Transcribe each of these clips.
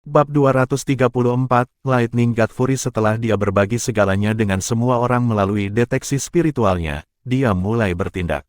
Bab 234, Lightning God Fury. Setelah dia berbagi segalanya dengan semua orang melalui deteksi spiritualnya, dia mulai bertindak.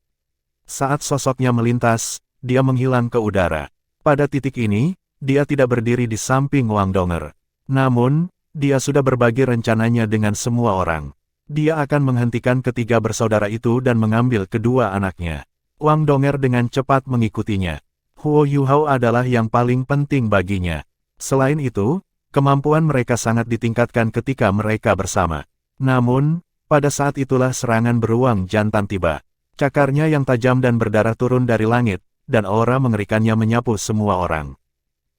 Saat sosoknya melintas, dia menghilang ke udara. Pada titik ini, dia tidak berdiri di samping Wang Donger. Namun, dia sudah berbagi rencananya dengan semua orang. Dia akan menghentikan ketiga bersaudara itu dan mengambil kedua anaknya. Wang Donger dengan cepat mengikutinya. Huo Yuhao adalah yang paling penting baginya. Selain itu, kemampuan mereka sangat ditingkatkan ketika mereka bersama. Namun, pada saat itulah serangan beruang jantan tiba. Cakarnya yang tajam dan berdarah turun dari langit, dan aura mengerikannya menyapu semua orang.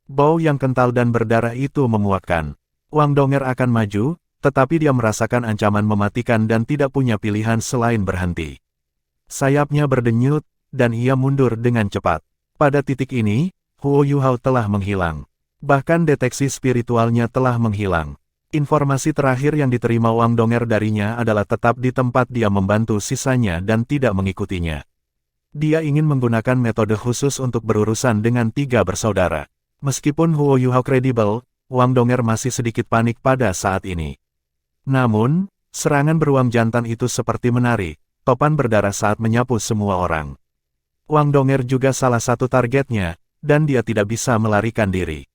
Bau yang kental dan berdarah itu memuakkan. Wang Donger akan maju, tetapi dia merasakan ancaman mematikan dan tidak punya pilihan selain berhenti. Sayapnya berdenyut, dan ia mundur dengan cepat. Pada titik ini, Huo Yuhao telah menghilang. Bahkan deteksi spiritualnya telah menghilang. Informasi terakhir yang diterima Wang Donger darinya adalah tetap di tempat dia membantu sisanya dan tidak mengikutinya. Dia ingin menggunakan metode khusus untuk berurusan dengan tiga bersaudara. Meskipun Huo Yuhao kredibel, Wang Donger masih sedikit panik pada saat ini. Namun, serangan beruang jantan itu seperti menari, topan berdarah saat menyapu semua orang. Wang Donger juga salah satu targetnya, dan dia tidak bisa melarikan diri.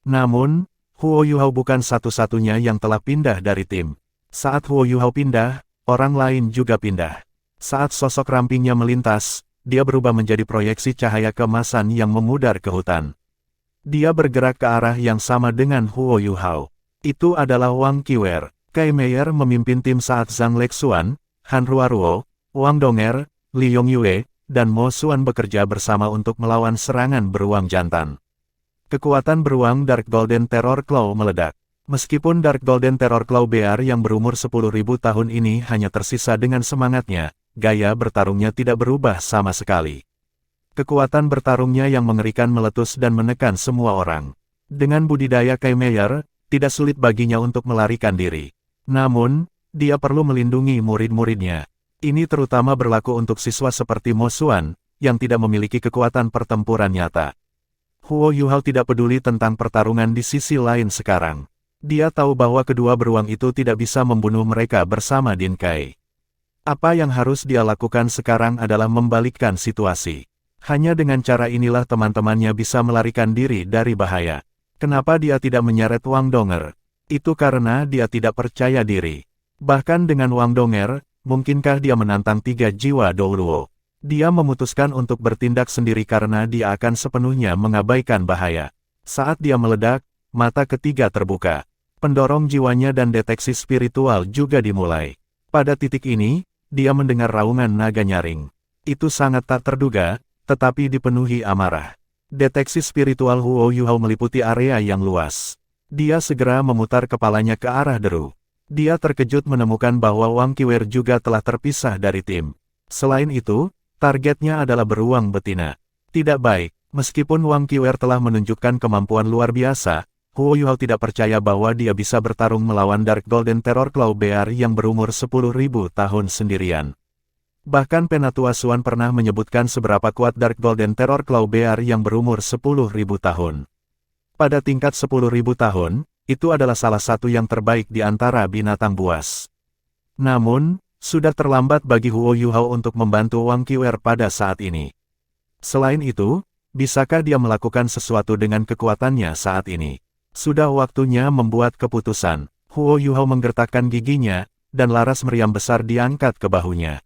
Namun, Huo Yuhao bukan satu-satunya yang telah pindah dari tim. Saat Huo Yuhao pindah, orang lain juga pindah. Saat sosok rampingnya melintas, dia berubah menjadi proyeksi cahaya keemasan yang memudar ke hutan. Dia bergerak ke arah yang sama dengan Huo Yuhao. Itu adalah Wang Qiwer. Kai Meier memimpin tim saat Zhang Lexuan, Han Ruoruo, Wang Donger, Li Yongyue, dan Mo Xuan bekerja bersama untuk melawan serangan beruang jantan. Kekuatan beruang Dark Golden Terror Claw meledak. Meskipun Dark Golden Terror Claw Bear yang berumur 10.000 tahun ini hanya tersisa dengan semangatnya, gaya bertarungnya tidak berubah sama sekali. Kekuatan bertarungnya yang mengerikan meletus dan menekan semua orang. Dengan budidaya Kai Meier, tidak sulit baginya untuk melarikan diri. Namun, dia perlu melindungi murid-muridnya. Ini terutama berlaku untuk siswa seperti Mo Xuan, yang tidak memiliki kekuatan pertempuran nyata. Huo Yuhao tidak peduli tentang pertarungan di sisi lain sekarang. Dia tahu bahwa kedua beruang itu tidak bisa membunuh mereka bersama Din Kai. Apa yang harus dia lakukan sekarang adalah membalikkan situasi. Hanya dengan cara inilah teman-temannya bisa melarikan diri dari bahaya. Kenapa dia tidak menyeret Wang Donger? Itu karena dia tidak percaya diri. Bahkan dengan Wang Donger, mungkinkah dia menantang tiga jiwa Douruo? Dia memutuskan untuk bertindak sendiri karena dia akan sepenuhnya mengabaikan bahaya. Saat dia meledak, mata ketiga terbuka. Pendorong jiwanya dan deteksi spiritual juga dimulai. Pada titik ini, dia mendengar raungan naga nyaring. Itu sangat tak terduga, tetapi dipenuhi amarah. Deteksi spiritual Huo Yuhao meliputi area yang luas. Dia segera memutar kepalanya ke arah deru. Dia terkejut menemukan bahwa Wang Qiwer juga telah terpisah dari tim. Selain itu, targetnya adalah beruang betina. Tidak baik, meskipun Wang Qiwer telah menunjukkan kemampuan luar biasa, Huo Yuhao tidak percaya bahwa dia bisa bertarung melawan Dark Golden Terror Claw Bear yang berumur 10.000 tahun sendirian. Bahkan Penatua Xuan pernah menyebutkan seberapa kuat Dark Golden Terror Claw Bear yang berumur 10.000 tahun. Pada tingkat 10.000 tahun, itu adalah salah satu yang terbaik di antara binatang buas. Namun, sudah terlambat bagi Huo Yuhao untuk membantu Wang Qiwer pada saat ini. Selain itu, bisakah dia melakukan sesuatu dengan kekuatannya saat ini? Sudah waktunya membuat keputusan. Huo Yuhao menggertakkan giginya, dan laras meriam besar diangkat ke bahunya.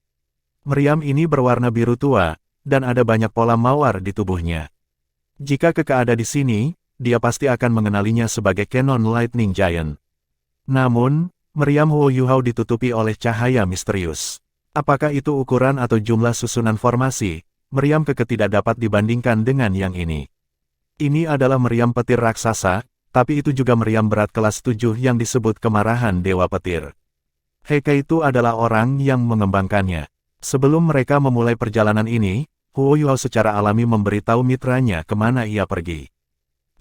Meriam ini berwarna biru tua, dan ada banyak pola mawar di tubuhnya. Jika Keke ada di sini, dia pasti akan mengenalinya sebagai Canon Lightning Giant. Namun, meriam Huo Yuhao ditutupi oleh cahaya misterius. Apakah itu ukuran atau jumlah susunan formasi? Meriam Keke tidak dapat dibandingkan dengan yang ini. Ini adalah meriam petir raksasa, tapi itu juga meriam berat kelas 7 yang disebut kemarahan Dewa Petir. Heike itu adalah orang yang mengembangkannya. Sebelum mereka memulai perjalanan ini, Huo Yuhao secara alami memberitahu mitranya kemana ia pergi.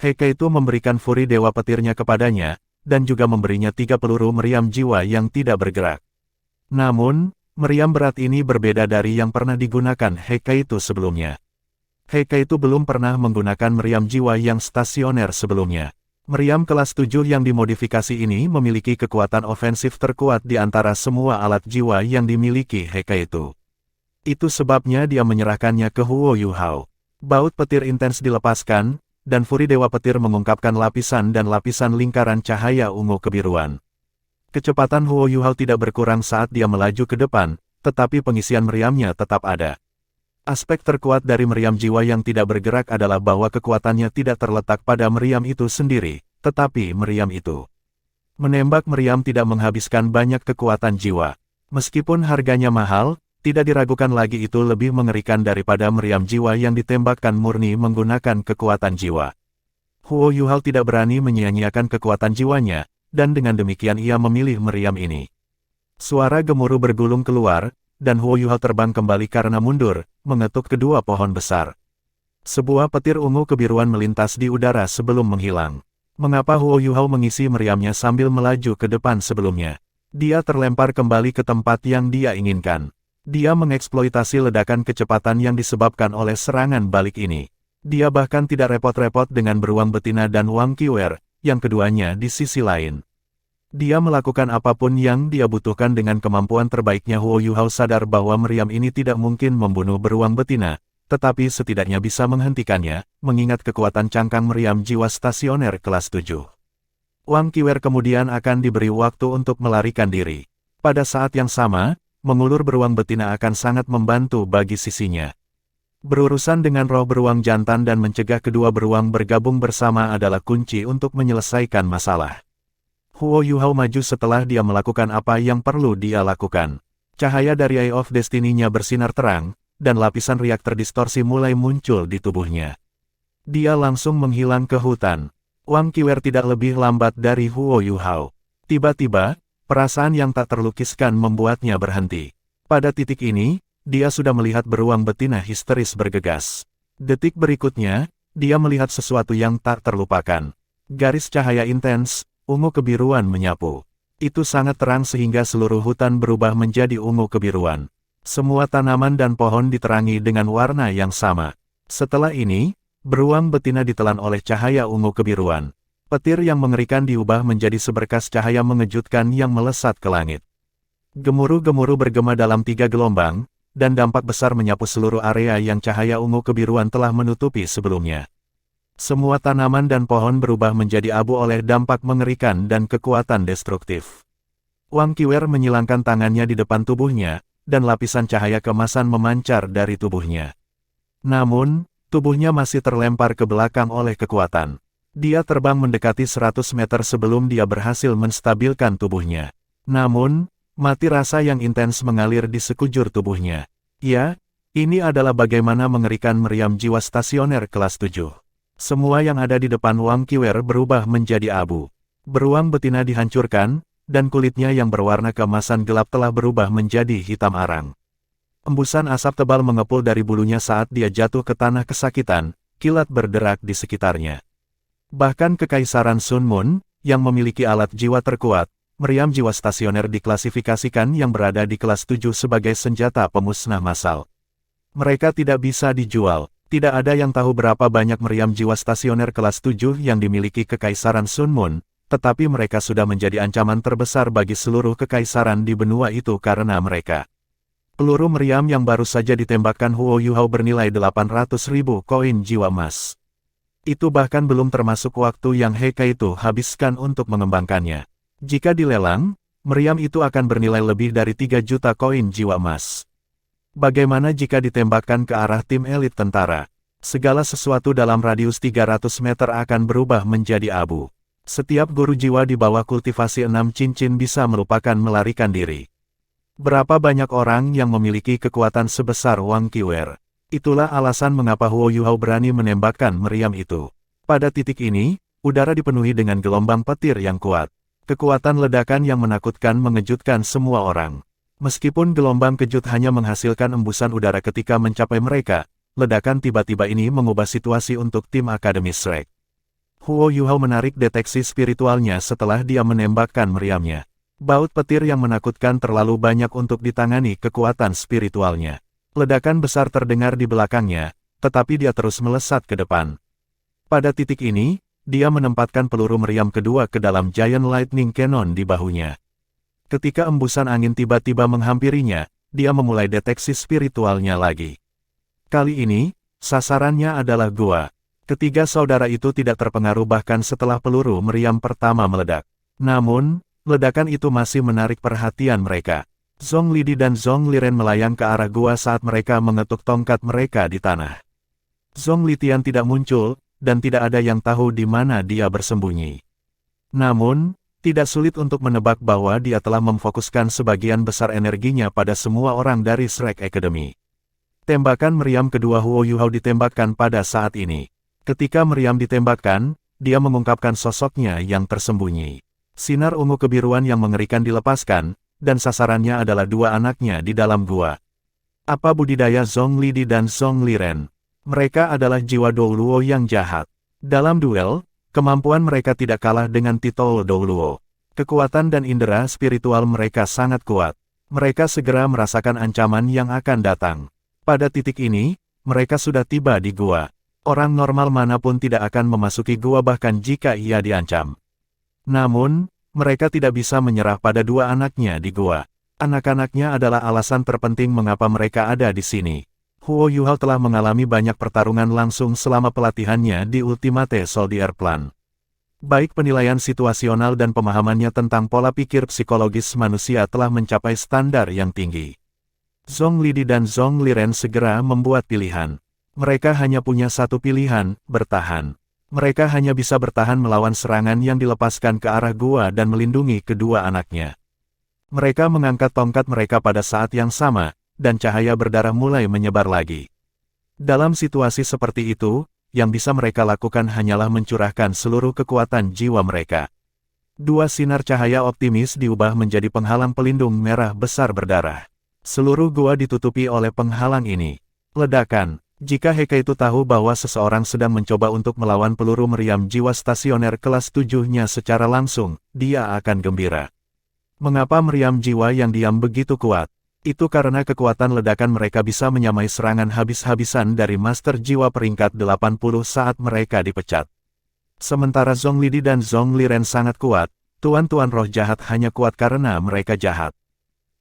Heike itu memberikan Furi Dewa Petirnya kepadanya, dan juga memberinya 3 peluru meriam jiwa yang tidak bergerak. Namun, meriam berat ini berbeda dari yang pernah digunakan Heike itu sebelumnya. Heike itu belum pernah menggunakan meriam jiwa yang stasioner sebelumnya. Meriam kelas 7 yang dimodifikasi ini memiliki kekuatan ofensif terkuat di antara semua alat jiwa yang dimiliki Hekaitu. Itu sebabnya dia menyerahkannya ke Huo Yuhao. Baut petir intens dilepaskan, dan Furi Dewa Petir mengungkapkan lapisan dan lapisan lingkaran cahaya ungu kebiruan. Kecepatan Huo Yuhao tidak berkurang saat dia melaju ke depan, tetapi pengisian meriamnya tetap ada. Aspek terkuat dari meriam jiwa yang tidak bergerak adalah bahwa kekuatannya tidak terletak pada meriam itu sendiri, tetapi meriam itu. Menembak meriam tidak menghabiskan banyak kekuatan jiwa. Meskipun harganya mahal, tidak diragukan lagi itu lebih mengerikan daripada meriam jiwa yang ditembakkan murni menggunakan kekuatan jiwa. Huo Yuhao tidak berani menyia-nyiakan kekuatan jiwanya, dan dengan demikian ia memilih meriam ini. Suara gemuruh bergulung keluar, dan Huo Yuhao terbang kembali karena mundur, mengetuk kedua pohon besar. Sebuah petir ungu kebiruan melintas di udara sebelum menghilang. Mengapa Huo Yuhao mengisi meriamnya sambil melaju ke depan sebelumnya? Dia terlempar kembali ke tempat yang dia inginkan. Dia mengeksploitasi ledakan kecepatan yang disebabkan oleh serangan balik ini. Dia bahkan tidak repot-repot dengan beruang betina dan Wang Qiwer, yang keduanya di sisi lain. Dia melakukan apapun yang dia butuhkan dengan kemampuan terbaiknya. Huo Yuhao sadar bahwa meriam ini tidak mungkin membunuh beruang betina, tetapi setidaknya bisa menghentikannya, mengingat kekuatan cangkang meriam jiwa stasioner kelas 7. Wang Qiwer kemudian akan diberi waktu untuk melarikan diri. Pada saat yang sama, mengulur beruang betina akan sangat membantu bagi sisinya. Berurusan dengan roh beruang jantan dan mencegah kedua beruang bergabung bersama adalah kunci untuk menyelesaikan masalah. Huo Yuhao maju setelah dia melakukan apa yang perlu dia lakukan. Cahaya dari Eye of Destiny-nya bersinar terang, dan lapisan reaktor distorsi mulai muncul di tubuhnya. Dia langsung menghilang ke hutan. Wang Qiwer tidak lebih lambat dari Huo Yuhao. Tiba-tiba, perasaan yang tak terlukiskan membuatnya berhenti. Pada titik ini, dia sudah melihat beruang betina histeris bergegas. Detik berikutnya, dia melihat sesuatu yang tak terlupakan. Garis cahaya intens, ungu kebiruan menyapu. Itu sangat terang sehingga seluruh hutan berubah menjadi ungu kebiruan. Semua tanaman dan pohon diterangi dengan warna yang sama. Setelah ini, beruang betina ditelan oleh cahaya ungu kebiruan. Petir yang mengerikan diubah menjadi seberkas cahaya mengejutkan yang melesat ke langit. Gemuruh-gemuruh bergema dalam 3 gelombang, dan dampak besar menyapu seluruh area yang cahaya ungu kebiruan telah menutupi sebelumnya. Semua tanaman dan pohon berubah menjadi abu oleh dampak mengerikan dan kekuatan destruktif. Wang Qiwer menyilangkan tangannya di depan tubuhnya, dan lapisan cahaya kemasan memancar dari tubuhnya. Namun, tubuhnya masih terlempar ke belakang oleh kekuatan. Dia terbang mendekati 100 meter sebelum dia berhasil menstabilkan tubuhnya. Namun, mati rasa yang intens mengalir di sekujur tubuhnya. Ya, ini adalah bagaimana mengerikan meriam jiwa stasioner kelas 7. Semua yang ada di depan Wang Qiwer berubah menjadi abu. Beruang betina dihancurkan, dan kulitnya yang berwarna keemasan gelap telah berubah menjadi hitam arang. Embusan asap tebal mengepul dari bulunya saat dia jatuh ke tanah kesakitan, kilat berderak di sekitarnya. Bahkan Kekaisaran Sun Moon, yang memiliki alat jiwa terkuat, meriam jiwa stasioner diklasifikasikan yang berada di kelas 7 sebagai senjata pemusnah massal. Mereka tidak bisa dijual. Tidak ada yang tahu berapa banyak meriam jiwa stasioner kelas 7 yang dimiliki Kekaisaran Sun Moon, tetapi mereka sudah menjadi ancaman terbesar bagi seluruh kekaisaran di benua itu karena mereka. Peluru meriam yang baru saja ditembakkan Huo Yuhao bernilai 800.000 koin jiwa emas. Itu bahkan belum termasuk waktu yang Hekaitu habiskan untuk mengembangkannya. Jika dilelang, meriam itu akan bernilai lebih dari 3 juta koin jiwa emas. Bagaimana jika ditembakkan ke arah tim elit tentara? Segala sesuatu dalam radius 300 meter akan berubah menjadi abu. Setiap guru jiwa di bawah kultivasi 6 cincin bisa melupakan melarikan diri. Berapa banyak orang yang memiliki kekuatan sebesar Wang Qiwer? Itulah alasan mengapa Huo Yuhao berani menembakkan meriam itu. Pada titik ini, udara dipenuhi dengan gelombang petir yang kuat. Kekuatan ledakan yang menakutkan mengejutkan semua orang. Meskipun gelombang kejut hanya menghasilkan embusan udara ketika mencapai mereka, ledakan tiba-tiba ini mengubah situasi untuk tim Akademi Shrek. Huo Yuhao menarik deteksi spiritualnya setelah dia menembakkan meriamnya. Baut petir yang menakutkan terlalu banyak untuk ditangani kekuatan spiritualnya. Ledakan besar terdengar di belakangnya, tetapi dia terus melesat ke depan. Pada titik ini, dia menempatkan peluru meriam kedua ke dalam Giant Lightning Cannon di bahunya. Ketika embusan angin tiba-tiba menghampirinya, dia memulai deteksi spiritualnya lagi. Kali ini, sasarannya adalah gua. Ketiga saudara itu tidak terpengaruh bahkan setelah peluru meriam pertama meledak. Namun, ledakan itu masih menarik perhatian mereka. Zhong Lidi dan Zhong Liren melayang ke arah gua saat mereka mengetuk tongkat mereka di tanah. Zhong Litian tidak muncul, dan tidak ada yang tahu di mana dia bersembunyi. Namun, tidak sulit untuk menebak bahwa dia telah memfokuskan sebagian besar energinya pada semua orang dari Shrek Academy. Tembakan meriam kedua Huo Yuhao ditembakkan pada saat ini. Ketika meriam ditembakkan, dia mengungkapkan sosoknya yang tersembunyi. Sinar ungu kebiruan yang mengerikan dilepaskan, dan sasarannya adalah dua anaknya di dalam gua. Apa budidaya Zhong Lidi dan Zhong Liren? Mereka adalah jiwa Douluo yang jahat. Dalam duel, kemampuan mereka tidak kalah dengan titol Douluo. Kekuatan dan indera spiritual mereka sangat kuat. Mereka segera merasakan ancaman yang akan datang. Pada titik ini, mereka sudah tiba di gua. Orang normal manapun tidak akan memasuki gua bahkan jika ia diancam. Namun, mereka tidak bisa menyerah pada dua anaknya di gua. Anak-anaknya adalah alasan terpenting mengapa mereka ada di sini. Huo Yuhao telah mengalami banyak pertarungan langsung selama pelatihannya di Ultimate Soldier Plan. Baik penilaian situasional dan pemahamannya tentang pola pikir psikologis manusia telah mencapai standar yang tinggi. Zhong Lidi dan Zhong Liren segera membuat pilihan. Mereka hanya punya satu pilihan, bertahan. Mereka hanya bisa bertahan melawan serangan yang dilepaskan ke arah gua dan melindungi kedua anaknya. Mereka mengangkat tongkat mereka pada saat yang sama, dan cahaya berdarah mulai menyebar lagi. Dalam situasi seperti itu, yang bisa mereka lakukan hanyalah mencurahkan seluruh kekuatan jiwa mereka. Dua sinar cahaya optimis diubah menjadi penghalang pelindung merah besar berdarah. Seluruh gua ditutupi oleh penghalang ini. Ledakan. Jika Heike itu tahu bahwa seseorang sedang mencoba untuk melawan peluru meriam jiwa stasioner kelas 7-nya secara langsung, dia akan gembira. Mengapa meriam jiwa yang diam begitu kuat? Itu karena kekuatan ledakan mereka bisa menyamai serangan habis-habisan dari Master Jiwa peringkat 80 saat mereka dipecat. Sementara Zhong Lidi dan Zhong Liren sangat kuat, tuan-tuan roh jahat hanya kuat karena mereka jahat.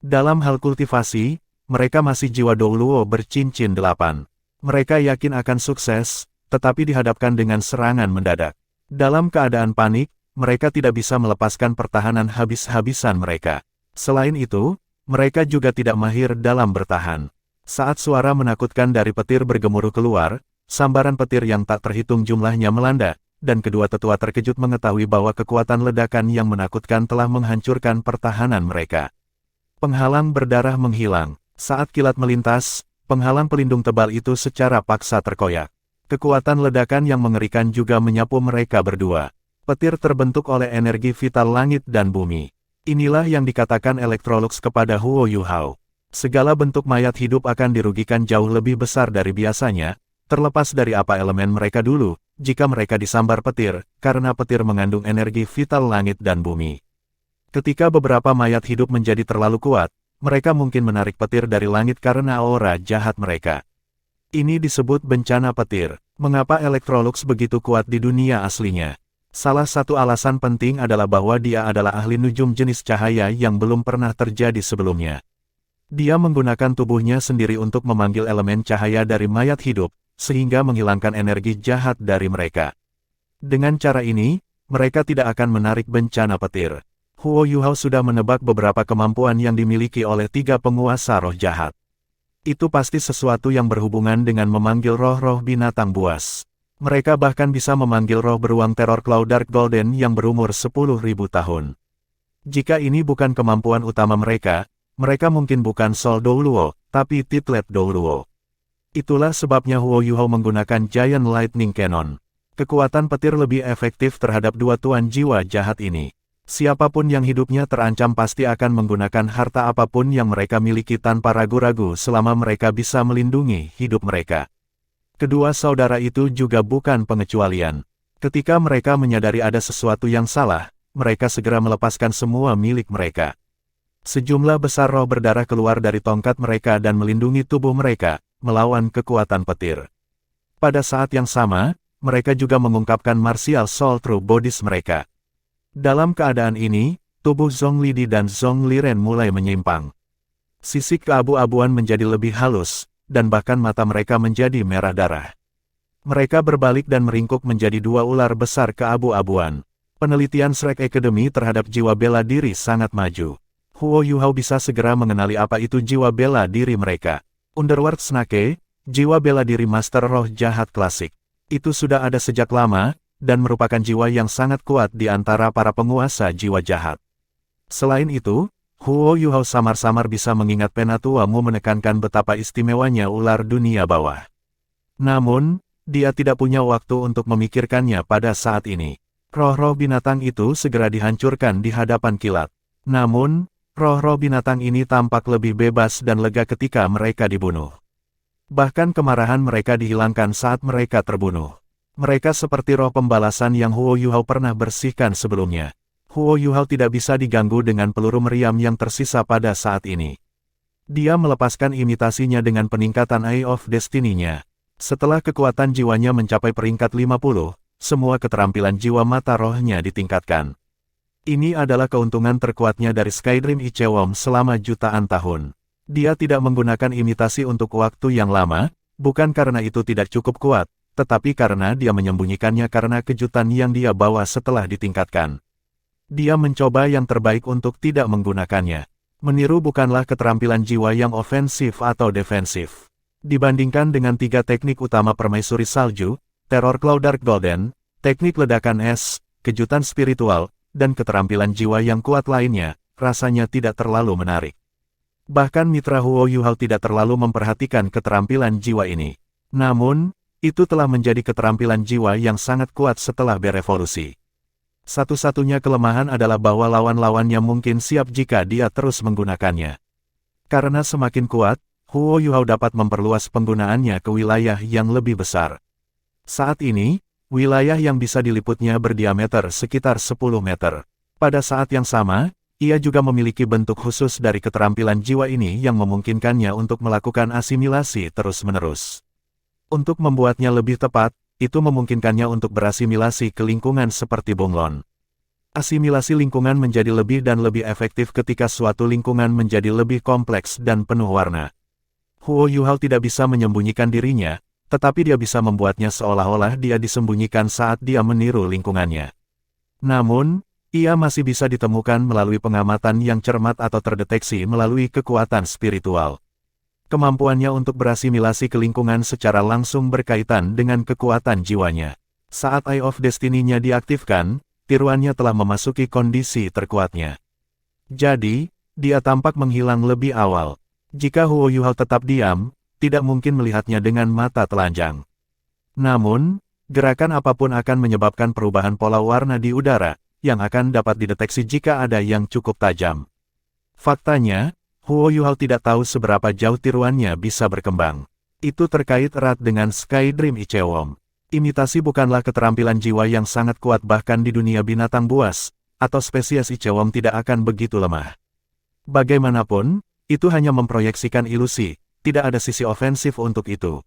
Dalam hal kultivasi, mereka masih jiwa Douluo bercincin 8. Mereka yakin akan sukses, tetapi dihadapkan dengan serangan mendadak. Dalam keadaan panik, mereka tidak bisa melepaskan pertahanan habis-habisan mereka. Selain itu, mereka juga tidak mahir dalam bertahan. Saat suara menakutkan dari petir bergemuruh keluar, sambaran petir yang tak terhitung jumlahnya melanda, dan kedua tetua terkejut mengetahui bahwa kekuatan ledakan yang menakutkan telah menghancurkan pertahanan mereka. Penghalang berdarah menghilang. Saat kilat melintas, penghalang pelindung tebal itu secara paksa terkoyak. Kekuatan ledakan yang mengerikan juga menyapu mereka berdua. Petir terbentuk oleh energi vital langit dan bumi. Inilah yang dikatakan Electrolux kepada Huo Yuhao. Segala bentuk mayat hidup akan dirugikan jauh lebih besar dari biasanya, terlepas dari apa elemen mereka dulu, jika mereka disambar petir, karena petir mengandung energi vital langit dan bumi. Ketika beberapa mayat hidup menjadi terlalu kuat, mereka mungkin menarik petir dari langit karena aura jahat mereka. Ini disebut bencana petir. Mengapa Electrolux begitu kuat di dunia aslinya? Salah satu alasan penting adalah bahwa dia adalah ahli nujum jenis cahaya yang belum pernah terjadi sebelumnya. Dia menggunakan tubuhnya sendiri untuk memanggil elemen cahaya dari mayat hidup, sehingga menghilangkan energi jahat dari mereka. Dengan cara ini, mereka tidak akan menarik bencana petir. Huo Yuhao sudah menebak beberapa kemampuan yang dimiliki oleh 3 penguasa roh jahat. Itu pasti sesuatu yang berhubungan dengan memanggil roh-roh binatang buas. Mereka bahkan bisa memanggil roh beruang teror Cloud Dark Golden yang berumur 10.000 tahun. Jika ini bukan kemampuan utama mereka, mereka mungkin bukan Soul Douluo, tapi Titlet Douluo. Itulah sebabnya Huo Yuhao menggunakan Giant Lightning Cannon. Kekuatan petir lebih efektif terhadap dua tuan jiwa jahat ini. Siapapun yang hidupnya terancam pasti akan menggunakan harta apapun yang mereka miliki tanpa ragu-ragu selama mereka bisa melindungi hidup mereka. Kedua saudara itu juga bukan pengecualian. Ketika mereka menyadari ada sesuatu yang salah, mereka segera melepaskan semua milik mereka. Sejumlah besar roh berdarah keluar dari tongkat mereka dan melindungi tubuh mereka, melawan kekuatan petir. Pada saat yang sama, mereka juga mengungkapkan martial soul true bodies mereka. Dalam keadaan ini, tubuh Zhongli Di dan Zhongli Ren mulai menyimpang. Sisik keabu-abuan menjadi lebih halus, dan bahkan mata mereka menjadi merah darah. Mereka berbalik dan meringkuk menjadi dua ular besar keabu-abuan. Penelitian Shrek Academy terhadap jiwa bela diri sangat maju. Huo Yuhao bisa segera mengenali apa itu jiwa bela diri mereka. Underworld Snake, jiwa bela diri Master Roh Jahat Klasik. Itu sudah ada sejak lama, dan merupakan jiwa yang sangat kuat di antara para penguasa jiwa jahat. Selain itu, Huo Yuhao samar-samar bisa mengingat Penatua Mu menekankan betapa istimewanya ular dunia bawah. Namun, dia tidak punya waktu untuk memikirkannya pada saat ini. Roh-roh binatang itu segera dihancurkan di hadapan kilat. Namun, roh-roh binatang ini tampak lebih bebas dan lega ketika mereka dibunuh. Bahkan kemarahan mereka dihilangkan saat mereka terbunuh. Mereka seperti roh pembalasan yang Huo Yuhao pernah bersihkan sebelumnya. Huo Yuhao tidak bisa diganggu dengan peluru meriam yang tersisa pada saat ini. Dia melepaskan imitasinya dengan peningkatan Eye of Destiny-nya. Setelah kekuatan jiwanya mencapai peringkat 50, semua keterampilan jiwa mata rohnya ditingkatkan. Ini adalah keuntungan terkuatnya dari Skydream Ichewom selama jutaan tahun. Dia tidak menggunakan imitasi untuk waktu yang lama, bukan karena itu tidak cukup kuat, tetapi karena dia menyembunyikannya karena kejutan yang dia bawa setelah ditingkatkan. Dia mencoba yang terbaik untuk tidak menggunakannya. Meniru bukanlah keterampilan jiwa yang ofensif atau defensif. Dibandingkan dengan tiga teknik utama permaisuri salju, teror Cloud Dark Golden, teknik ledakan es, kejutan spiritual, dan keterampilan jiwa yang kuat lainnya, rasanya tidak terlalu menarik. Bahkan mitra Huo Yuhao tidak terlalu memperhatikan keterampilan jiwa ini. Namun, itu telah menjadi keterampilan jiwa yang sangat kuat setelah berevolusi. Satu-satunya kelemahan adalah bahwa lawan-lawannya mungkin siap jika dia terus menggunakannya. Karena semakin kuat, Huo Yuhao dapat memperluas penggunaannya ke wilayah yang lebih besar. Saat ini, wilayah yang bisa diliputnya berdiameter sekitar 10 meter. Pada saat yang sama, ia juga memiliki bentuk khusus dari keterampilan jiwa ini yang memungkinkannya untuk melakukan asimilasi terus-menerus. Untuk membuatnya lebih tepat, itu memungkinkannya untuk berasimilasi ke lingkungan seperti bunglon. Asimilasi lingkungan menjadi lebih dan lebih efektif ketika suatu lingkungan menjadi lebih kompleks dan penuh warna. Huo Yuhao tidak bisa menyembunyikan dirinya, tetapi dia bisa membuatnya seolah-olah dia disembunyikan saat dia meniru lingkungannya. Namun, ia masih bisa ditemukan melalui pengamatan yang cermat atau terdeteksi melalui kekuatan spiritual. Kemampuannya untuk berasimilasi ke lingkungan secara langsung berkaitan dengan kekuatan jiwanya. Saat Eye of Destiny-nya diaktifkan, tiruannya telah memasuki kondisi terkuatnya. Jadi, dia tampak menghilang lebih awal. Jika Huo Yuhao tetap diam, tidak mungkin melihatnya dengan mata telanjang. Namun, gerakan apapun akan menyebabkan perubahan pola warna di udara, yang akan dapat dideteksi jika ada yang cukup tajam. Faktanya, Huo Yuhao tidak tahu seberapa jauh tiruannya bisa berkembang. Itu terkait erat dengan Skydream Ichewom. Imitasi bukanlah keterampilan jiwa yang sangat kuat bahkan di dunia binatang buas, atau spesies Ichewom tidak akan begitu lemah. Bagaimanapun, itu hanya memproyeksikan ilusi, tidak ada sisi ofensif untuk itu.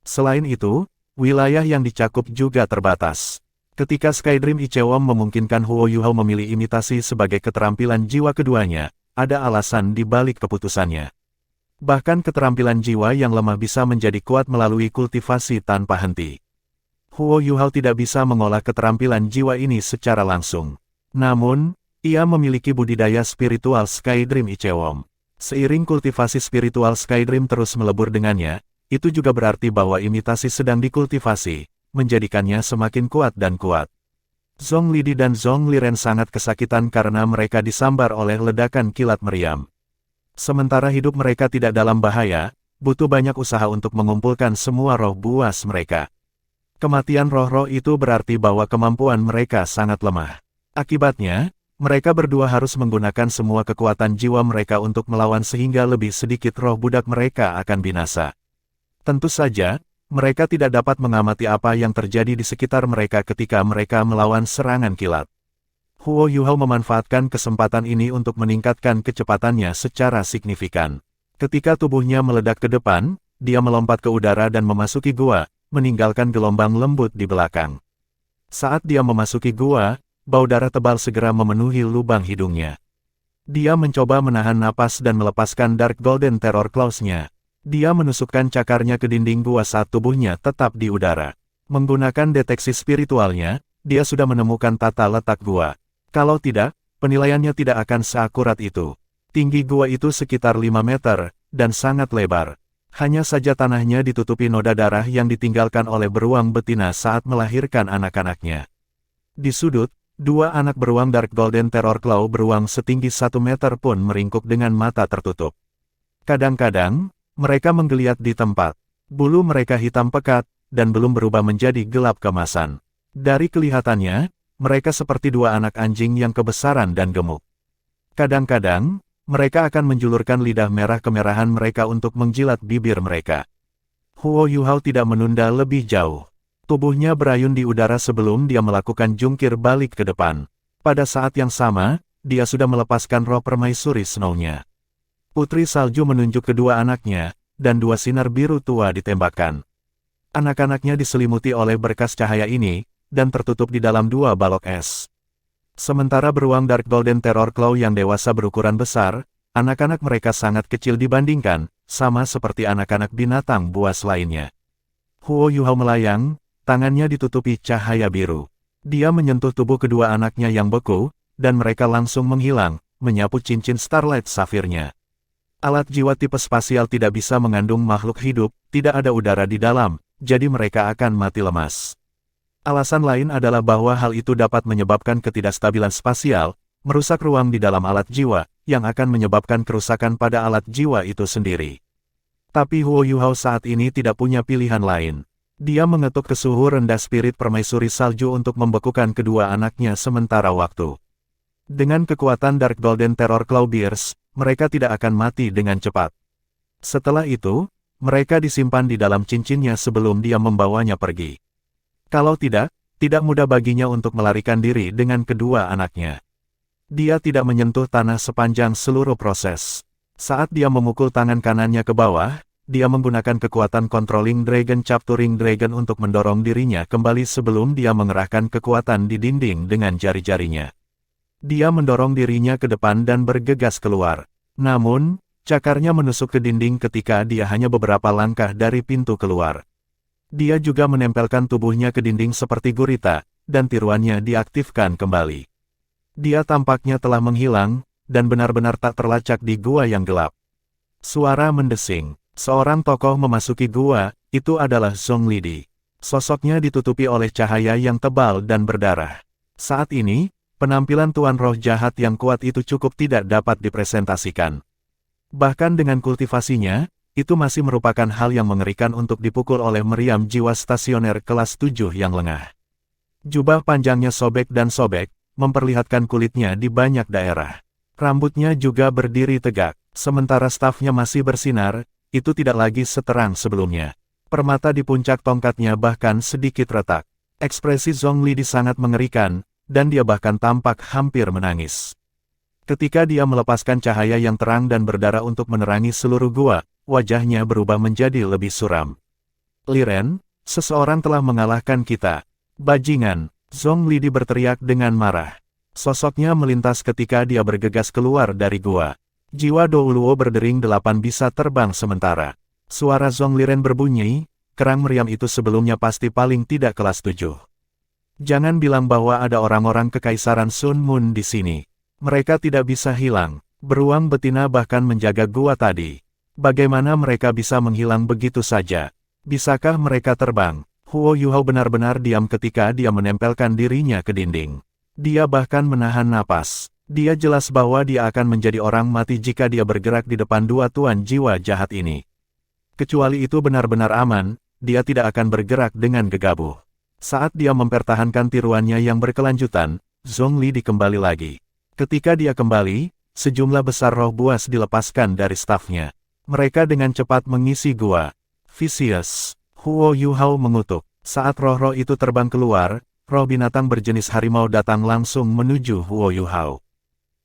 Selain itu, wilayah yang dicakup juga terbatas. Ketika Skydream Ichewom memungkinkan Huo Yuhao memilih imitasi sebagai keterampilan jiwa keduanya, ada alasan di balik keputusannya. Bahkan keterampilan jiwa yang lemah bisa menjadi kuat melalui kultivasi tanpa henti. Huo Yuhao tidak bisa mengolah keterampilan jiwa ini secara langsung. Namun, ia memiliki budidaya spiritual Skydream Ichewom. Seiring kultivasi spiritual Skydream terus melebur dengannya, itu juga berarti bahwa imitasi sedang dikultivasi, menjadikannya semakin kuat dan kuat. Zhongli Di dan Zhongli Ren sangat kesakitan karena mereka disambar oleh ledakan kilat meriam. Sementara hidup mereka tidak dalam bahaya, butuh banyak usaha untuk mengumpulkan semua roh buas mereka. Kematian roh-roh itu berarti bahwa kemampuan mereka sangat lemah. Akibatnya, mereka berdua harus menggunakan semua kekuatan jiwa mereka untuk melawan sehingga lebih sedikit roh budak mereka akan binasa. Tentu saja, mereka tidak dapat mengamati apa yang terjadi di sekitar mereka ketika mereka melawan serangan kilat. Huo Yuhao memanfaatkan kesempatan ini untuk meningkatkan kecepatannya secara signifikan. Ketika tubuhnya meledak ke depan, dia melompat ke udara dan memasuki gua, meninggalkan gelombang lembut di belakang. Saat dia memasuki gua, bau darah tebal segera memenuhi lubang hidungnya. Dia mencoba menahan napas dan melepaskan Dark Golden Terror Claws-nya. Dia menusukkan cakarnya ke dinding gua saat tubuhnya tetap di udara. Menggunakan deteksi spiritualnya, dia sudah menemukan tata letak gua. Kalau tidak, penilaiannya tidak akan seakurat itu. Tinggi gua itu sekitar 5 meter, dan sangat lebar. Hanya saja tanahnya ditutupi noda darah yang ditinggalkan oleh beruang betina saat melahirkan anak-anaknya. Di sudut, dua anak beruang Dark Golden Terror Claw beruang setinggi 1 meter pun meringkuk dengan mata tertutup. Kadang-kadang, mereka menggeliat di tempat. Bulu mereka hitam pekat, dan belum berubah menjadi gelap kemasan. Dari kelihatannya, mereka seperti dua anak anjing yang kebesaran dan gemuk. Kadang-kadang, mereka akan menjulurkan lidah merah kemerahan mereka untuk menjilat bibir mereka. Huo Yuhao tidak menunda lebih jauh. Tubuhnya berayun di udara sebelum dia melakukan jungkir balik ke depan. Pada saat yang sama, dia sudah melepaskan roh permaisuri Snow-nya. Putri Salju menunjuk kedua anaknya, dan dua sinar biru tua ditembakkan. Anak-anaknya diselimuti oleh berkas cahaya ini, dan tertutup di dalam dua balok es. Sementara beruang Dark Golden Terror Claw yang dewasa berukuran besar, anak-anak mereka sangat kecil dibandingkan, sama seperti anak-anak binatang buas lainnya. Huo Yuhao melayang, tangannya ditutupi cahaya biru. Dia menyentuh tubuh kedua anaknya yang beku, dan mereka langsung menghilang, menyapu cincin Starlight Sapphire-nya. Alat jiwa tipe spasial tidak bisa mengandung makhluk hidup, tidak ada udara di dalam, jadi mereka akan mati lemas. Alasan lain adalah bahwa hal itu dapat menyebabkan ketidakstabilan spasial, merusak ruang di dalam alat jiwa, yang akan menyebabkan kerusakan pada alat jiwa itu sendiri. Tapi Huo Yuhao saat ini tidak punya pilihan lain. Dia mengetuk ke suhu rendah spirit permaisuri salju untuk membekukan kedua anaknya sementara waktu. Dengan kekuatan Dark Golden Terror Claw Bears, mereka tidak akan mati dengan cepat. Setelah itu, mereka disimpan di dalam cincinnya sebelum dia membawanya pergi. Kalau tidak mudah baginya untuk melarikan diri dengan kedua anaknya. Dia tidak menyentuh tanah sepanjang seluruh proses. Saat dia memukul tangan kanannya ke bawah, dia menggunakan kekuatan Controlling Dragon Capturing Dragon untuk mendorong dirinya kembali sebelum dia mengerahkan kekuatan di dinding dengan jari-jarinya. Dia mendorong dirinya ke depan dan bergegas keluar. Namun, cakarnya menusuk ke dinding ketika dia hanya beberapa langkah dari pintu keluar. Dia juga menempelkan tubuhnya ke dinding seperti gurita, dan tiruannya diaktifkan kembali. Dia tampaknya telah menghilang, dan benar-benar tak terlacak di gua yang gelap. Suara mendesing. Seorang tokoh memasuki gua, itu adalah Zhonglidi. Sosoknya ditutupi oleh cahaya yang tebal dan berdarah. Saat ini, penampilan tuan roh jahat yang kuat itu cukup tidak dapat dipresentasikan. Bahkan dengan kultivasinya, itu masih merupakan hal yang mengerikan untuk dipukul oleh meriam jiwa stasioner kelas 7 yang lengah. Jubah panjangnya sobek dan sobek, memperlihatkan kulitnya di banyak daerah. Rambutnya juga berdiri tegak, sementara stafnya masih bersinar, itu tidak lagi seterang sebelumnya. Permata di puncak tongkatnya bahkan sedikit retak. Ekspresi Zhonglidi sangat mengerikan, dan dia bahkan tampak hampir menangis. Ketika dia melepaskan cahaya yang terang dan berdarah untuk menerangi seluruh gua, wajahnya berubah menjadi lebih suram. Liren, seseorang telah mengalahkan kita. Bajingan, Zhonglidi berteriak dengan marah. Sosoknya melintas ketika dia bergegas keluar dari gua. Jiwa Douluo berdering 8 bisa terbang sementara. Suara Zongliren berbunyi, kerang meriam itu sebelumnya pasti paling tidak kelas 7. Jangan bilang bahwa ada orang-orang kekaisaran Sun Moon di sini. Mereka tidak bisa hilang. Beruang betina bahkan menjaga gua tadi. Bagaimana mereka bisa menghilang begitu saja? Bisakah mereka terbang? Huo Yuhao benar-benar diam ketika dia menempelkan dirinya ke dinding. Dia bahkan menahan napas. Dia jelas bahwa dia akan menjadi orang mati jika dia bergerak di depan dua tuan jiwa jahat ini. Kecuali itu benar-benar aman, dia tidak akan bergerak dengan gegabah. Saat dia mempertahankan tiruannya yang berkelanjutan, Zhonglidi kembali lagi. Ketika dia kembali, sejumlah besar roh buas dilepaskan dari stafnya. Mereka dengan cepat mengisi gua. Vicious. Huo Yuhao mengutuk. Saat roh-roh itu terbang keluar, roh binatang berjenis harimau datang langsung menuju Huo Yuhao.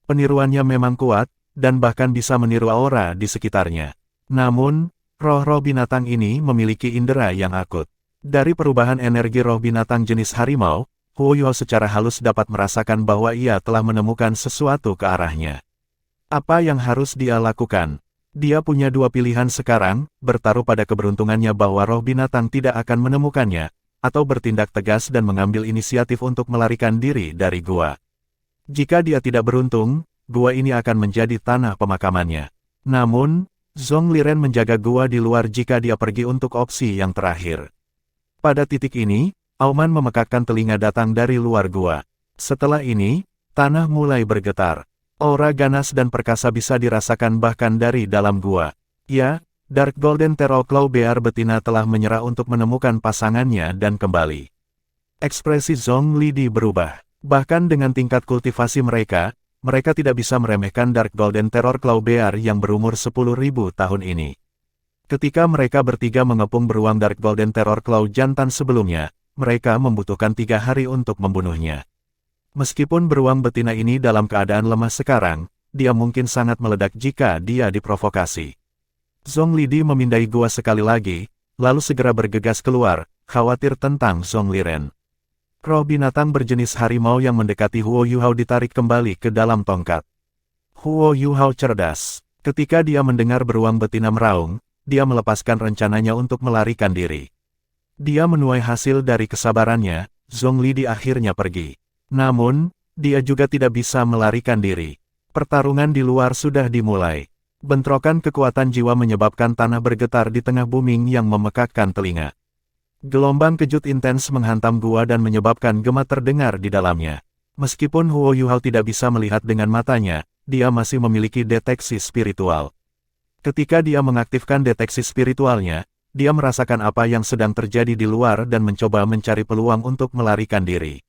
Peniruannya memang kuat, dan bahkan bisa meniru aura di sekitarnya. Namun, roh-roh binatang ini memiliki indera yang akut. Dari perubahan energi roh binatang jenis harimau, Huo Yuhao secara halus dapat merasakan bahwa ia telah menemukan sesuatu ke arahnya. Apa yang harus dia lakukan? Dia punya dua pilihan sekarang, bertaruh pada keberuntungannya bahwa roh binatang tidak akan menemukannya, atau bertindak tegas dan mengambil inisiatif untuk melarikan diri dari gua. Jika dia tidak beruntung, gua ini akan menjadi tanah pemakamannya. Namun, Zhong Liren menjaga gua di luar jika dia pergi untuk opsi yang terakhir. Pada titik ini, auman memekakkan telinga datang dari luar gua. Setelah ini, tanah mulai bergetar. Aura ganas dan perkasa bisa dirasakan bahkan dari dalam gua. Ya, Dark Golden Terror Claw Bear betina telah menyerah untuk menemukan pasangannya dan kembali. Ekspresi Zhong Lidi berubah. Bahkan dengan tingkat kultivasi mereka tidak bisa meremehkan Dark Golden Terror Claw Bear yang berumur 10.000 tahun ini. Ketika mereka bertiga mengepung beruang Dark Golden Terror Claw jantan sebelumnya, mereka membutuhkan 3 hari untuk membunuhnya. Meskipun beruang betina ini dalam keadaan lemah sekarang, dia mungkin sangat meledak jika dia diprovokasi. Zhong Lidi memindai gua sekali lagi, lalu segera bergegas keluar, khawatir tentang Zhong Liren. Roh binatang berjenis harimau yang mendekati Huo Yuhao ditarik kembali ke dalam tongkat. Huo Yuhao cerdas. Ketika dia mendengar beruang betina meraung, dia melepaskan rencananya untuk melarikan diri. Dia menuai hasil dari kesabarannya, Zhong Lidi akhirnya pergi. Namun, dia juga tidak bisa melarikan diri. Pertarungan di luar sudah dimulai. Bentrokan kekuatan jiwa menyebabkan tanah bergetar di tengah bumi yang memekakkan telinga. Gelombang kejut intens menghantam gua dan menyebabkan gema terdengar di dalamnya. Meskipun Huo Yuhao tidak bisa melihat dengan matanya, dia masih memiliki deteksi spiritual. Ketika dia mengaktifkan deteksi spiritualnya, dia merasakan apa yang sedang terjadi di luar dan mencoba mencari peluang untuk melarikan diri.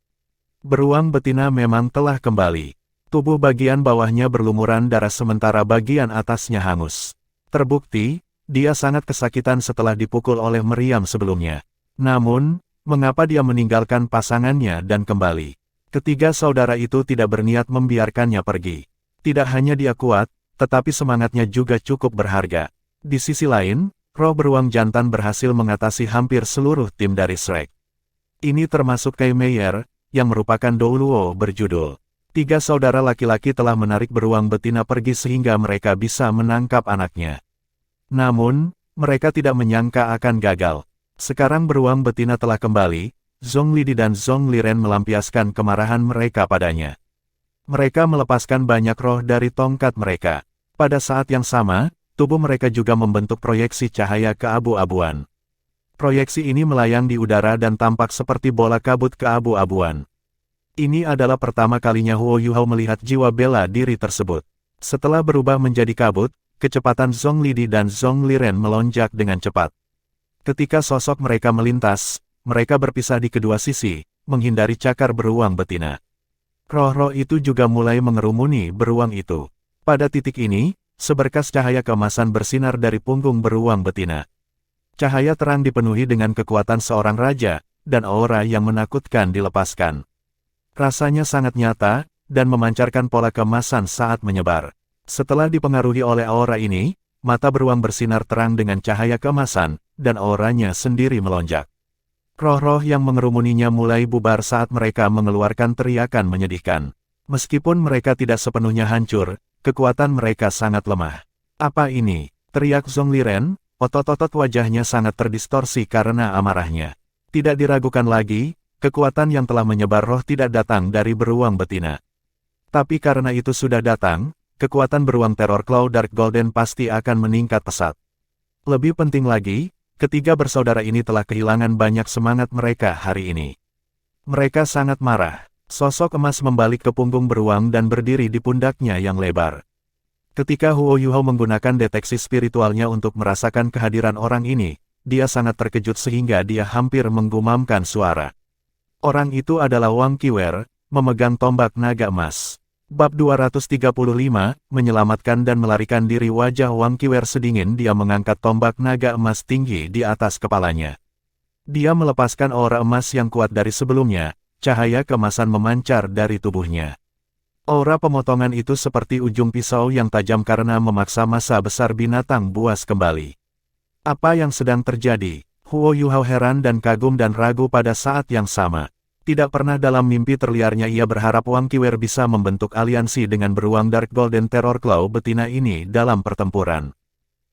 Beruang betina memang telah kembali. Tubuh bagian bawahnya berlumuran darah sementara bagian atasnya hangus. Terbukti, dia sangat kesakitan setelah dipukul oleh meriam sebelumnya. Namun, mengapa dia meninggalkan pasangannya dan kembali? Ketiga saudara itu tidak berniat membiarkannya pergi. Tidak hanya dia kuat, tetapi semangatnya juga cukup berharga. Di sisi lain, roh beruang jantan berhasil mengatasi hampir seluruh tim dari Shrek. Ini termasuk Kai Meier, yang merupakan Douluo berjudul. 3 saudara laki-laki telah menarik beruang betina pergi sehingga mereka bisa menangkap anaknya. Namun, mereka tidak menyangka akan gagal. Sekarang beruang betina telah kembali, Zhong Lidi dan Zhong Liren melampiaskan kemarahan mereka padanya. Mereka melepaskan banyak roh dari tongkat mereka. Pada saat yang sama, tubuh mereka juga membentuk proyeksi cahaya keabu-abuan. Proyeksi ini melayang di udara dan tampak seperti bola kabut keabu-abuan. Ini adalah pertama kalinya Huo Yuhao melihat jiwa bela diri tersebut. Setelah berubah menjadi kabut, kecepatan Zhong Lidi dan Zhong Liren melonjak dengan cepat. Ketika sosok mereka melintas, mereka berpisah di kedua sisi, menghindari cakar beruang betina. Roh-roh itu juga mulai mengerumuni beruang itu. Pada titik ini, seberkas cahaya keemasan bersinar dari punggung beruang betina. Cahaya terang dipenuhi dengan kekuatan seorang raja, dan aura yang menakutkan dilepaskan. Rasanya sangat nyata, dan memancarkan pola keemasan saat menyebar. Setelah dipengaruhi oleh aura ini, mata beruang bersinar terang dengan cahaya keemasan, dan auranya sendiri melonjak. Roh-roh yang mengerumuninya mulai bubar saat mereka mengeluarkan teriakan menyedihkan. Meskipun mereka tidak sepenuhnya hancur, kekuatan mereka sangat lemah. Apa ini? Teriak Zhong Liren. Otot-otot wajahnya sangat terdistorsi karena amarahnya. Tidak diragukan lagi, kekuatan yang telah menyebar roh tidak datang dari beruang betina. Tapi karena itu sudah datang, kekuatan beruang teror Claw Dark Golden pasti akan meningkat pesat. Lebih penting lagi, ketiga bersaudara ini telah kehilangan banyak semangat mereka hari ini. Mereka sangat marah. Sosok emas membalik ke punggung beruang dan berdiri di pundaknya yang lebar. Ketika Huo Yuhao menggunakan deteksi spiritualnya untuk merasakan kehadiran orang ini, dia sangat terkejut sehingga dia hampir menggumamkan suara. Orang itu adalah Wang Qiwer, memegang tombak naga emas. Bab 235, menyelamatkan dan melarikan diri. Wajah Wang Qiwer sedingin. Dia mengangkat tombak naga emas tinggi di atas kepalanya. Dia melepaskan aura emas yang kuat dari sebelumnya, cahaya keemasan memancar dari tubuhnya. Aura pemotongan itu seperti ujung pisau yang tajam karena memaksa massa besar binatang buas kembali. Apa yang sedang terjadi? Huo Yuhao heran dan kagum dan ragu pada saat yang sama. Tidak pernah dalam mimpi terliarnya ia berharap Wang Qiwer bisa membentuk aliansi dengan beruang Dark Golden Terror Claw betina ini dalam pertempuran.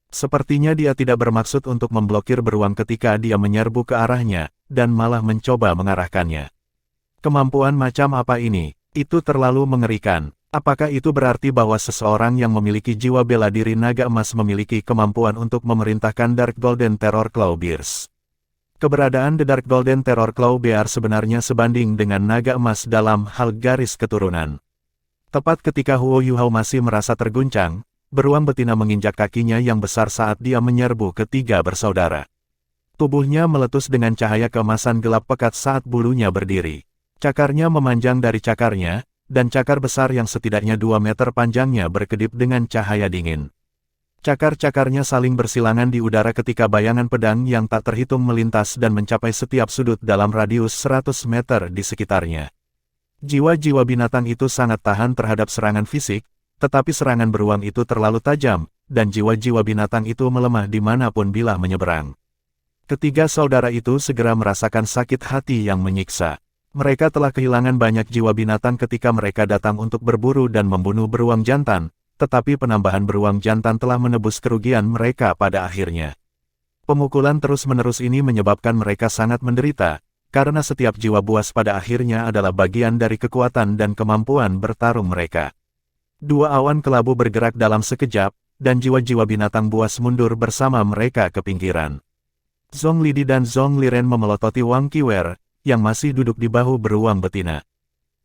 Sepertinya dia tidak bermaksud untuk memblokir beruang ketika dia menyerbu ke arahnya, dan malah mencoba mengarahkannya. Kemampuan macam apa ini? Itu terlalu mengerikan. Apakah itu berarti bahwa seseorang yang memiliki jiwa bela diri naga emas memiliki kemampuan untuk memerintahkan Dark Golden Terror Claw Bears? Keberadaan The Dark Golden Terror Claw Bear sebenarnya sebanding dengan naga emas dalam hal garis keturunan. Tepat ketika Huo Yuhao masih merasa terguncang, beruang betina menginjak kakinya yang besar saat dia menyerbu ketiga bersaudara. Tubuhnya meletus dengan cahaya keemasan gelap pekat saat bulunya berdiri. Cakarnya memanjang dari cakarnya, dan cakar besar yang setidaknya 2 meter panjangnya berkedip dengan cahaya dingin. Cakar-cakarnya saling bersilangan di udara ketika bayangan pedang yang tak terhitung melintas dan mencapai setiap sudut dalam radius 100 meter di sekitarnya. Jiwa-jiwa binatang itu sangat tahan terhadap serangan fisik, tetapi serangan beruang itu terlalu tajam, dan jiwa-jiwa binatang itu melemah dimanapun bila menyeberang. Ketiga saudara itu segera merasakan sakit hati yang menyiksa. Mereka telah kehilangan banyak jiwa binatang ketika mereka datang untuk berburu dan membunuh beruang jantan, tetapi penambahan beruang jantan telah menebus kerugian mereka pada akhirnya. Pemukulan terus-menerus ini menyebabkan mereka sangat menderita, karena setiap jiwa buas pada akhirnya adalah bagian dari kekuatan dan kemampuan bertarung mereka. Dua awan kelabu bergerak dalam sekejap, dan jiwa-jiwa binatang buas mundur bersama mereka ke pinggiran. Zhong Lidi dan Zhong Liren memelototi Wang Qiwer, yang masih duduk di bahu beruang betina.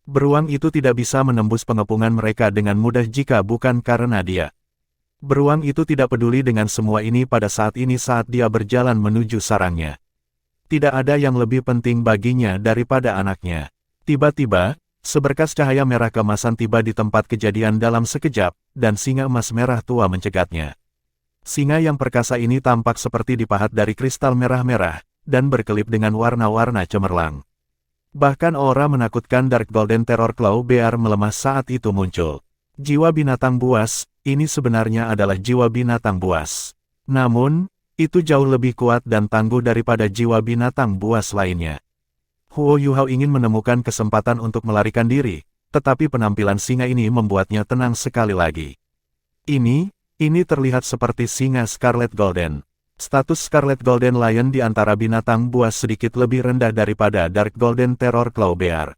Beruang itu tidak bisa menembus pengepungan mereka dengan mudah jika bukan karena dia. Beruang itu tidak peduli dengan semua ini pada saat ini saat dia berjalan menuju sarangnya. Tidak ada yang lebih penting baginya daripada anaknya. Tiba-tiba, seberkas cahaya merah keemasan tiba di tempat kejadian dalam sekejap, dan singa emas merah tua mencegatnya. Singa yang perkasa ini tampak seperti dipahat dari kristal merah-merah, dan berkelip dengan warna-warna cemerlang. Bahkan aura menakutkan Dark Golden Terror Claw Bear melemah saat itu muncul. Jiwa binatang buas, ini sebenarnya adalah jiwa binatang buas. Namun, itu jauh lebih kuat dan tangguh daripada jiwa binatang buas lainnya. Huo Yuhao ingin menemukan kesempatan untuk melarikan diri, tetapi penampilan singa ini membuatnya tenang sekali lagi. Ini terlihat seperti singa Scarlet Golden. Status Scarlet Golden Lion di antara binatang buas sedikit lebih rendah daripada Dark Golden Terror Claw Bear.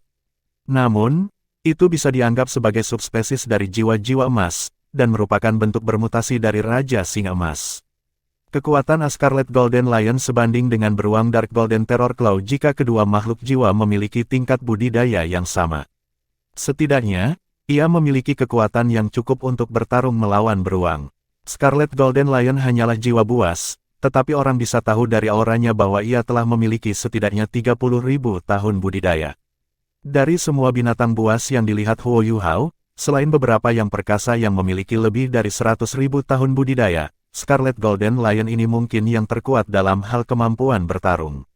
Namun, itu bisa dianggap sebagai subspesies dari jiwa-jiwa emas, dan merupakan bentuk bermutasi dari Raja Singa Emas. Kekuatan Scarlet Golden Lion sebanding dengan beruang Dark Golden Terror Claw jika kedua makhluk jiwa memiliki tingkat budidaya yang sama. Setidaknya, ia memiliki kekuatan yang cukup untuk bertarung melawan beruang. Scarlet Golden Lion hanyalah jiwa buas, tetapi orang bisa tahu dari auranya bahwa ia telah memiliki setidaknya 30.000 tahun budidaya. Dari semua binatang buas yang dilihat Huo Yuhao, selain beberapa yang perkasa yang memiliki lebih dari 100.000 tahun budidaya, Scarlet Golden Lion ini mungkin yang terkuat dalam hal kemampuan bertarung.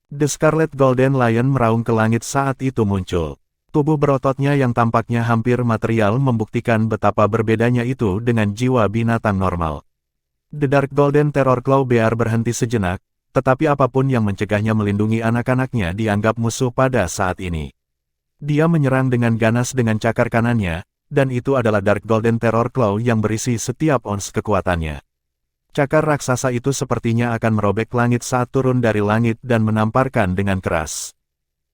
The Scarlet Golden Lion meraung ke langit saat itu muncul. Tubuh berototnya yang tampaknya hampir material membuktikan betapa berbedanya itu dengan jiwa binatang normal. The Dark Golden Terror Claw Bear berhenti sejenak, tetapi apapun yang mencegahnya melindungi anak-anaknya dianggap musuh pada saat ini. Dia menyerang dengan ganas dengan cakar kanannya, dan itu adalah Dark Golden Terror Claw yang berisi setiap ons kekuatannya. Cakar raksasa itu sepertinya akan merobek langit saat turun dari langit dan menamparkan dengan keras.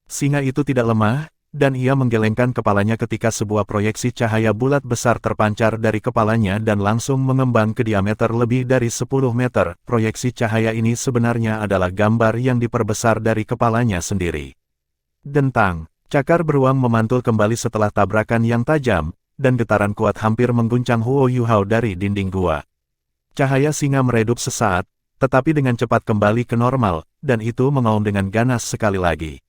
Singa itu tidak lemah, dan ia menggelengkan kepalanya ketika sebuah proyeksi cahaya bulat besar terpancar dari kepalanya dan langsung mengembang ke diameter lebih dari 10 meter. Proyeksi cahaya ini sebenarnya adalah gambar yang diperbesar dari kepalanya sendiri. Dentang, cakar beruang memantul kembali setelah tabrakan yang tajam, dan getaran kuat hampir mengguncang Huo Yuhao dari dinding gua. Cahaya singa meredup sesaat, tetapi dengan cepat kembali ke normal, dan itu mengaum dengan ganas sekali lagi.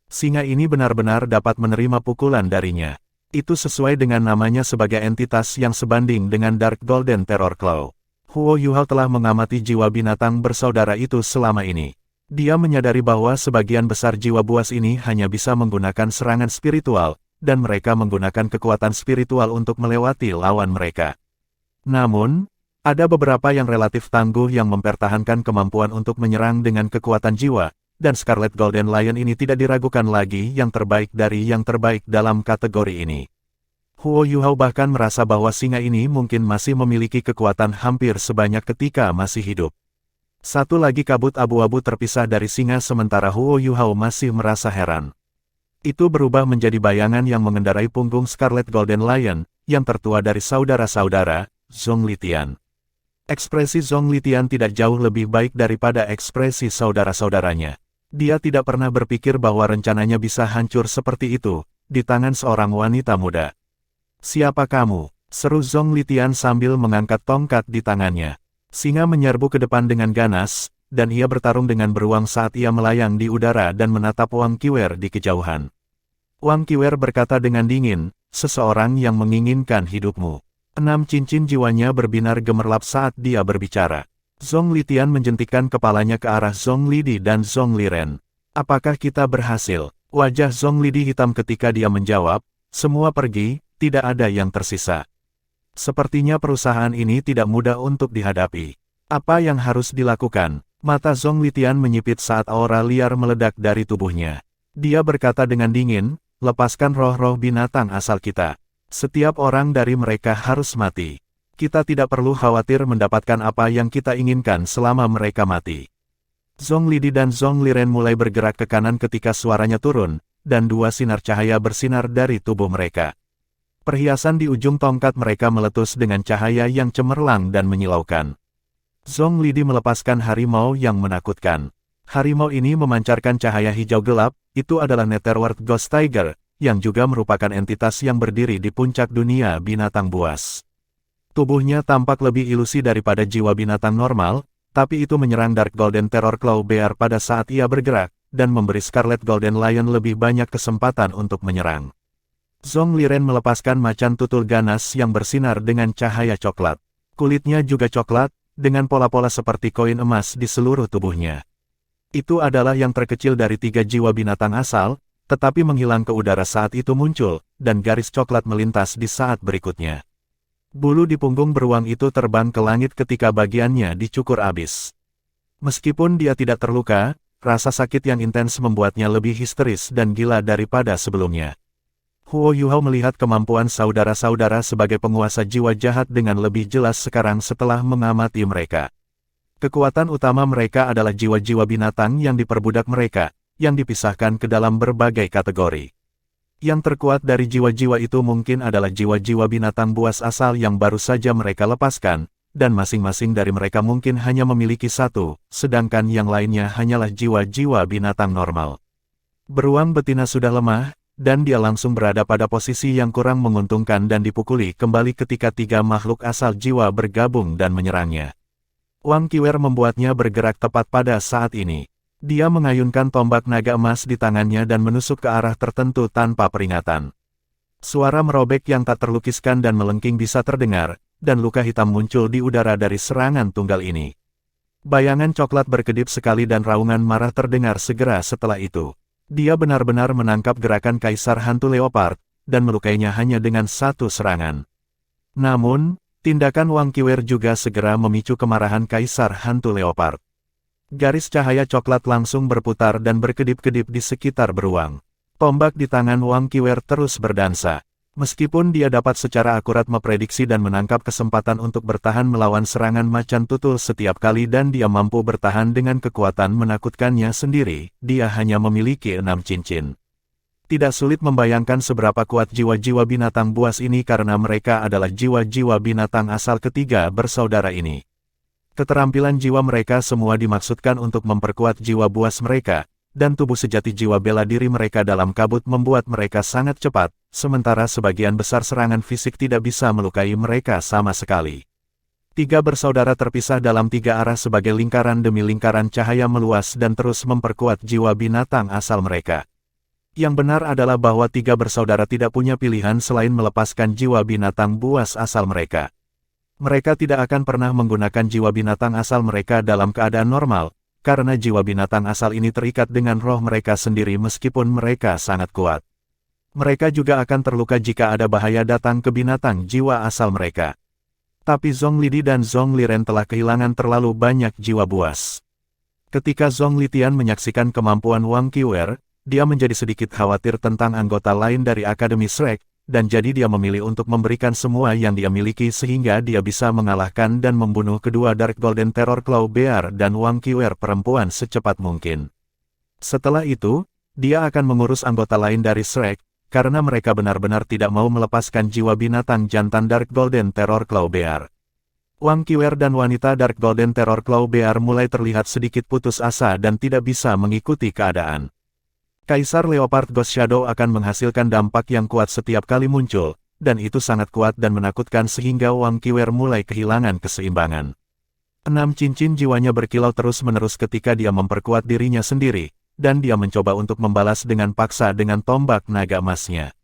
Singa ini benar-benar dapat menerima pukulan darinya. Itu sesuai dengan namanya sebagai entitas yang sebanding dengan Dark Golden Terror Claw. Huo Yuhao telah mengamati jiwa binatang bersaudara itu selama ini. Dia menyadari bahwa sebagian besar jiwa buas ini hanya bisa menggunakan serangan spiritual, dan mereka menggunakan kekuatan spiritual untuk melewati lawan mereka. Namun, Ada beberapa yang relatif tangguh yang mempertahankan kemampuan untuk menyerang dengan kekuatan jiwa, dan Scarlet Golden Lion ini tidak diragukan lagi yang terbaik dari yang terbaik dalam kategori ini. Huo Yuhao bahkan merasa bahwa singa ini mungkin masih memiliki kekuatan hampir sebanyak ketika masih hidup. Satu lagi kabut abu-abu terpisah dari singa sementara Huo Yuhao masih merasa heran. Itu berubah menjadi bayangan yang mengendarai punggung Scarlet Golden Lion, yang tertua dari saudara-saudara, Zhong Litian. Ekspresi Zhong Litian tidak jauh lebih baik daripada ekspresi saudara-saudaranya. Dia tidak pernah berpikir bahwa rencananya bisa hancur seperti itu, di tangan seorang wanita muda. "Siapa kamu?" seru Zhong Litian sambil mengangkat tongkat di tangannya. Singa menyerbu ke depan dengan ganas, dan ia bertarung dengan beruang saat ia melayang di udara dan menatap Wang Qiwer di kejauhan. Wang Qiwer berkata dengan dingin, "Seseorang yang menginginkan hidupmu." 6 cincin jiwanya berbinar gemerlap saat dia berbicara. Zhong Litian menjentikkan kepalanya ke arah Zhong Lidi dan Zhong Liren. "Apakah kita berhasil?" Wajah Zhong Lidi hitam ketika dia menjawab, "Semua pergi, tidak ada yang tersisa." Sepertinya perusahaan ini tidak mudah untuk dihadapi. Apa yang harus dilakukan? Mata Zhong Litian menyipit saat aura liar meledak dari tubuhnya. Dia berkata dengan dingin, "Lepaskan roh-roh binatang asal kita. Setiap orang dari mereka harus mati. Kita tidak perlu khawatir mendapatkan apa yang kita inginkan selama mereka mati." Zhong Lidi dan Zhong Liren mulai bergerak ke kanan ketika suaranya turun, dan 2 sinar cahaya bersinar dari tubuh mereka. Perhiasan di ujung tongkat mereka meletus dengan cahaya yang cemerlang dan menyilaukan. Zhong Lidi melepaskan harimau yang menakutkan. Harimau ini memancarkan cahaya hijau gelap, itu adalah Netherworld Ghost Tiger, yang juga merupakan entitas yang berdiri di puncak dunia binatang buas. Tubuhnya tampak lebih ilusi daripada jiwa binatang normal, tapi itu menyerang Dark Golden Terror Claw Bear pada saat ia bergerak, dan memberi Scarlet Golden Lion lebih banyak kesempatan untuk menyerang. Zhong Liren melepaskan macan tutul ganas yang bersinar dengan cahaya coklat. Kulitnya juga coklat, dengan pola-pola seperti koin emas di seluruh tubuhnya. Itu adalah yang terkecil dari 3 jiwa binatang asal, tetapi menghilang ke udara saat itu muncul, dan garis coklat melintas di saat berikutnya. Bulu di punggung beruang itu terbang ke langit ketika bagiannya dicukur abis. Meskipun dia tidak terluka, rasa sakit yang intens membuatnya lebih histeris dan gila daripada sebelumnya. Huo Yuhao melihat kemampuan saudara-saudara sebagai penguasa jiwa jahat dengan lebih jelas sekarang setelah mengamati mereka. Kekuatan utama mereka adalah jiwa-jiwa binatang yang diperbudak mereka, yang dipisahkan ke dalam berbagai kategori. Yang terkuat dari jiwa-jiwa itu mungkin adalah jiwa-jiwa binatang buas asal yang baru saja mereka lepaskan, dan masing-masing dari mereka mungkin hanya memiliki 1, sedangkan yang lainnya hanyalah jiwa-jiwa binatang normal. Beruang betina sudah lemah, dan dia langsung berada pada posisi yang kurang menguntungkan dan dipukuli kembali ketika 3 makhluk asal jiwa bergabung dan menyerangnya. Wang Qiwer membuatnya bergerak tepat pada saat ini. Dia mengayunkan tombak naga emas di tangannya dan menusuk ke arah tertentu tanpa peringatan. Suara merobek yang tak terlukiskan dan melengking bisa terdengar, dan luka hitam muncul di udara dari serangan tunggal ini. Bayangan coklat berkedip sekali dan raungan marah terdengar segera setelah itu. Dia benar-benar menangkap gerakan Kaisar Hantu Leopard, dan melukainya hanya dengan 1 serangan. Namun, tindakan Wang Qiwer juga segera memicu kemarahan Kaisar Hantu Leopard. Garis cahaya coklat langsung berputar dan berkedip-kedip di sekitar beruang. Tombak di tangan Wang Qiwer terus berdansa. Meskipun dia dapat secara akurat memprediksi dan menangkap kesempatan untuk bertahan melawan serangan macan tutul setiap kali dan dia mampu bertahan dengan kekuatan menakutkannya sendiri, dia hanya memiliki 6 cincin. Tidak sulit membayangkan seberapa kuat jiwa-jiwa binatang buas ini karena mereka adalah jiwa-jiwa binatang asal ketiga bersaudara ini. Keterampilan jiwa mereka semua dimaksudkan untuk memperkuat jiwa buas mereka, dan tubuh sejati jiwa bela diri mereka dalam kabut membuat mereka sangat cepat, sementara sebagian besar serangan fisik tidak bisa melukai mereka sama sekali. 3 bersaudara terpisah dalam 3 arah sebagai lingkaran demi lingkaran cahaya meluas dan terus memperkuat jiwa binatang asal mereka. Yang benar adalah bahwa 3 bersaudara tidak punya pilihan selain melepaskan jiwa binatang buas asal mereka. Mereka tidak akan pernah menggunakan jiwa binatang asal mereka dalam keadaan normal, karena jiwa binatang asal ini terikat dengan roh mereka sendiri meskipun mereka sangat kuat. Mereka juga akan terluka jika ada bahaya datang ke binatang jiwa asal mereka. Tapi Zhonglidi dan Zhongliren telah kehilangan terlalu banyak jiwa buas. Ketika Zhonglitian menyaksikan kemampuan Wang Qiwer, dia menjadi sedikit khawatir tentang anggota lain dari Akademi Shrek, dan jadi dia memilih untuk memberikan semua yang dia miliki sehingga dia bisa mengalahkan dan membunuh kedua Dark Golden Terror Claw Bear dan Wang Qiwer perempuan secepat mungkin. Setelah itu, dia akan mengurus anggota lain dari Shrek, karena mereka benar-benar tidak mau melepaskan jiwa binatang jantan Dark Golden Terror Claw Bear. Wang Qiwer dan wanita Dark Golden Terror Claw Bear mulai terlihat sedikit putus asa dan tidak bisa mengikuti keadaan. Kaisar Leopard Ghost Shadow akan menghasilkan dampak yang kuat setiap kali muncul, dan itu sangat kuat dan menakutkan sehingga Wang Qiwer mulai kehilangan keseimbangan. 6 cincin jiwanya berkilau terus-menerus ketika dia memperkuat dirinya sendiri, dan dia mencoba untuk membalas dengan paksa dengan tombak naga emasnya.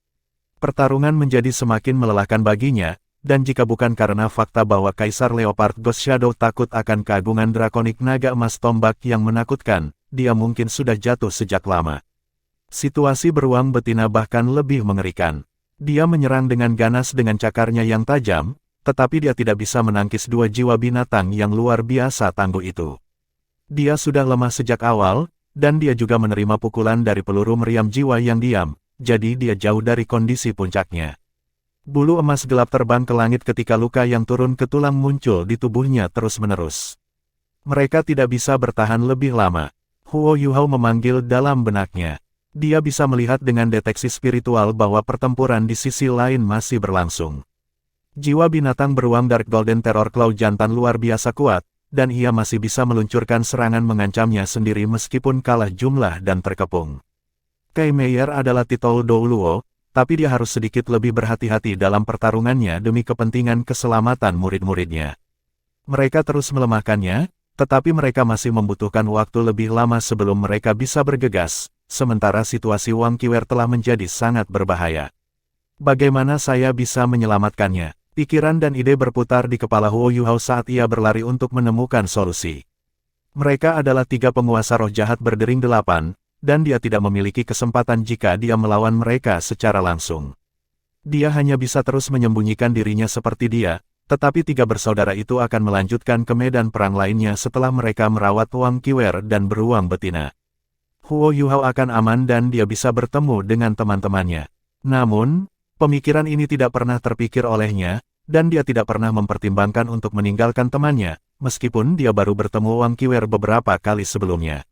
Pertarungan menjadi semakin melelahkan baginya, dan jika bukan karena fakta bahwa Kaisar Leopard Ghost Shadow takut akan keagungan drakonik naga emas tombak yang menakutkan, dia mungkin sudah jatuh sejak lama. Situasi beruang betina bahkan lebih mengerikan. Dia menyerang dengan ganas dengan cakarnya yang tajam, tetapi dia tidak bisa menangkis dua jiwa binatang yang luar biasa tangguh itu. Dia sudah lemah sejak awal, dan dia juga menerima pukulan dari peluru meriam jiwa yang diam, jadi dia jauh dari kondisi puncaknya. Bulu emas gelap terbang ke langit ketika luka yang turun ke tulang muncul di tubuhnya terus-menerus. Mereka tidak bisa bertahan lebih lama. Huo Yuhao memanggil dalam benaknya. Dia bisa melihat dengan deteksi spiritual bahwa pertempuran di sisi lain masih berlangsung. Jiwa binatang beruang Dark Golden Terror Claw jantan luar biasa kuat, dan ia masih bisa meluncurkan serangan mengancamnya sendiri meskipun kalah jumlah dan terkepung. Kai Meier adalah titel Douluo, tapi dia harus sedikit lebih berhati-hati dalam pertarungannya demi kepentingan keselamatan murid-muridnya. Mereka terus melemahkannya, tetapi mereka masih membutuhkan waktu lebih lama sebelum mereka bisa bergegas. Sementara situasi Wang Qiwer telah menjadi sangat berbahaya. Bagaimana saya bisa menyelamatkannya? Pikiran dan ide berputar di kepala Huo Yuhao saat ia berlari untuk menemukan solusi. Mereka adalah 3 penguasa roh jahat berdering 8, dan dia tidak memiliki kesempatan jika dia melawan mereka secara langsung. Dia hanya bisa terus menyembunyikan dirinya seperti dia, tetapi 3 bersaudara itu akan melanjutkan ke medan perang lainnya setelah mereka merawat Wang Qiwer dan beruang betina. Huo Yuhao akan aman dan dia bisa bertemu dengan teman-temannya. Namun, pemikiran ini tidak pernah terpikir olehnya, dan dia tidak pernah mempertimbangkan untuk meninggalkan temannya, meskipun dia baru bertemu Wang Qiwer beberapa kali sebelumnya.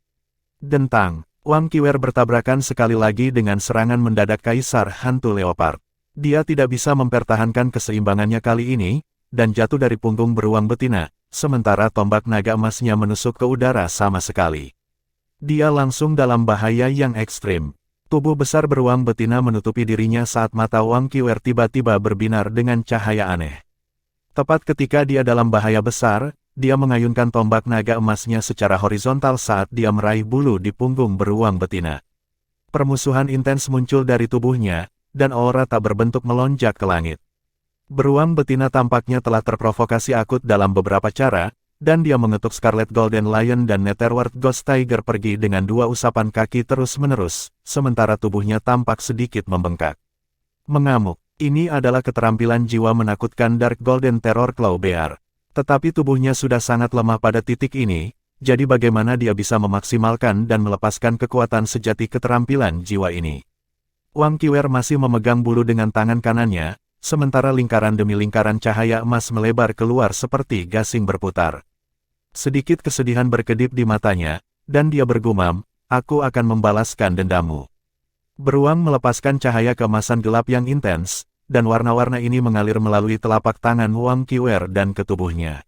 Dentang, Wang Qiwer bertabrakan sekali lagi dengan serangan mendadak Kaisar Hantu Leopard. Dia tidak bisa mempertahankan keseimbangannya kali ini, dan jatuh dari punggung beruang betina, sementara tombak naga emasnya menusuk ke udara sama sekali. Dia langsung dalam bahaya yang ekstrim. Tubuh besar beruang betina menutupi dirinya saat mata Wang Qiwer tiba-tiba berbinar dengan cahaya aneh. Tepat ketika dia dalam bahaya besar, dia mengayunkan tombak naga emasnya secara horizontal saat dia meraih bulu di punggung beruang betina. Permusuhan intens muncul dari tubuhnya, dan aura tak berbentuk melonjak ke langit. Beruang betina tampaknya telah terprovokasi akut dalam beberapa cara, dan dia mengetuk Scarlet Golden Lion dan Netherworld Ghost Tiger pergi dengan 2 usapan kaki terus-menerus, sementara tubuhnya tampak sedikit membengkak. Mengamuk, ini adalah keterampilan jiwa menakutkan Dark Golden Terror Claw Bear. Tetapi tubuhnya sudah sangat lemah pada titik ini, jadi bagaimana dia bisa memaksimalkan dan melepaskan kekuatan sejati keterampilan jiwa ini? Wang Qiwer masih memegang bulu dengan tangan kanannya, sementara lingkaran demi lingkaran cahaya emas melebar keluar seperti gasing berputar. Sedikit kesedihan berkedip di matanya, dan dia bergumam, "Aku akan membalaskan dendammu." Beruang melepaskan cahaya keemasan gelap yang intens, dan warna-warna ini mengalir melalui telapak tangan Wang Qiwer dan ke tubuhnya.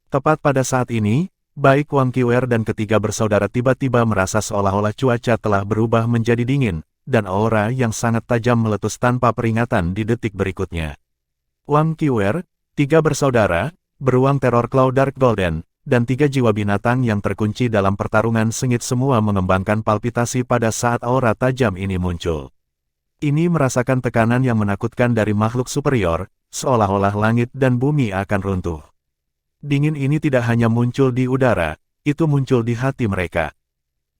Tepat pada saat ini, baik Wang Qiwer dan ketiga bersaudara tiba-tiba merasa seolah-olah cuaca telah berubah menjadi dingin, dan aura yang sangat tajam meletus tanpa peringatan di detik berikutnya. Wang Qiwer, 3 bersaudara, beruang teror Claw Dark Golden, dan 3 jiwa binatang yang terkunci dalam pertarungan sengit semua mengembangkan palpitasi pada saat aura tajam ini muncul. Ini merasakan tekanan yang menakutkan dari makhluk superior, seolah-olah langit dan bumi akan runtuh. Dingin ini tidak hanya muncul di udara, itu muncul di hati mereka.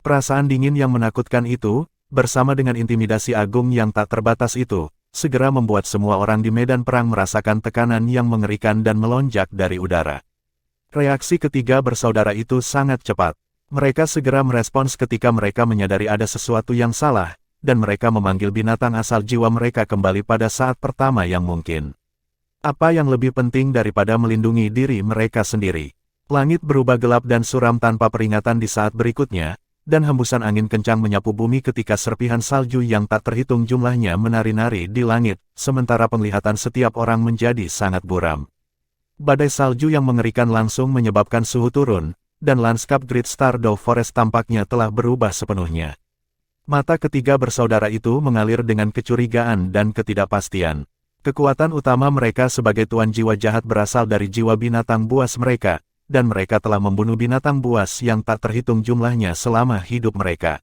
Perasaan dingin yang menakutkan itu, bersama dengan intimidasi agung yang tak terbatas itu, segera membuat semua orang di medan perang merasakan tekanan yang mengerikan dan melonjak dari udara. Reaksi ketiga bersaudara itu sangat cepat. Mereka segera merespons ketika mereka menyadari ada sesuatu yang salah, dan mereka memanggil binatang asal jiwa mereka kembali pada saat pertama yang mungkin. Apa yang lebih penting daripada melindungi diri mereka sendiri? Langit berubah gelap dan suram tanpa peringatan di saat berikutnya, dan hembusan angin kencang menyapu bumi ketika serpihan salju yang tak terhitung jumlahnya menari-nari di langit, sementara penglihatan setiap orang menjadi sangat buram. Badai salju yang mengerikan langsung menyebabkan suhu turun, dan lanskap Great Stardew Forest tampaknya telah berubah sepenuhnya. Mata ketiga bersaudara itu mengalir dengan kecurigaan dan ketidakpastian. Kekuatan utama mereka sebagai tuan jiwa jahat berasal dari jiwa binatang buas mereka, dan mereka telah membunuh binatang buas yang tak terhitung jumlahnya selama hidup mereka.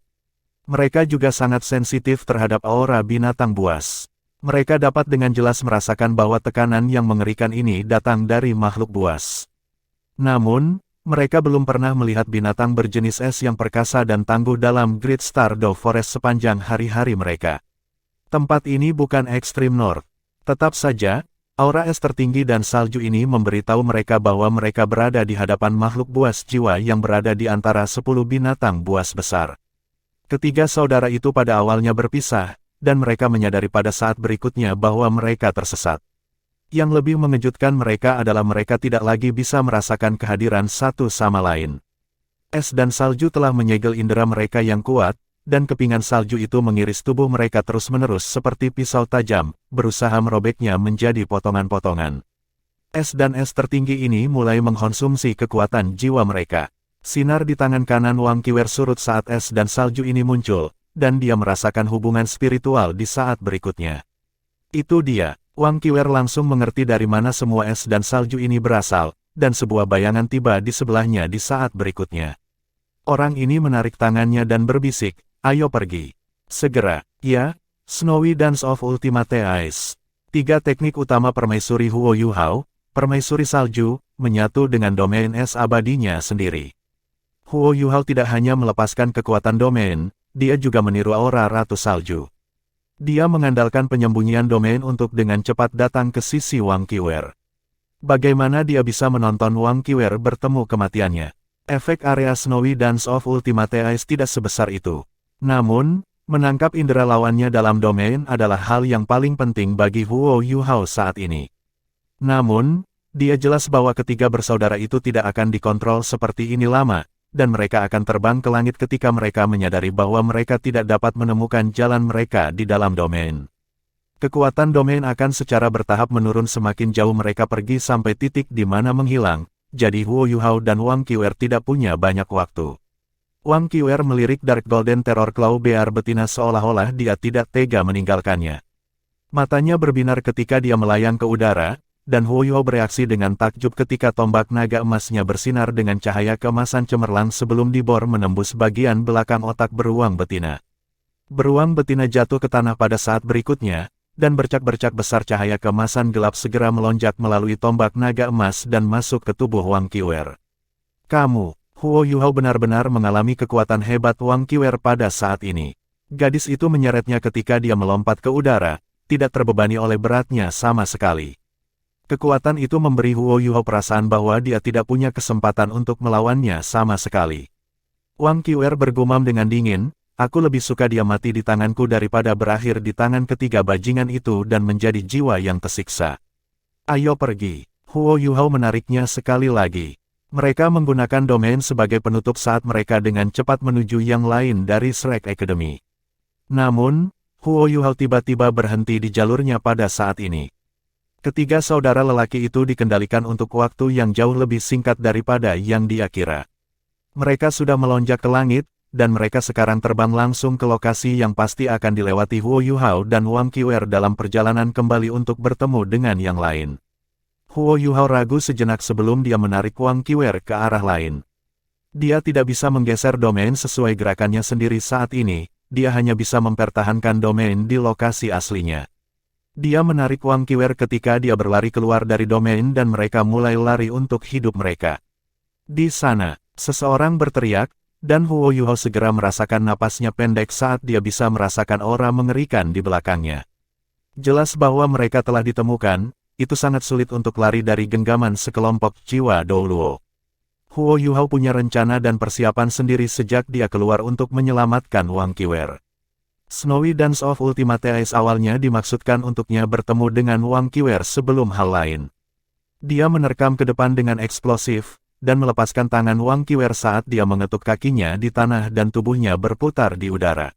Mereka juga sangat sensitif terhadap aura binatang buas. Mereka dapat dengan jelas merasakan bahwa tekanan yang mengerikan ini datang dari makhluk buas. Namun, mereka belum pernah melihat binatang berjenis es yang perkasa dan tangguh dalam Great Stardew Forest sepanjang hari-hari mereka. Tempat ini bukan Extreme North. Tetap saja, aura es tertinggi dan salju ini memberitahu mereka bahwa mereka berada di hadapan makhluk buas jiwa yang berada di antara 10 binatang buas besar. Ketiga saudara itu pada awalnya berpisah, dan mereka menyadari pada saat berikutnya bahwa mereka tersesat. Yang lebih mengejutkan mereka adalah mereka tidak lagi bisa merasakan kehadiran satu sama lain. Es dan salju telah menyegel indera mereka yang kuat, dan kepingan salju itu mengiris tubuh mereka terus-menerus seperti pisau tajam, berusaha merobeknya menjadi potongan-potongan. Es dan es tertinggi ini mulai mengkonsumsi kekuatan jiwa mereka. Sinar di tangan kanan Wang Qiwer surut saat es dan salju ini muncul, dan dia merasakan hubungan spiritual di saat berikutnya. Itu dia, Wang Qiwer langsung mengerti dari mana semua es dan salju ini berasal, dan sebuah bayangan tiba di sebelahnya di saat berikutnya. Orang ini menarik tangannya dan berbisik, "Ayo pergi. Segera." Ya, Snowy Dance of Ultimate Ice. 3 teknik utama permaisuri Huo Yuhao, permaisuri salju, menyatu dengan domain es abadinya sendiri. Huo Yuhao tidak hanya melepaskan kekuatan domain, dia juga meniru aura Ratu Salju. Dia mengandalkan penyembunyian domain untuk dengan cepat datang ke sisi Wang Qiwer. Bagaimana dia bisa menonton Wang Qiwer bertemu kematiannya? Efek area Snowy Dance of Ultimate Ice tidak sebesar itu. Namun, menangkap indera lawannya dalam domain adalah hal yang paling penting bagi Huo Yuhao saat ini. Namun, dia jelas bahwa ketiga bersaudara itu tidak akan dikontrol seperti ini lama, dan mereka akan terbang ke langit ketika mereka menyadari bahwa mereka tidak dapat menemukan jalan mereka di dalam domain. Kekuatan domain akan secara bertahap menurun semakin jauh mereka pergi sampai titik di mana menghilang, jadi Huo Yuhao dan Wang Qiwer tidak punya banyak waktu. Wang Qiwer melirik Dark Golden Terror Claw bear betina seolah-olah dia tidak tega meninggalkannya. Matanya berbinar ketika dia melayang ke udara, dan Huo Yuhao bereaksi dengan takjub ketika tombak naga emasnya bersinar dengan cahaya keemasan cemerlang sebelum dibor menembus bagian belakang otak beruang betina. Beruang betina jatuh ke tanah pada saat berikutnya, dan bercak-bercak besar cahaya keemasan gelap segera melonjak melalui tombak naga emas dan masuk ke tubuh Wang Qiwer. "Kamu," Huo Yuhao benar-benar mengalami kekuatan hebat Wang Qiwer pada saat ini. Gadis itu menyeretnya ketika dia melompat ke udara, tidak terbebani oleh beratnya sama sekali. Kekuatan itu memberi Huo Yuhao perasaan bahwa dia tidak punya kesempatan untuk melawannya sama sekali. Wang Qiwer bergumam dengan dingin, "Aku lebih suka dia mati di tanganku daripada berakhir di tangan ketiga bajingan itu dan menjadi jiwa yang tersiksa. Ayo pergi." Huo Yuhao menariknya sekali lagi. Mereka menggunakan domain sebagai penutup saat mereka dengan cepat menuju yang lain dari Shrek Academy. Namun, Huo Yuhao tiba-tiba berhenti di jalurnya pada saat ini. Ketiga saudara lelaki itu dikendalikan untuk waktu yang jauh lebih singkat daripada yang dia kira. Mereka sudah melonjak ke langit, dan mereka sekarang terbang langsung ke lokasi yang pasti akan dilewati Huo Yuhao dan Wang Qiwer dalam perjalanan kembali untuk bertemu dengan yang lain. Huo Yuhao ragu sejenak sebelum dia menarik Wang Qiwer ke arah lain. Dia tidak bisa menggeser domain sesuai gerakannya sendiri saat ini, dia hanya bisa mempertahankan domain di lokasi aslinya. Dia menarik Wang Qiwer ketika dia berlari keluar dari domain dan mereka mulai lari untuk hidup mereka. Di sana, seseorang berteriak, dan Huo Yuhao segera merasakan napasnya pendek saat dia bisa merasakan aura mengerikan di belakangnya. Jelas bahwa mereka telah ditemukan, itu sangat sulit untuk lari dari genggaman sekelompok jiwa Douluo. Huo Yuhao punya rencana dan persiapan sendiri sejak dia keluar untuk menyelamatkan Wang Qiwer. Snowy Dance of Ultimate Ice awalnya dimaksudkan untuknya bertemu dengan Wang Qiwer sebelum hal lain. Dia menerkam ke depan dengan eksplosif, dan melepaskan tangan Wang Qiwer saat dia mengetuk kakinya di tanah dan tubuhnya berputar di udara.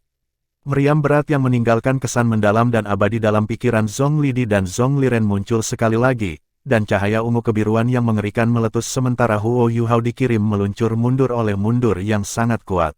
Meriam berat yang meninggalkan kesan mendalam dan abadi dalam pikiran Zhong Lidi dan Zhong Liren muncul sekali lagi, dan cahaya ungu kebiruan yang mengerikan meletus sementara Huo Yuhao dikirim meluncur mundur oleh mundur yang sangat kuat.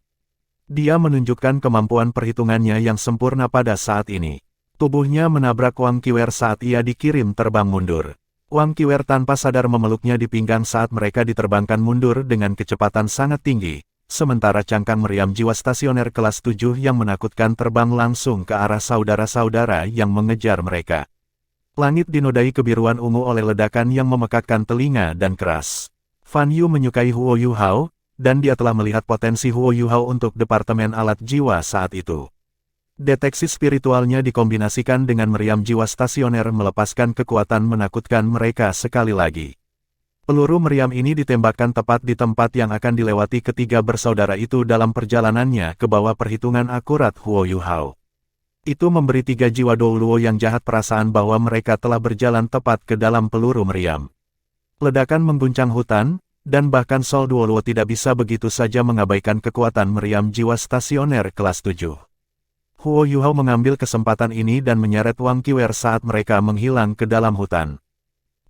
Dia menunjukkan kemampuan perhitungannya yang sempurna pada saat ini. Tubuhnya menabrak Wang Qiwer saat ia dikirim terbang mundur. Wang Qiwer tanpa sadar memeluknya di pinggang saat mereka diterbangkan mundur dengan kecepatan sangat tinggi. Sementara cangkang meriam jiwa stasioner kelas 7 yang menakutkan terbang langsung ke arah saudara-saudara yang mengejar mereka. Langit dinodai kebiruan ungu oleh ledakan yang memekakkan telinga dan keras. Fan Yu menyukai Huo Yuhao, dan dia telah melihat potensi Huo Yuhao untuk Departemen Alat Jiwa saat itu. Deteksi spiritualnya dikombinasikan dengan meriam jiwa stasioner melepaskan kekuatan menakutkan mereka sekali lagi. Peluru meriam ini ditembakkan tepat di tempat yang akan dilewati ketiga bersaudara itu dalam perjalanannya ke bawah perhitungan akurat Huo Yuhao. Itu memberi tiga jiwa Douluo yang jahat perasaan bahwa mereka telah berjalan tepat ke dalam peluru meriam. Ledakan mengguncang hutan, dan bahkan Sol Douluo tidak bisa begitu saja mengabaikan kekuatan meriam jiwa stasioner kelas 7. Huo Yuhao mengambil kesempatan ini dan menyeret Wang Qiwer saat mereka menghilang ke dalam hutan.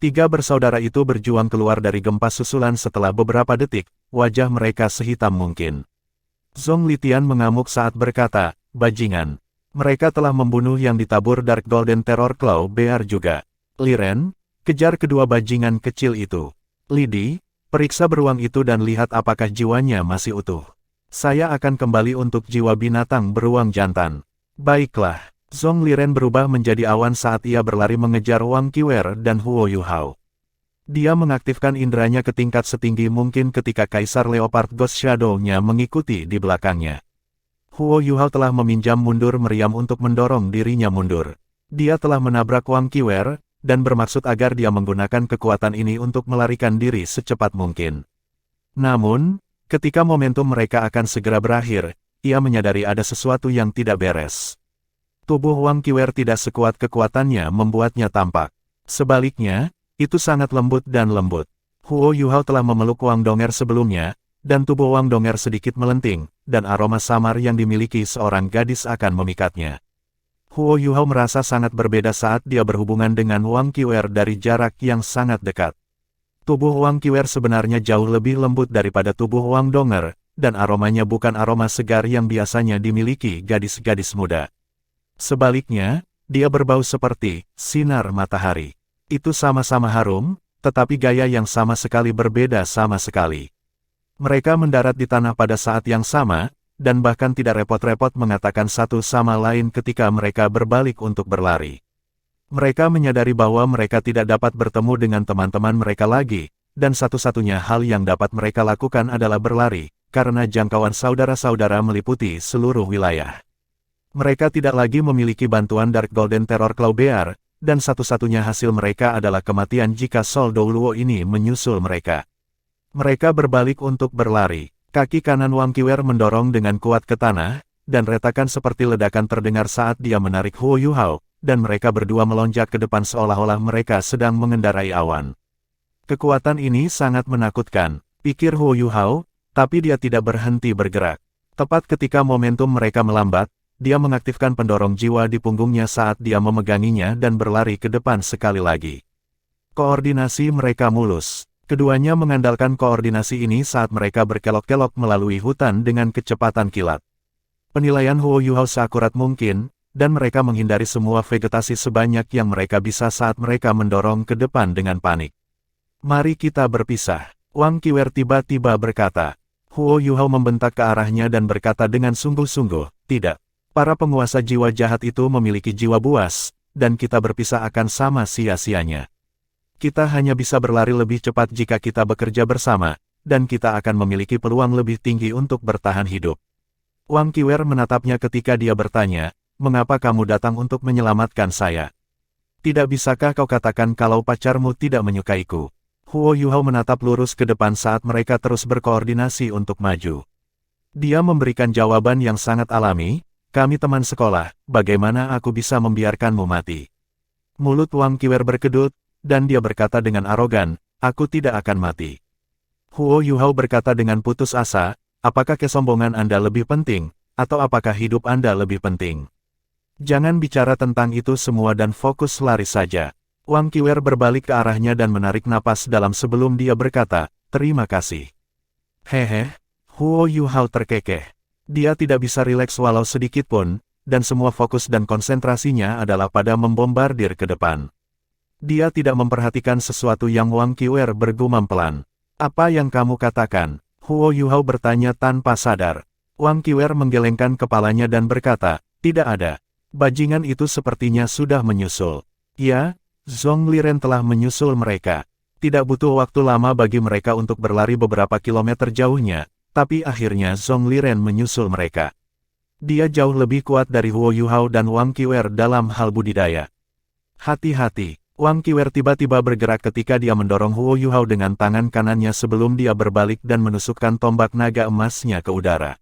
Tiga bersaudara itu berjuang keluar dari gempa susulan setelah beberapa detik, wajah mereka sehitam mungkin. Zhong Litian mengamuk saat berkata, "Bajingan. Mereka telah membunuh yang ditabur Dark Golden Terror Claw Bear juga. Liren, kejar kedua bajingan kecil itu. Lidi, periksa beruang itu dan lihat apakah jiwanya masih utuh. Saya akan kembali untuk jiwa binatang beruang jantan." Baiklah. Zhong Liren berubah menjadi awan saat ia berlari mengejar Wang Qiwer dan Huo Yuhao. Dia mengaktifkan inderanya ke tingkat setinggi mungkin ketika Kaisar Leopard Ghost Shadow-nya mengikuti di belakangnya. Huo Yuhao telah meminjam mundur meriam untuk mendorong dirinya mundur. Dia telah menabrak Wang Qiwer, dan bermaksud agar dia menggunakan kekuatan ini untuk melarikan diri secepat mungkin. Namun, ketika momentum mereka akan segera berakhir, ia menyadari ada sesuatu yang tidak beres. Tubuh Wang Qiwer tidak sekuat kekuatannya membuatnya tampak. Sebaliknya, itu sangat lembut dan lembut. Huo Yuhao telah memeluk Wang Donger sebelumnya, dan tubuh Wang Donger sedikit melenting, dan aroma samar yang dimiliki seorang gadis akan memikatnya. Huo Yuhao merasa sangat berbeda saat dia berhubungan dengan Wang Qiwer dari jarak yang sangat dekat. Tubuh Wang Qiwer sebenarnya jauh lebih lembut daripada tubuh Wang Donger, dan aromanya bukan aroma segar yang biasanya dimiliki gadis-gadis muda. Sebaliknya, dia berbau seperti sinar matahari. Itu sama-sama harum, tetapi gaya yang sama sekali berbeda sama sekali. Mereka mendarat di tanah pada saat yang sama, dan bahkan tidak repot-repot mengatakan satu sama lain ketika mereka berbalik untuk berlari. Mereka menyadari bahwa mereka tidak dapat bertemu dengan teman-teman mereka lagi, dan satu-satunya hal yang dapat mereka lakukan adalah berlari, karena jangkauan saudara-saudara meliputi seluruh wilayah. Mereka tidak lagi memiliki bantuan Dark Golden Terror Claw Bear, dan satu-satunya hasil mereka adalah kematian jika Sol Douluo ini menyusul mereka. Mereka berbalik untuk berlari. Kaki kanan Wang Qiwer mendorong dengan kuat ke tanah, dan retakan seperti ledakan terdengar saat dia menarik Huo Yuhao, dan mereka berdua melonjak ke depan seolah-olah mereka sedang mengendarai awan. Kekuatan ini sangat menakutkan, pikir Huo Yuhao, tapi dia tidak berhenti bergerak. Tepat ketika momentum mereka melambat, dia mengaktifkan pendorong jiwa di punggungnya saat dia memeganginya dan berlari ke depan sekali lagi. Koordinasi mereka mulus. Keduanya mengandalkan koordinasi ini saat mereka berkelok-kelok melalui hutan dengan kecepatan kilat. Penilaian Huo Yuhao seakurat mungkin, dan mereka menghindari semua vegetasi sebanyak yang mereka bisa saat mereka mendorong ke depan dengan panik. "Mari kita berpisah," Wang Qiwer tiba-tiba berkata. Huo Yuhao membentak ke arahnya dan berkata dengan sungguh-sungguh, "Tidak. Para penguasa jiwa jahat itu memiliki jiwa buas, dan kita berpisah akan sama sia-sianya. Kita hanya bisa berlari lebih cepat jika kita bekerja bersama, dan kita akan memiliki peluang lebih tinggi untuk bertahan hidup." Wang Qiwer menatapnya ketika dia bertanya, "Mengapa kamu datang untuk menyelamatkan saya?" Tidak bisakah kau katakan kalau pacarmu tidak menyukaiku? Huo Yuhao menatap lurus ke depan saat mereka terus berkoordinasi untuk maju. Dia memberikan jawaban yang sangat alami, kami teman sekolah, bagaimana aku bisa membiarkanmu mati? Mulut Wang Qiwer berkedut, dan dia berkata dengan arogan, aku tidak akan mati. Huo Yuhao berkata dengan putus asa, apakah kesombongan Anda lebih penting, atau apakah hidup Anda lebih penting? Jangan bicara tentang itu semua dan fokus lari saja. Wang Qiwer berbalik ke arahnya dan menarik napas dalam sebelum dia berkata, terima kasih. Hehe, Huo Yuhao terkekeh. Dia tidak bisa rileks walau sedikit pun, dan semua fokus dan konsentrasinya adalah pada membombardir ke depan. Dia tidak memperhatikan sesuatu yang Wang Qiwer bergumam pelan. Apa yang kamu katakan? Huo Yuhao bertanya tanpa sadar. Wang Qiwer menggelengkan kepalanya dan berkata, tidak ada. Bajingan itu sepertinya sudah menyusul. Ya, Zongliren telah menyusul mereka. Tidak butuh waktu lama bagi mereka untuk berlari beberapa kilometer jauhnya, tapi akhirnya Zongliren menyusul mereka. Dia jauh lebih kuat dari Huo Yuhao dan Wang Qiwer dalam hal budidaya. Hati-hati, Wang Qiwer tiba-tiba bergerak ketika dia mendorong Huo Yuhao dengan tangan kanannya sebelum dia berbalik dan menusukkan tombak naga emasnya ke udara.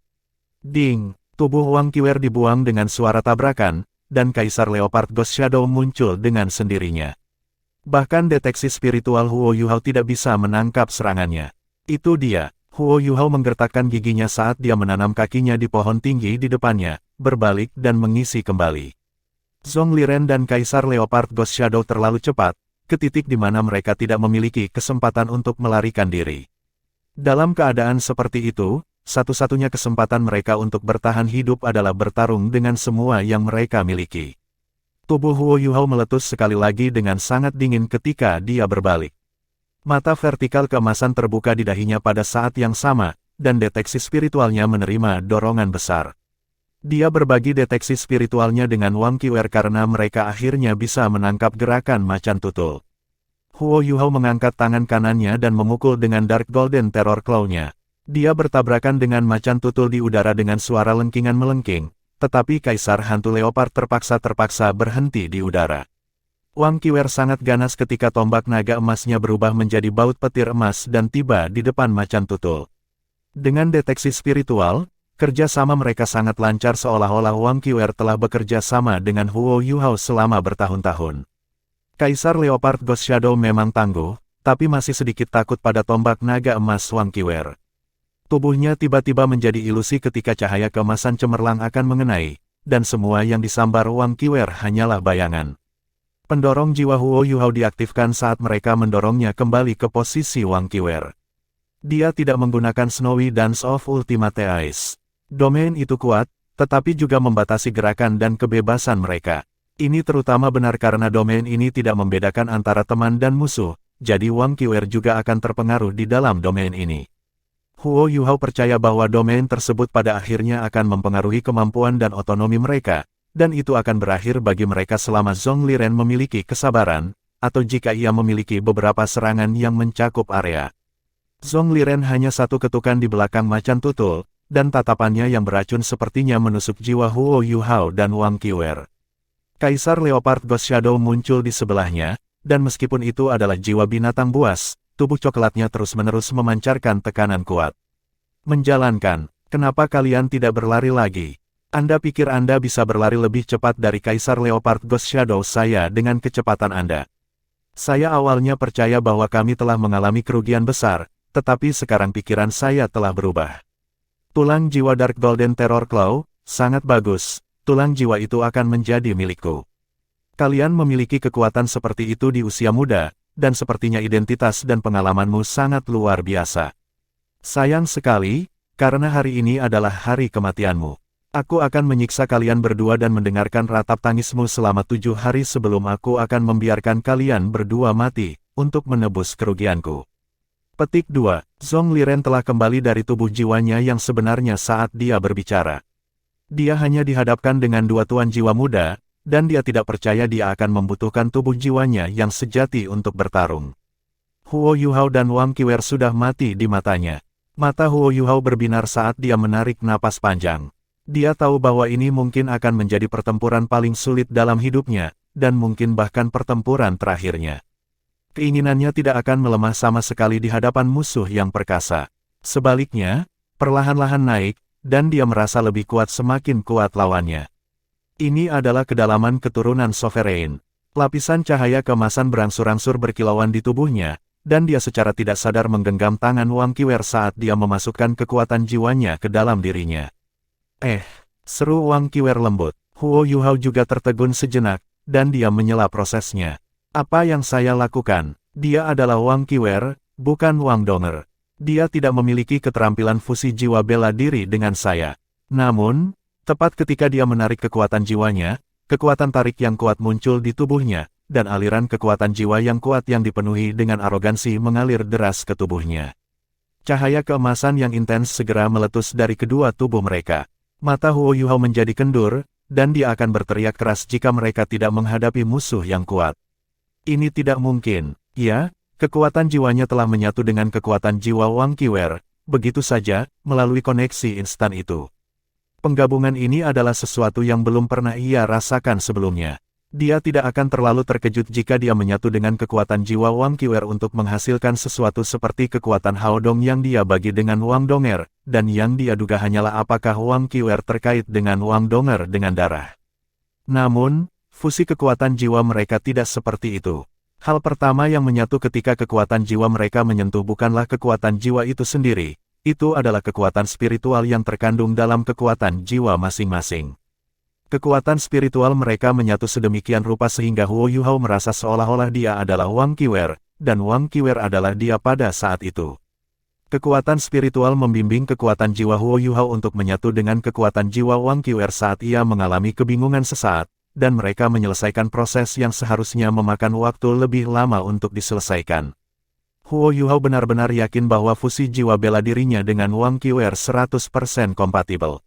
Ding, tubuh Wang Qiwer dibuang dengan suara tabrakan, dan Kaisar Leopard Ghost Shadow muncul dengan sendirinya. Bahkan deteksi spiritual Huo Yuhao tidak bisa menangkap serangannya. Itu dia. Huo Yuhao menggertakkan giginya saat dia menanam kakinya di pohon tinggi di depannya, berbalik dan mengisi kembali. Zongliren dan Kaisar Leopard Ghost Shadow terlalu cepat, ke titik di mana mereka tidak memiliki kesempatan untuk melarikan diri. Dalam keadaan seperti itu, satu-satunya kesempatan mereka untuk bertahan hidup adalah bertarung dengan semua yang mereka miliki. Tubuh Huo Yuhao meletus sekali lagi dengan sangat dingin ketika dia berbalik. Mata vertikal keemasan terbuka di dahinya pada saat yang sama, dan deteksi spiritualnya menerima dorongan besar. Dia berbagi deteksi spiritualnya dengan Wang Qiwer karena mereka akhirnya bisa menangkap gerakan macan tutul. Huo Yuhao mengangkat tangan kanannya dan memukul dengan Dark Golden Terror Claw-nya. Dia bertabrakan dengan macan tutul di udara dengan suara lengkingan melengking, tetapi Kaisar Hantu Leopard terpaksa berhenti di udara. Wang Qiwer sangat ganas ketika tombak naga emasnya berubah menjadi baut petir emas dan tiba di depan macan tutul. Dengan deteksi spiritual, kerja sama mereka sangat lancar seolah-olah Wang Qiwer telah bekerja sama dengan Huo Yuhao selama bertahun-tahun. Kaisar Leopard Ghost Shadow memang tangguh, tapi masih sedikit takut pada tombak naga emas Wang Qiwer. Tubuhnya tiba-tiba menjadi ilusi ketika cahaya keemasan cemerlang akan mengenai, dan semua yang disambar Wang Qiwer hanyalah bayangan. Pendorong jiwa Huo Yuhao diaktifkan saat mereka mendorongnya kembali ke posisi Wang Qiwer. Dia tidak menggunakan Snowy Dance of Ultimate Ice. Domain itu kuat, tetapi juga membatasi gerakan dan kebebasan mereka. Ini terutama benar karena domain ini tidak membedakan antara teman dan musuh, jadi Wang Qiwer juga akan terpengaruh di dalam domain ini. Huo Yuhao percaya bahwa domain tersebut pada akhirnya akan mempengaruhi kemampuan dan otonomi mereka, dan itu akan berakhir bagi mereka selama Zongliren memiliki kesabaran, atau jika ia memiliki beberapa serangan yang mencakup area. Zongliren hanya satu ketukan di belakang macan tutul, dan tatapannya yang beracun sepertinya menusuk jiwa Huo Yuhao dan Wang Qiwer. Kaisar Leopard Ghost Shadow muncul di sebelahnya, dan meskipun itu adalah jiwa binatang buas, tubuh coklatnya terus-menerus memancarkan tekanan kuat. Menjalankan, kenapa kalian tidak berlari lagi? Anda pikir Anda bisa berlari lebih cepat dari Kaisar Leopard Ghost Shadow saya dengan kecepatan Anda? Saya awalnya percaya bahwa kami telah mengalami kerugian besar, tetapi sekarang pikiran saya telah berubah. Tulang jiwa Dark Golden Terror Claw, sangat bagus, tulang jiwa itu akan menjadi milikku. Kalian memiliki kekuatan seperti itu di usia muda, dan sepertinya identitas dan pengalamanmu sangat luar biasa. Sayang sekali, karena hari ini adalah hari kematianmu. Aku akan menyiksa kalian berdua dan mendengarkan ratap tangismu selama 7 hari sebelum aku akan membiarkan kalian berdua mati, untuk menebus kerugianku. Petik 2. Zongliren telah kembali dari tubuh jiwanya yang sebenarnya saat dia berbicara. Dia hanya dihadapkan dengan dua tuan jiwa muda, dan dia tidak percaya dia akan membutuhkan tubuh jiwanya yang sejati untuk bertarung. Huo Yuhao dan Wang Qiwer sudah mati di matanya. Mata Huo Yuhao berbinar saat dia menarik napas panjang. Dia tahu bahwa ini mungkin akan menjadi pertempuran paling sulit dalam hidupnya, dan mungkin bahkan pertempuran terakhirnya. Keinginannya tidak akan melemah sama sekali di hadapan musuh yang perkasa. Sebaliknya, perlahan-lahan naik, dan dia merasa lebih kuat semakin kuat lawannya. Ini adalah kedalaman keturunan Sovereign. Lapisan cahaya keemasan berangsur-angsur berkilauan di tubuhnya, dan dia secara tidak sadar menggenggam tangan Wang Qiwer saat dia memasukkan kekuatan jiwanya ke dalam dirinya. Seru Wang Qiwer lembut. Huo Yuhao juga tertegun sejenak, dan dia menyela prosesnya. Apa yang saya lakukan? Dia adalah Wang Qiwer, bukan Wang Donger. Dia tidak memiliki keterampilan fusi jiwa bela diri dengan saya. Namun, tepat ketika dia menarik kekuatan jiwanya, kekuatan tarik yang kuat muncul di tubuhnya, dan aliran kekuatan jiwa yang kuat yang dipenuhi dengan arogansi mengalir deras ke tubuhnya. Cahaya keemasan yang intens segera meletus dari kedua tubuh mereka. Mata Huo Yuhao menjadi kendur, dan dia akan berteriak keras jika mereka tidak menghadapi musuh yang kuat. Ini tidak mungkin. Ya, kekuatan jiwanya telah menyatu dengan kekuatan jiwa Wang Qiwer, begitu saja, melalui koneksi instan itu. Penggabungan ini adalah sesuatu yang belum pernah ia rasakan sebelumnya. Dia tidak akan terlalu terkejut jika dia menyatu dengan kekuatan jiwa Wang Qiwer untuk menghasilkan sesuatu seperti kekuatan Hao Dong yang dia bagi dengan Wang Donger, dan yang dia duga hanyalah apakah Wang Qiwer terkait dengan Wang Donger dengan darah. Namun, fusi kekuatan jiwa mereka tidak seperti itu. Hal pertama yang menyatu ketika kekuatan jiwa mereka menyentuh bukanlah kekuatan jiwa itu sendiri. Itu adalah kekuatan spiritual yang terkandung dalam kekuatan jiwa masing-masing. Kekuatan spiritual mereka menyatu sedemikian rupa sehingga Huo Yuhao merasa seolah-olah dia adalah Wang Qiwer, dan Wang Qiwer adalah dia pada saat itu. Kekuatan spiritual membimbing kekuatan jiwa Huo Yuhao untuk menyatu dengan kekuatan jiwa Wang Qiwer saat ia mengalami kebingungan sesaat, dan mereka menyelesaikan proses yang seharusnya memakan waktu lebih lama untuk diselesaikan. Huo Yuhao benar-benar yakin bahwa fusi jiwa bela dirinya dengan Wang Qiwer 100% kompatibel.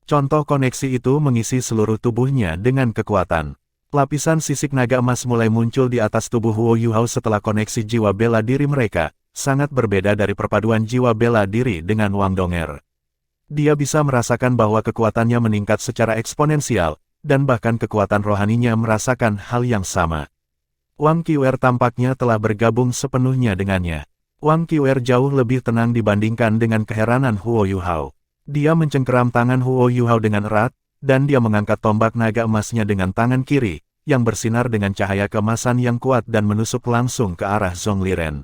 Contoh koneksi itu mengisi seluruh tubuhnya dengan kekuatan. Lapisan sisik naga emas mulai muncul di atas tubuh Huo Yuhao setelah koneksi jiwa bela diri mereka, sangat berbeda dari perpaduan jiwa bela diri dengan Wang Donger. Dia bisa merasakan bahwa kekuatannya meningkat secara eksponensial, dan bahkan kekuatan rohaninya merasakan hal yang sama. Wang Qiwer tampaknya telah bergabung sepenuhnya dengannya. Wang Qiwer jauh lebih tenang dibandingkan dengan keheranan Huo Yuhao. Dia mencengkeram tangan Huo Yuhao dengan erat, dan dia mengangkat tombak naga emasnya dengan tangan kiri, yang bersinar dengan cahaya keemasan yang kuat dan menusuk langsung ke arah Zhong Liren.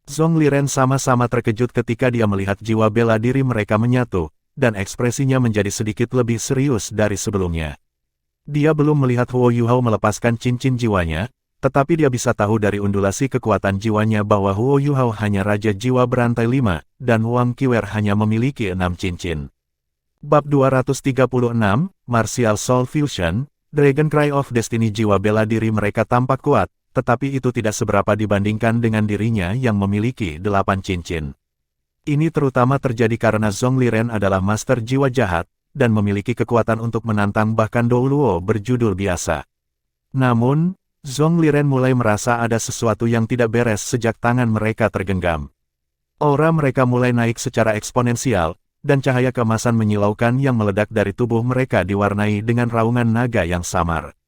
Zhong Liren sama-sama terkejut ketika dia melihat jiwa bela diri mereka menyatu, dan ekspresinya menjadi sedikit lebih serius dari sebelumnya. Dia belum melihat Huo Yuhao melepaskan cincin jiwanya, tetapi dia bisa tahu dari undulasi kekuatan jiwanya bahwa Huo Yuhao hanya Raja Jiwa Berantai 5, dan Wang Qiwer hanya memiliki 6 cincin. Bab 236, Martial Soul Fusion, Dragon Cry of Destiny. Jiwa bela diri mereka tampak kuat, tetapi itu tidak seberapa dibandingkan dengan dirinya yang memiliki 8 cincin. Ini terutama terjadi karena Zhong Liren adalah master jiwa jahat, dan memiliki kekuatan untuk menantang bahkan Dou Luo berjudul biasa. Namun, Zhong Liren mulai merasa ada sesuatu yang tidak beres sejak tangan mereka tergenggam. Aura mereka mulai naik secara eksponensial, dan cahaya keemasan menyilaukan yang meledak dari tubuh mereka diwarnai dengan raungan naga yang samar.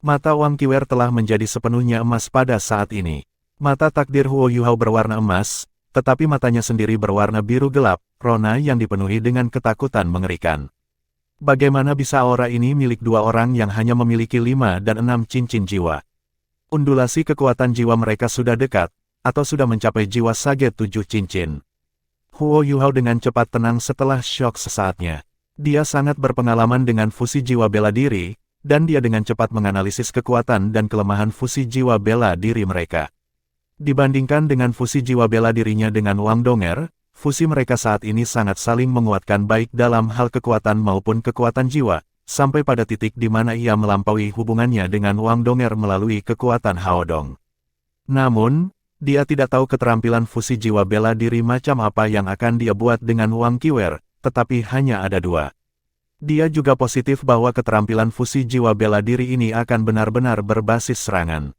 Mata Wang Qiwer telah menjadi sepenuhnya emas pada saat ini. Mata takdir Huo Yuhao berwarna emas, tetapi matanya sendiri berwarna biru gelap, rona yang dipenuhi dengan ketakutan mengerikan. Bagaimana bisa aura ini milik dua orang yang hanya memiliki 5 dan 6 cincin jiwa? Undulasi kekuatan jiwa mereka sudah dekat, atau sudah mencapai jiwa sage 7 cincin. Huo Yuhao dengan cepat tenang setelah syok sesaatnya. Dia sangat berpengalaman dengan fusi jiwa bela diri, dan dia dengan cepat menganalisis kekuatan dan kelemahan fusi jiwa bela diri mereka. Dibandingkan dengan fusi jiwa bela dirinya dengan Wang Donger, fusi mereka saat ini sangat saling menguatkan baik dalam hal kekuatan maupun kekuatan jiwa, sampai pada titik di mana ia melampaui hubungannya dengan Wang Donger melalui kekuatan Hao Dong. Namun, dia tidak tahu keterampilan fusi jiwa bela diri macam apa yang akan dia buat dengan Wang Qiwer, tetapi hanya ada 2. Dia juga positif bahwa keterampilan fusi jiwa bela diri ini akan benar-benar berbasis serangan.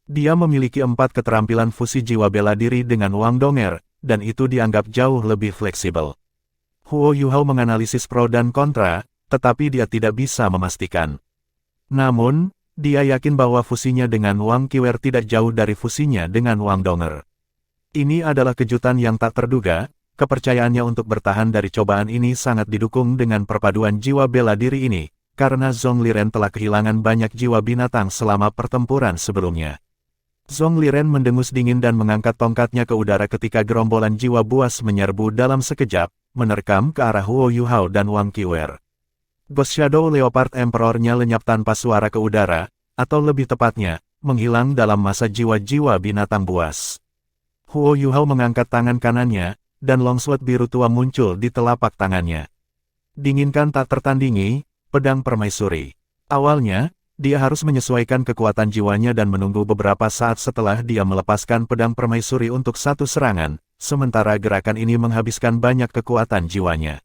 Dia memiliki 4 keterampilan fusi jiwa bela diri dengan Wang Donger, dan itu dianggap jauh lebih fleksibel. Huo Yuhao menganalisis pro dan kontra, tetapi dia tidak bisa memastikan. Namun, dia yakin bahwa fusinya dengan Wang Qiwer tidak jauh dari fusinya dengan Wang Donger. Ini adalah kejutan yang tak terduga, kepercayaannya untuk bertahan dari cobaan ini sangat didukung dengan perpaduan jiwa bela diri ini, karena Zhong Liren telah kehilangan banyak jiwa binatang selama pertempuran sebelumnya. Zhong Liren mendengus dingin dan mengangkat tongkatnya ke udara ketika gerombolan jiwa buas menyerbu dalam sekejap, menerkam ke arah Huo Yuhao dan Wang Qiwer. Ghost Shadow Leopard Emperor-nya lenyap tanpa suara ke udara, atau lebih tepatnya, menghilang dalam masa jiwa-jiwa binatang buas. Huo Yuhao mengangkat tangan kanannya, dan longsword biru tua muncul di telapak tangannya. Dinginkan tak tertandingi, pedang permaisuri. Awalnya, dia harus menyesuaikan kekuatan jiwanya dan menunggu beberapa saat setelah dia melepaskan pedang permaisuri untuk satu serangan, sementara gerakan ini menghabiskan banyak kekuatan jiwanya.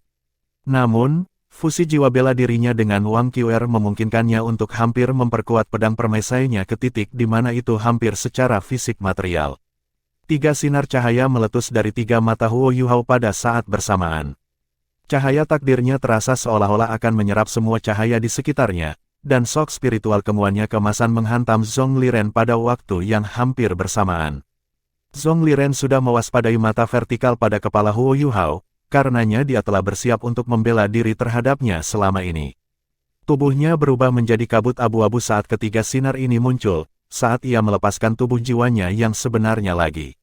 Namun, fusi jiwa bela dirinya dengan Wang Qiwer memungkinkannya untuk hampir memperkuat pedang permaisurinya ke titik di mana itu hampir secara fisik material. 3 sinar cahaya meletus dari 3 mata Huo Yuhao pada saat bersamaan. Cahaya takdirnya terasa seolah-olah akan menyerap semua cahaya di sekitarnya, dan shock spiritual kemuannya kemasan menghantam Zhong Liren pada waktu yang hampir bersamaan. Zhong Liren sudah mewaspadai mata vertikal pada kepala Huo Yuhao, karenanya dia telah bersiap untuk membela diri terhadapnya selama ini. Tubuhnya berubah menjadi kabut abu-abu saat ketiga sinar ini muncul, saat ia melepaskan tubuh jiwanya yang sebenarnya lagi.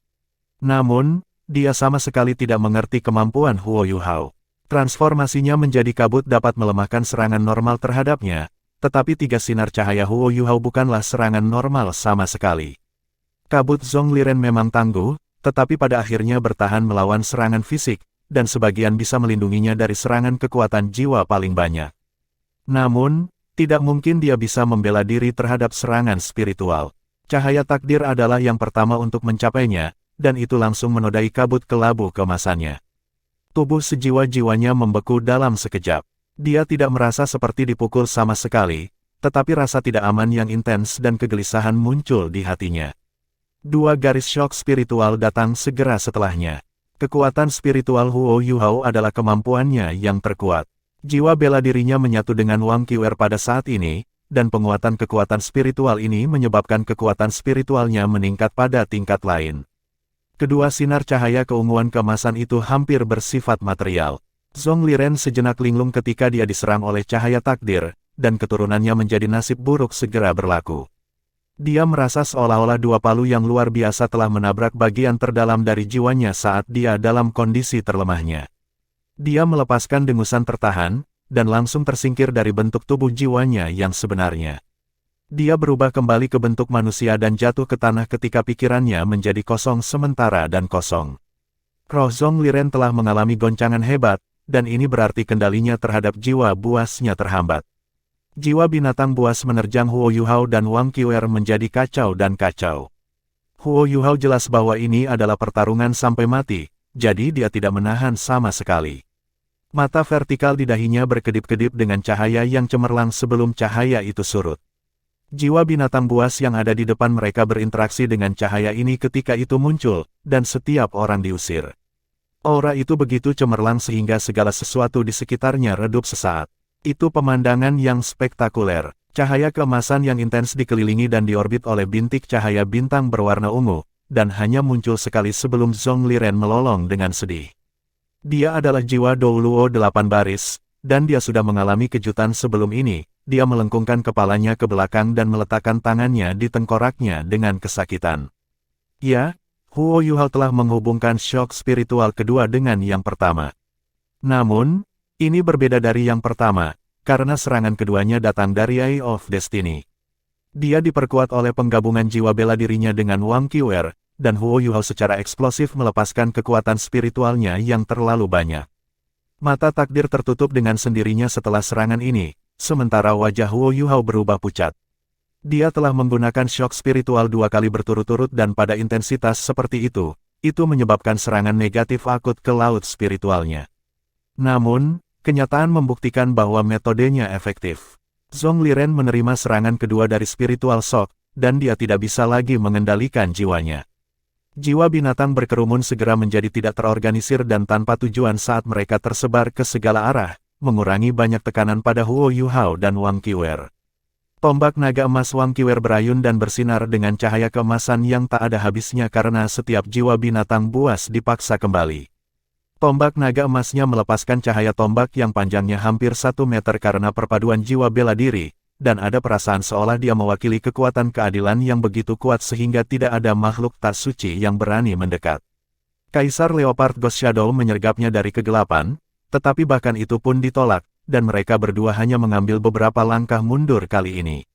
Namun, dia sama sekali tidak mengerti kemampuan Huo Yuhao. Transformasinya menjadi kabut dapat melemahkan serangan normal terhadapnya, tetapi 3 sinar cahaya Huo Yuhao bukanlah serangan normal sama sekali. Kabut Zhong Liren memang tangguh, tetapi pada akhirnya bertahan melawan serangan fisik, dan sebagian bisa melindunginya dari serangan kekuatan jiwa paling banyak. Namun, tidak mungkin dia bisa membela diri terhadap serangan spiritual. Cahaya takdir adalah yang pertama untuk mencapainya, dan itu langsung menodai kabut kelabu kemasannya. Tubuh sejiwa-jiwanya membeku dalam sekejap. Dia tidak merasa seperti dipukul sama sekali, tetapi rasa tidak aman yang intens dan kegelisahan muncul di hatinya. 2 garis shock spiritual datang segera setelahnya. Kekuatan spiritual Huo Yuhao adalah kemampuannya yang terkuat. Jiwa bela dirinya menyatu dengan Wang Qiwer pada saat ini, dan penguatan kekuatan spiritual ini menyebabkan kekuatan spiritualnya meningkat pada tingkat lain. Kedua sinar cahaya keunguan keemasan itu hampir bersifat material. Zhong Liren sejenak linglung ketika dia diserang oleh cahaya takdir, dan keturunannya menjadi nasib buruk segera berlaku. Dia merasa seolah-olah 2 palu yang luar biasa telah menabrak bagian terdalam dari jiwanya saat dia dalam kondisi terlemahnya. Dia melepaskan dengusan tertahan, dan langsung tersingkir dari bentuk tubuh jiwanya yang sebenarnya. Dia berubah kembali ke bentuk manusia dan jatuh ke tanah ketika pikirannya menjadi kosong sementara dan kosong. Roh Zhong Liren telah mengalami goncangan hebat, dan ini berarti kendalinya terhadap jiwa buasnya terhambat. Jiwa binatang buas menerjang Huo Yuhao dan Wang Qiwer menjadi kacau dan kacau. Huo Yuhao jelas bahwa ini adalah pertarungan sampai mati, jadi dia tidak menahan sama sekali. Mata vertikal di dahinya berkedip-kedip dengan cahaya yang cemerlang sebelum cahaya itu surut. Jiwa binatang buas yang ada di depan mereka berinteraksi dengan cahaya ini ketika itu muncul, dan setiap orang diusir. Aura itu begitu cemerlang sehingga segala sesuatu di sekitarnya redup sesaat. Itu pemandangan yang spektakuler. Cahaya keemasan yang intens dikelilingi dan diorbit oleh bintik cahaya bintang berwarna ungu, dan hanya muncul sekali sebelum Zhong Liren melolong dengan sedih. Dia adalah jiwa Douluo 8 baris, dan dia sudah mengalami kejutan sebelum ini. Dia melengkungkan kepalanya ke belakang dan meletakkan tangannya di tengkoraknya dengan kesakitan. Ya, Huo Yuhao telah menghubungkan shock spiritual kedua dengan yang pertama. Namun, ini berbeda dari yang pertama, karena serangan keduanya datang dari Eye of Destiny. Dia diperkuat oleh penggabungan jiwa bela dirinya dengan Wang Qiwer, dan Huo Yuhao secara eksplosif melepaskan kekuatan spiritualnya yang terlalu banyak. Mata takdir tertutup dengan sendirinya setelah serangan ini, sementara wajah Huo Yuhao berubah pucat. Dia telah menggunakan shock spiritual 2 kali berturut-turut dan pada intensitas seperti itu menyebabkan serangan negatif akut ke laut spiritualnya. Namun, kenyataan membuktikan bahwa metodenya efektif. Zhong Liren menerima serangan kedua dari spiritual shock, dan dia tidak bisa lagi mengendalikan jiwanya. Jiwa binatang berkerumun segera menjadi tidak terorganisir dan tanpa tujuan saat mereka tersebar ke segala arah, mengurangi banyak tekanan pada Huo Yuhao dan Wang Qiwer. Tombak naga emas Wang Qiwer berayun dan bersinar dengan cahaya keemasan yang tak ada habisnya karena setiap jiwa binatang buas dipaksa kembali. Tombak naga emasnya melepaskan cahaya tombak yang panjangnya hampir 1 meter karena perpaduan jiwa bela diri, dan ada perasaan seolah dia mewakili kekuatan keadilan yang begitu kuat sehingga tidak ada makhluk tak suci yang berani mendekat. Kaisar Leopard Ghost Shadow menyergapnya dari kegelapan, tetapi bahkan itu pun ditolak, dan mereka berdua hanya mengambil beberapa langkah mundur kali ini.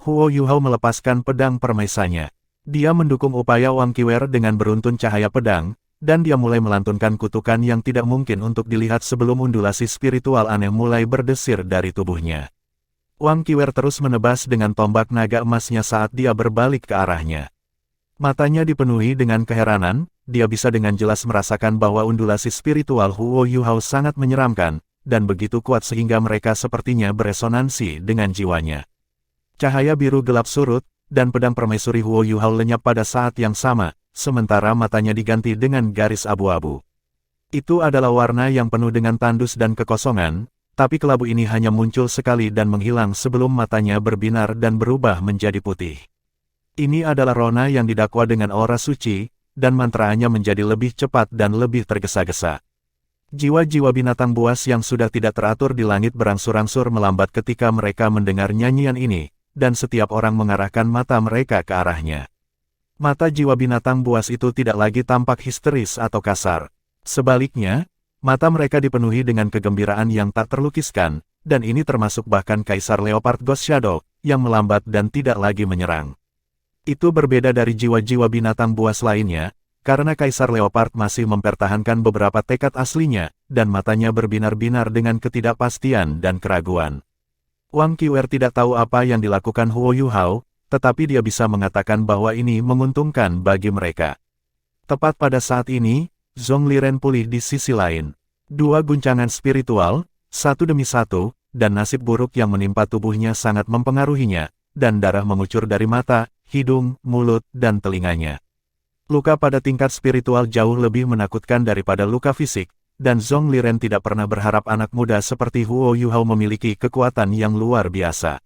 Huo Yuhao melepaskan pedang permaisanya. Dia mendukung upaya Wang Qiwer dengan beruntun cahaya pedang, dan dia mulai melantunkan kutukan yang tidak mungkin untuk dilihat sebelum undulasi spiritual aneh mulai berdesir dari tubuhnya. Wang Qiwer terus menebas dengan tombak naga emasnya saat dia berbalik ke arahnya. Matanya dipenuhi dengan keheranan, dia bisa dengan jelas merasakan bahwa undulasi spiritual Huo Yuhao sangat menyeramkan, dan begitu kuat sehingga mereka sepertinya beresonansi dengan jiwanya. Cahaya biru gelap surut, dan pedang permaisuri Huo Yuhao lenyap pada saat yang sama, sementara matanya diganti dengan garis abu-abu. Itu adalah warna yang penuh dengan tandus dan kekosongan, tapi kelabu ini hanya muncul sekali dan menghilang sebelum matanya berbinar dan berubah menjadi putih. Ini adalah rona yang didakwa dengan aura suci, dan mantraannya menjadi lebih cepat dan lebih tergesa-gesa. Jiwa-jiwa binatang buas yang sudah tidak teratur di langit berangsur-angsur melambat ketika mereka mendengar nyanyian ini, dan setiap orang mengarahkan mata mereka ke arahnya. Mata jiwa binatang buas itu tidak lagi tampak histeris atau kasar. Sebaliknya, mata mereka dipenuhi dengan kegembiraan yang tak terlukiskan, dan ini termasuk bahkan Kaisar Leopard Ghost Shadow, yang melambat dan tidak lagi menyerang. Itu berbeda dari jiwa-jiwa binatang buas lainnya, karena Kaisar Leopard masih mempertahankan beberapa tekad aslinya, dan matanya berbinar-binar dengan ketidakpastian dan keraguan. Wang Qiwer tidak tahu apa yang dilakukan Huo Yuhao, tetapi dia bisa mengatakan bahwa ini menguntungkan bagi mereka. Tepat pada saat ini, Zhong Liren pulih di sisi lain. 2 guncangan spiritual, satu demi satu, dan nasib buruk yang menimpa tubuhnya sangat mempengaruhinya, dan darah mengucur dari mata, hidung, mulut, dan telinganya. Luka pada tingkat spiritual jauh lebih menakutkan daripada luka fisik, dan Zhong Liren tidak pernah berharap anak muda seperti Huo Yuhao memiliki kekuatan yang luar biasa.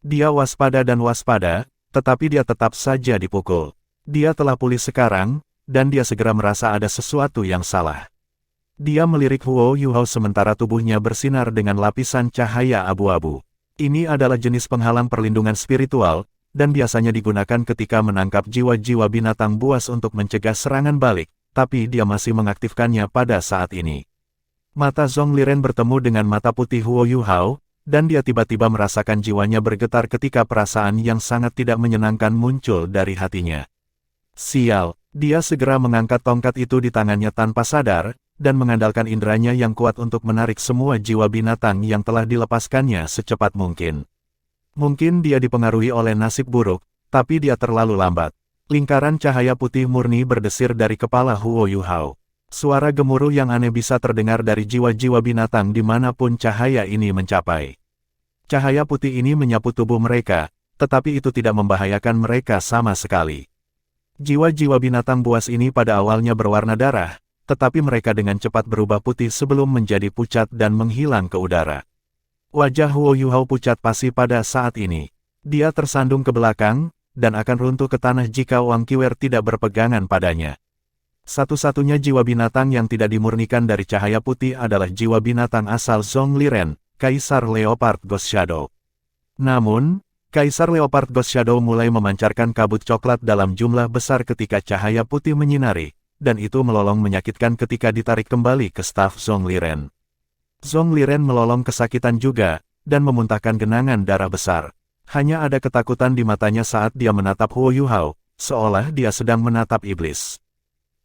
Dia waspada dan waspada, tetapi dia tetap saja dipukul. Dia telah pulih sekarang, dan dia segera merasa ada sesuatu yang salah. Dia melirik Huo Yuhao sementara tubuhnya bersinar dengan lapisan cahaya abu-abu. Ini adalah jenis penghalang perlindungan spiritual, dan biasanya digunakan ketika menangkap jiwa-jiwa binatang buas untuk mencegah serangan balik, tapi dia masih mengaktifkannya pada saat ini. Mata Zhong Liren bertemu dengan mata putih Huo Yuhao, dan dia tiba-tiba merasakan jiwanya bergetar ketika perasaan yang sangat tidak menyenangkan muncul dari hatinya. Sial, dia segera mengangkat tongkat itu di tangannya tanpa sadar, dan mengandalkan inderanya yang kuat untuk menarik semua jiwa binatang yang telah dilepaskannya secepat mungkin. Mungkin dia dipengaruhi oleh nasib buruk, tapi dia terlalu lambat. Lingkaran cahaya putih murni berdesir dari kepala Huo Yuhao. Suara gemuruh yang aneh bisa terdengar dari jiwa-jiwa binatang dimanapun cahaya ini mencapai. Cahaya putih ini menyapu tubuh mereka, tetapi itu tidak membahayakan mereka sama sekali. Jiwa-jiwa binatang buas ini pada awalnya berwarna darah, tetapi mereka dengan cepat berubah putih sebelum menjadi pucat dan menghilang ke udara. Wajah Huo Yuhao pucat pasi pada saat ini. Dia tersandung ke belakang, dan akan runtuh ke tanah jika Wang Qiwer tidak berpegangan padanya. Satu-satunya jiwa binatang yang tidak dimurnikan dari cahaya putih adalah jiwa binatang asal Zhong Liren, Kaisar Leopard Ghost Shadow. Namun, Kaisar Leopard Ghost Shadow mulai memancarkan kabut coklat dalam jumlah besar ketika cahaya putih menyinari, dan itu melolong menyakitkan ketika ditarik kembali ke staf Zhong Liren. Zhong Liren melolong kesakitan juga, dan memuntahkan genangan darah besar. Hanya ada ketakutan di matanya saat dia menatap Huo Yuhao, seolah dia sedang menatap iblis.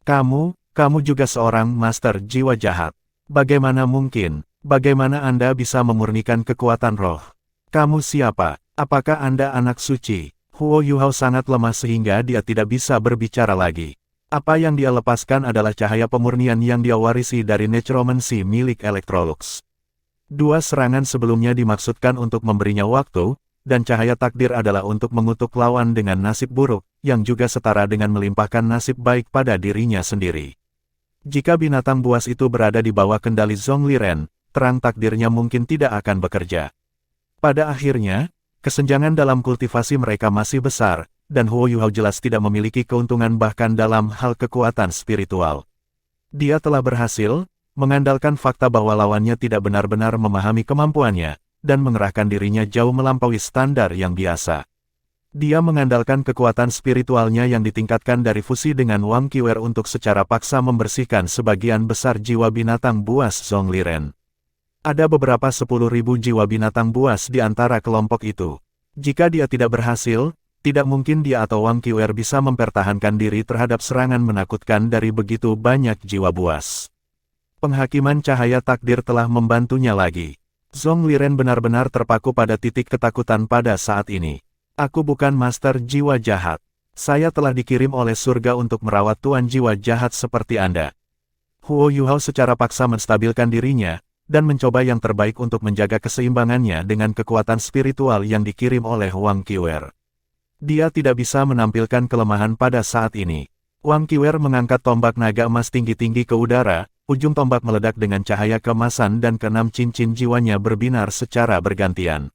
Kamu juga seorang master jiwa jahat. Bagaimana mungkin? Bagaimana Anda bisa memurnikan kekuatan roh? Kamu siapa? Apakah Anda anak suci? Huo Yuhao sangat lemah sehingga dia tidak bisa berbicara lagi. Apa yang dia lepaskan adalah cahaya pemurnian yang dia warisi dari necromancy milik Electrolux. 2 serangan sebelumnya dimaksudkan untuk memberinya waktu, dan cahaya takdir adalah untuk mengutuk lawan dengan nasib buruk, yang juga setara dengan melimpahkan nasib baik pada dirinya sendiri. Jika binatang buas itu berada di bawah kendali Zhong Liren, terang takdirnya mungkin tidak akan bekerja. Pada akhirnya, Kesenjangan dalam kultivasi mereka masih besar, dan Huo Yuhao jelas tidak memiliki keuntungan bahkan dalam hal kekuatan spiritual. Dia telah berhasil, mengandalkan fakta bahwa lawannya tidak benar-benar memahami kemampuannya, dan mengerahkan dirinya jauh melampaui standar yang biasa. Dia mengandalkan kekuatan spiritualnya yang ditingkatkan dari fusi dengan Wang Qiwer untuk secara paksa membersihkan sebagian besar jiwa binatang buas Zongliren. Ada beberapa 10.000 jiwa binatang buas di antara kelompok itu. Jika dia tidak berhasil, tidak mungkin dia atau Wang Qiwer bisa mempertahankan diri terhadap serangan menakutkan dari begitu banyak jiwa buas. Penghakiman cahaya takdir telah membantunya lagi. Zongliren benar-benar terpaku pada titik ketakutan pada saat ini. Aku bukan master jiwa jahat. Saya telah dikirim oleh surga untuk merawat tuan jiwa jahat seperti Anda. Huo Yuhao secara paksa menstabilkan dirinya, dan mencoba yang terbaik untuk menjaga keseimbangannya dengan kekuatan spiritual yang dikirim oleh Wang Qiwer. Dia tidak bisa menampilkan kelemahan pada saat ini. Wang Qiwer mengangkat tombak naga emas tinggi-tinggi ke udara, ujung tombak meledak dengan cahaya keemasan dan keenam cincin jiwanya berbinar secara bergantian.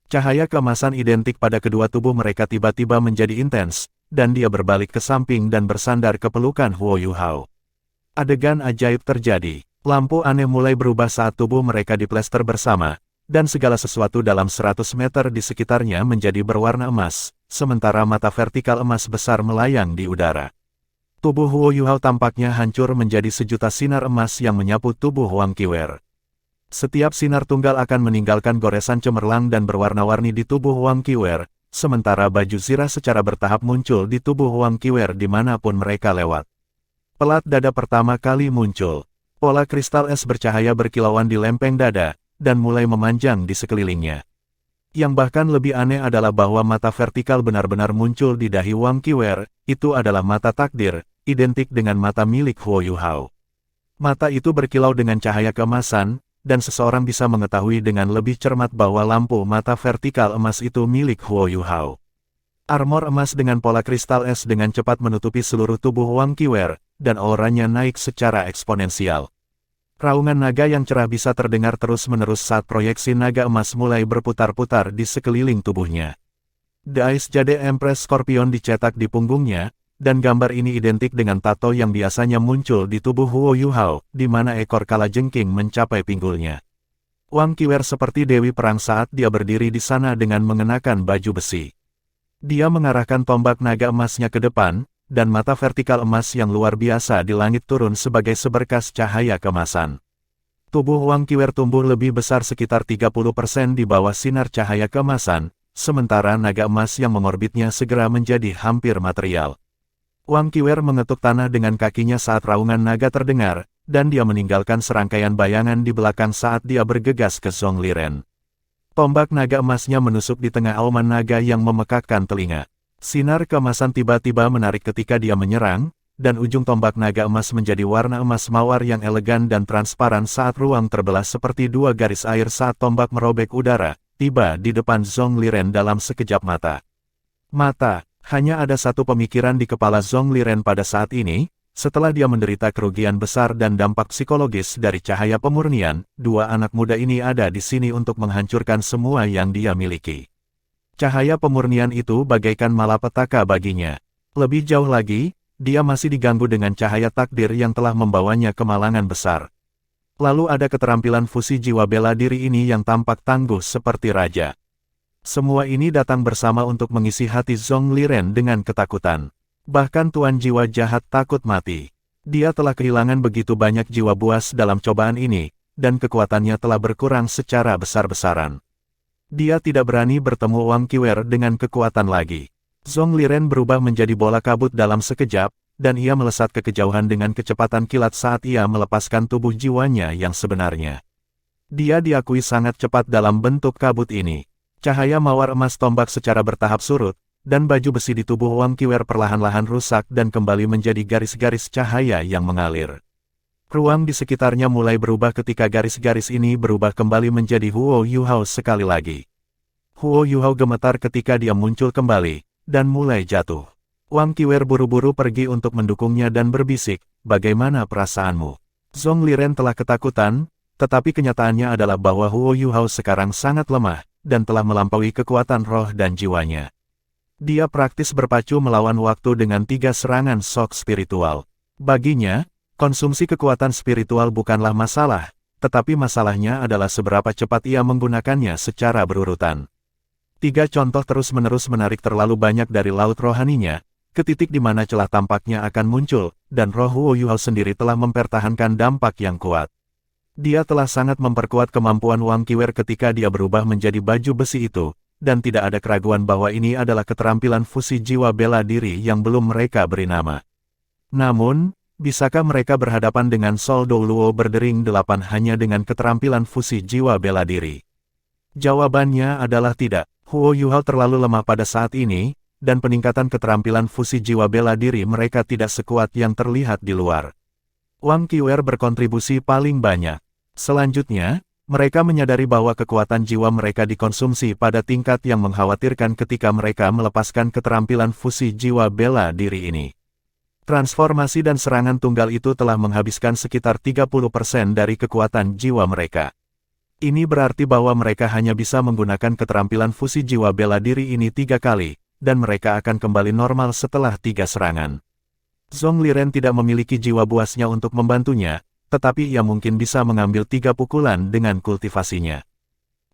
Cahaya keemasan identik pada kedua tubuh mereka tiba-tiba menjadi intens, dan dia berbalik ke samping dan bersandar ke pelukan Huo Yuhao. Adegan ajaib terjadi. Lampu aneh mulai berubah saat tubuh mereka diplester bersama, dan segala sesuatu dalam 100 meter di sekitarnya menjadi berwarna emas, sementara mata vertikal emas besar melayang di udara. Tubuh Huo Yuhao tampaknya hancur menjadi sejuta sinar emas yang menyapu tubuh Wang Qiwer. Setiap sinar tunggal akan meninggalkan goresan cemerlang dan berwarna-warni di tubuh Wang Qiwer, sementara baju zirah secara bertahap muncul di tubuh Wang Qiwer dimanapun mereka lewat. Pelat dada pertama kali muncul. Pola kristal es bercahaya berkilauan di lempeng dada, dan mulai memanjang di sekelilingnya. Yang bahkan lebih aneh adalah bahwa mata vertikal benar-benar muncul di dahi Wang Qiwer, itu adalah mata takdir, identik dengan mata milik Huo Yuhao. Mata itu berkilau dengan cahaya keemasan, dan seseorang bisa mengetahui dengan lebih cermat bahwa lampu mata vertikal emas itu milik Huo Yuhao. Armor emas dengan pola kristal es dengan cepat menutupi seluruh tubuh Wang Qiwer, dan auranya naik secara eksponensial. Raungan naga yang cerah bisa terdengar terus-menerus saat proyeksi naga emas mulai berputar-putar di sekeliling tubuhnya. The Ice Jade Empress Scorpion dicetak di punggungnya, dan gambar ini identik dengan tato yang biasanya muncul di tubuh Huo Yuhao, di mana ekor kalajengking mencapai pinggulnya. Wang Qiwer seperti dewi perang saat dia berdiri di sana dengan mengenakan baju besi. Dia mengarahkan tombak naga emasnya ke depan, dan mata vertikal emas yang luar biasa di langit turun sebagai seberkas cahaya keemasan. Tubuh Wang Qiwer tumbuh lebih besar sekitar 30% di bawah sinar cahaya keemasan, sementara naga emas yang mengorbitnya segera menjadi hampir material. Wang Qiwer mengetuk tanah dengan kakinya saat raungan naga terdengar, dan dia meninggalkan serangkaian bayangan di belakang saat dia bergegas ke Zongliren. Tombak naga emasnya menusuk di tengah auman naga yang memekakkan telinga. Sinar keemasan tiba-tiba menarik ketika dia menyerang, dan ujung tombak naga emas menjadi warna emas mawar yang elegan dan transparan saat ruang terbelah seperti dua garis air saat tombak merobek udara, tiba di depan Zongliren dalam sekejap mata. Hanya ada satu pemikiran di kepala Zongliren pada saat ini, setelah dia menderita kerugian besar dan dampak psikologis dari cahaya pemurnian, dua anak muda ini ada di sini untuk menghancurkan semua yang dia miliki. Cahaya pemurnian itu bagaikan malapetaka baginya. Lebih jauh lagi, dia masih diganggu dengan cahaya takdir yang telah membawanya kemalangan besar. Lalu ada keterampilan fusi jiwa bela diri ini yang tampak tangguh seperti raja. Semua ini datang bersama untuk mengisi hati Zongliren dengan ketakutan. Bahkan tuan jiwa jahat takut mati. Dia telah kehilangan begitu banyak jiwa buas dalam cobaan ini, dan kekuatannya telah berkurang secara besar-besaran. Dia tidak berani bertemu Wang Qiwer dengan kekuatan lagi. Zongliren berubah menjadi bola kabut dalam sekejap, dan ia melesat ke kejauhan dengan kecepatan kilat saat ia melepaskan tubuh jiwanya yang sebenarnya. Dia diakui sangat cepat dalam bentuk kabut ini. Cahaya mawar emas tombak secara bertahap surut, dan baju besi di tubuh Wang Qiwer perlahan-lahan rusak dan kembali menjadi garis-garis cahaya yang mengalir. Ruang di sekitarnya mulai berubah ketika garis-garis ini berubah kembali menjadi Huo Yuhao sekali lagi. Huo Yuhao gemetar ketika dia muncul kembali, dan mulai jatuh. Wang Qiwer buru-buru pergi untuk mendukungnya dan berbisik, "Bagaimana perasaanmu?" Zongliren telah ketakutan, tetapi kenyataannya adalah bahwa Huo Yuhao sekarang sangat lemah, dan telah melampaui kekuatan roh dan jiwanya. Dia praktis berpacu melawan waktu dengan 3 serangan shock spiritual. Baginya, konsumsi kekuatan spiritual bukanlah masalah, tetapi masalahnya adalah seberapa cepat ia menggunakannya secara berurutan. 3 contoh terus-menerus menarik terlalu banyak dari laut rohaninya, ke titik di mana celah tampaknya akan muncul, dan roh Huo Yuhao sendiri telah mempertahankan dampak yang kuat. Dia telah sangat memperkuat kemampuan Wang Qiwer ketika dia berubah menjadi baju besi itu, dan tidak ada keraguan bahwa ini adalah keterampilan fusi jiwa bela diri yang belum mereka beri nama. Namun, bisakah mereka berhadapan dengan Sol Do Luo berdering 8 hanya dengan keterampilan fusi jiwa bela diri? Jawabannya adalah tidak. Huo Yuhao terlalu lemah pada saat ini, dan peningkatan keterampilan fusi jiwa bela diri mereka tidak sekuat yang terlihat di luar. Wang Qiwer berkontribusi paling banyak. Selanjutnya, mereka menyadari bahwa kekuatan jiwa mereka dikonsumsi pada tingkat yang mengkhawatirkan ketika mereka melepaskan keterampilan fusi jiwa bela diri ini. Transformasi dan serangan tunggal itu telah menghabiskan sekitar 30% dari kekuatan jiwa mereka. Ini berarti bahwa mereka hanya bisa menggunakan keterampilan fusi jiwa bela diri ini 3 kali, dan mereka akan kembali normal setelah 3 serangan. Zhong Liren tidak memiliki jiwa buasnya untuk membantunya, tetapi ia mungkin bisa mengambil 3 pukulan dengan kultivasinya.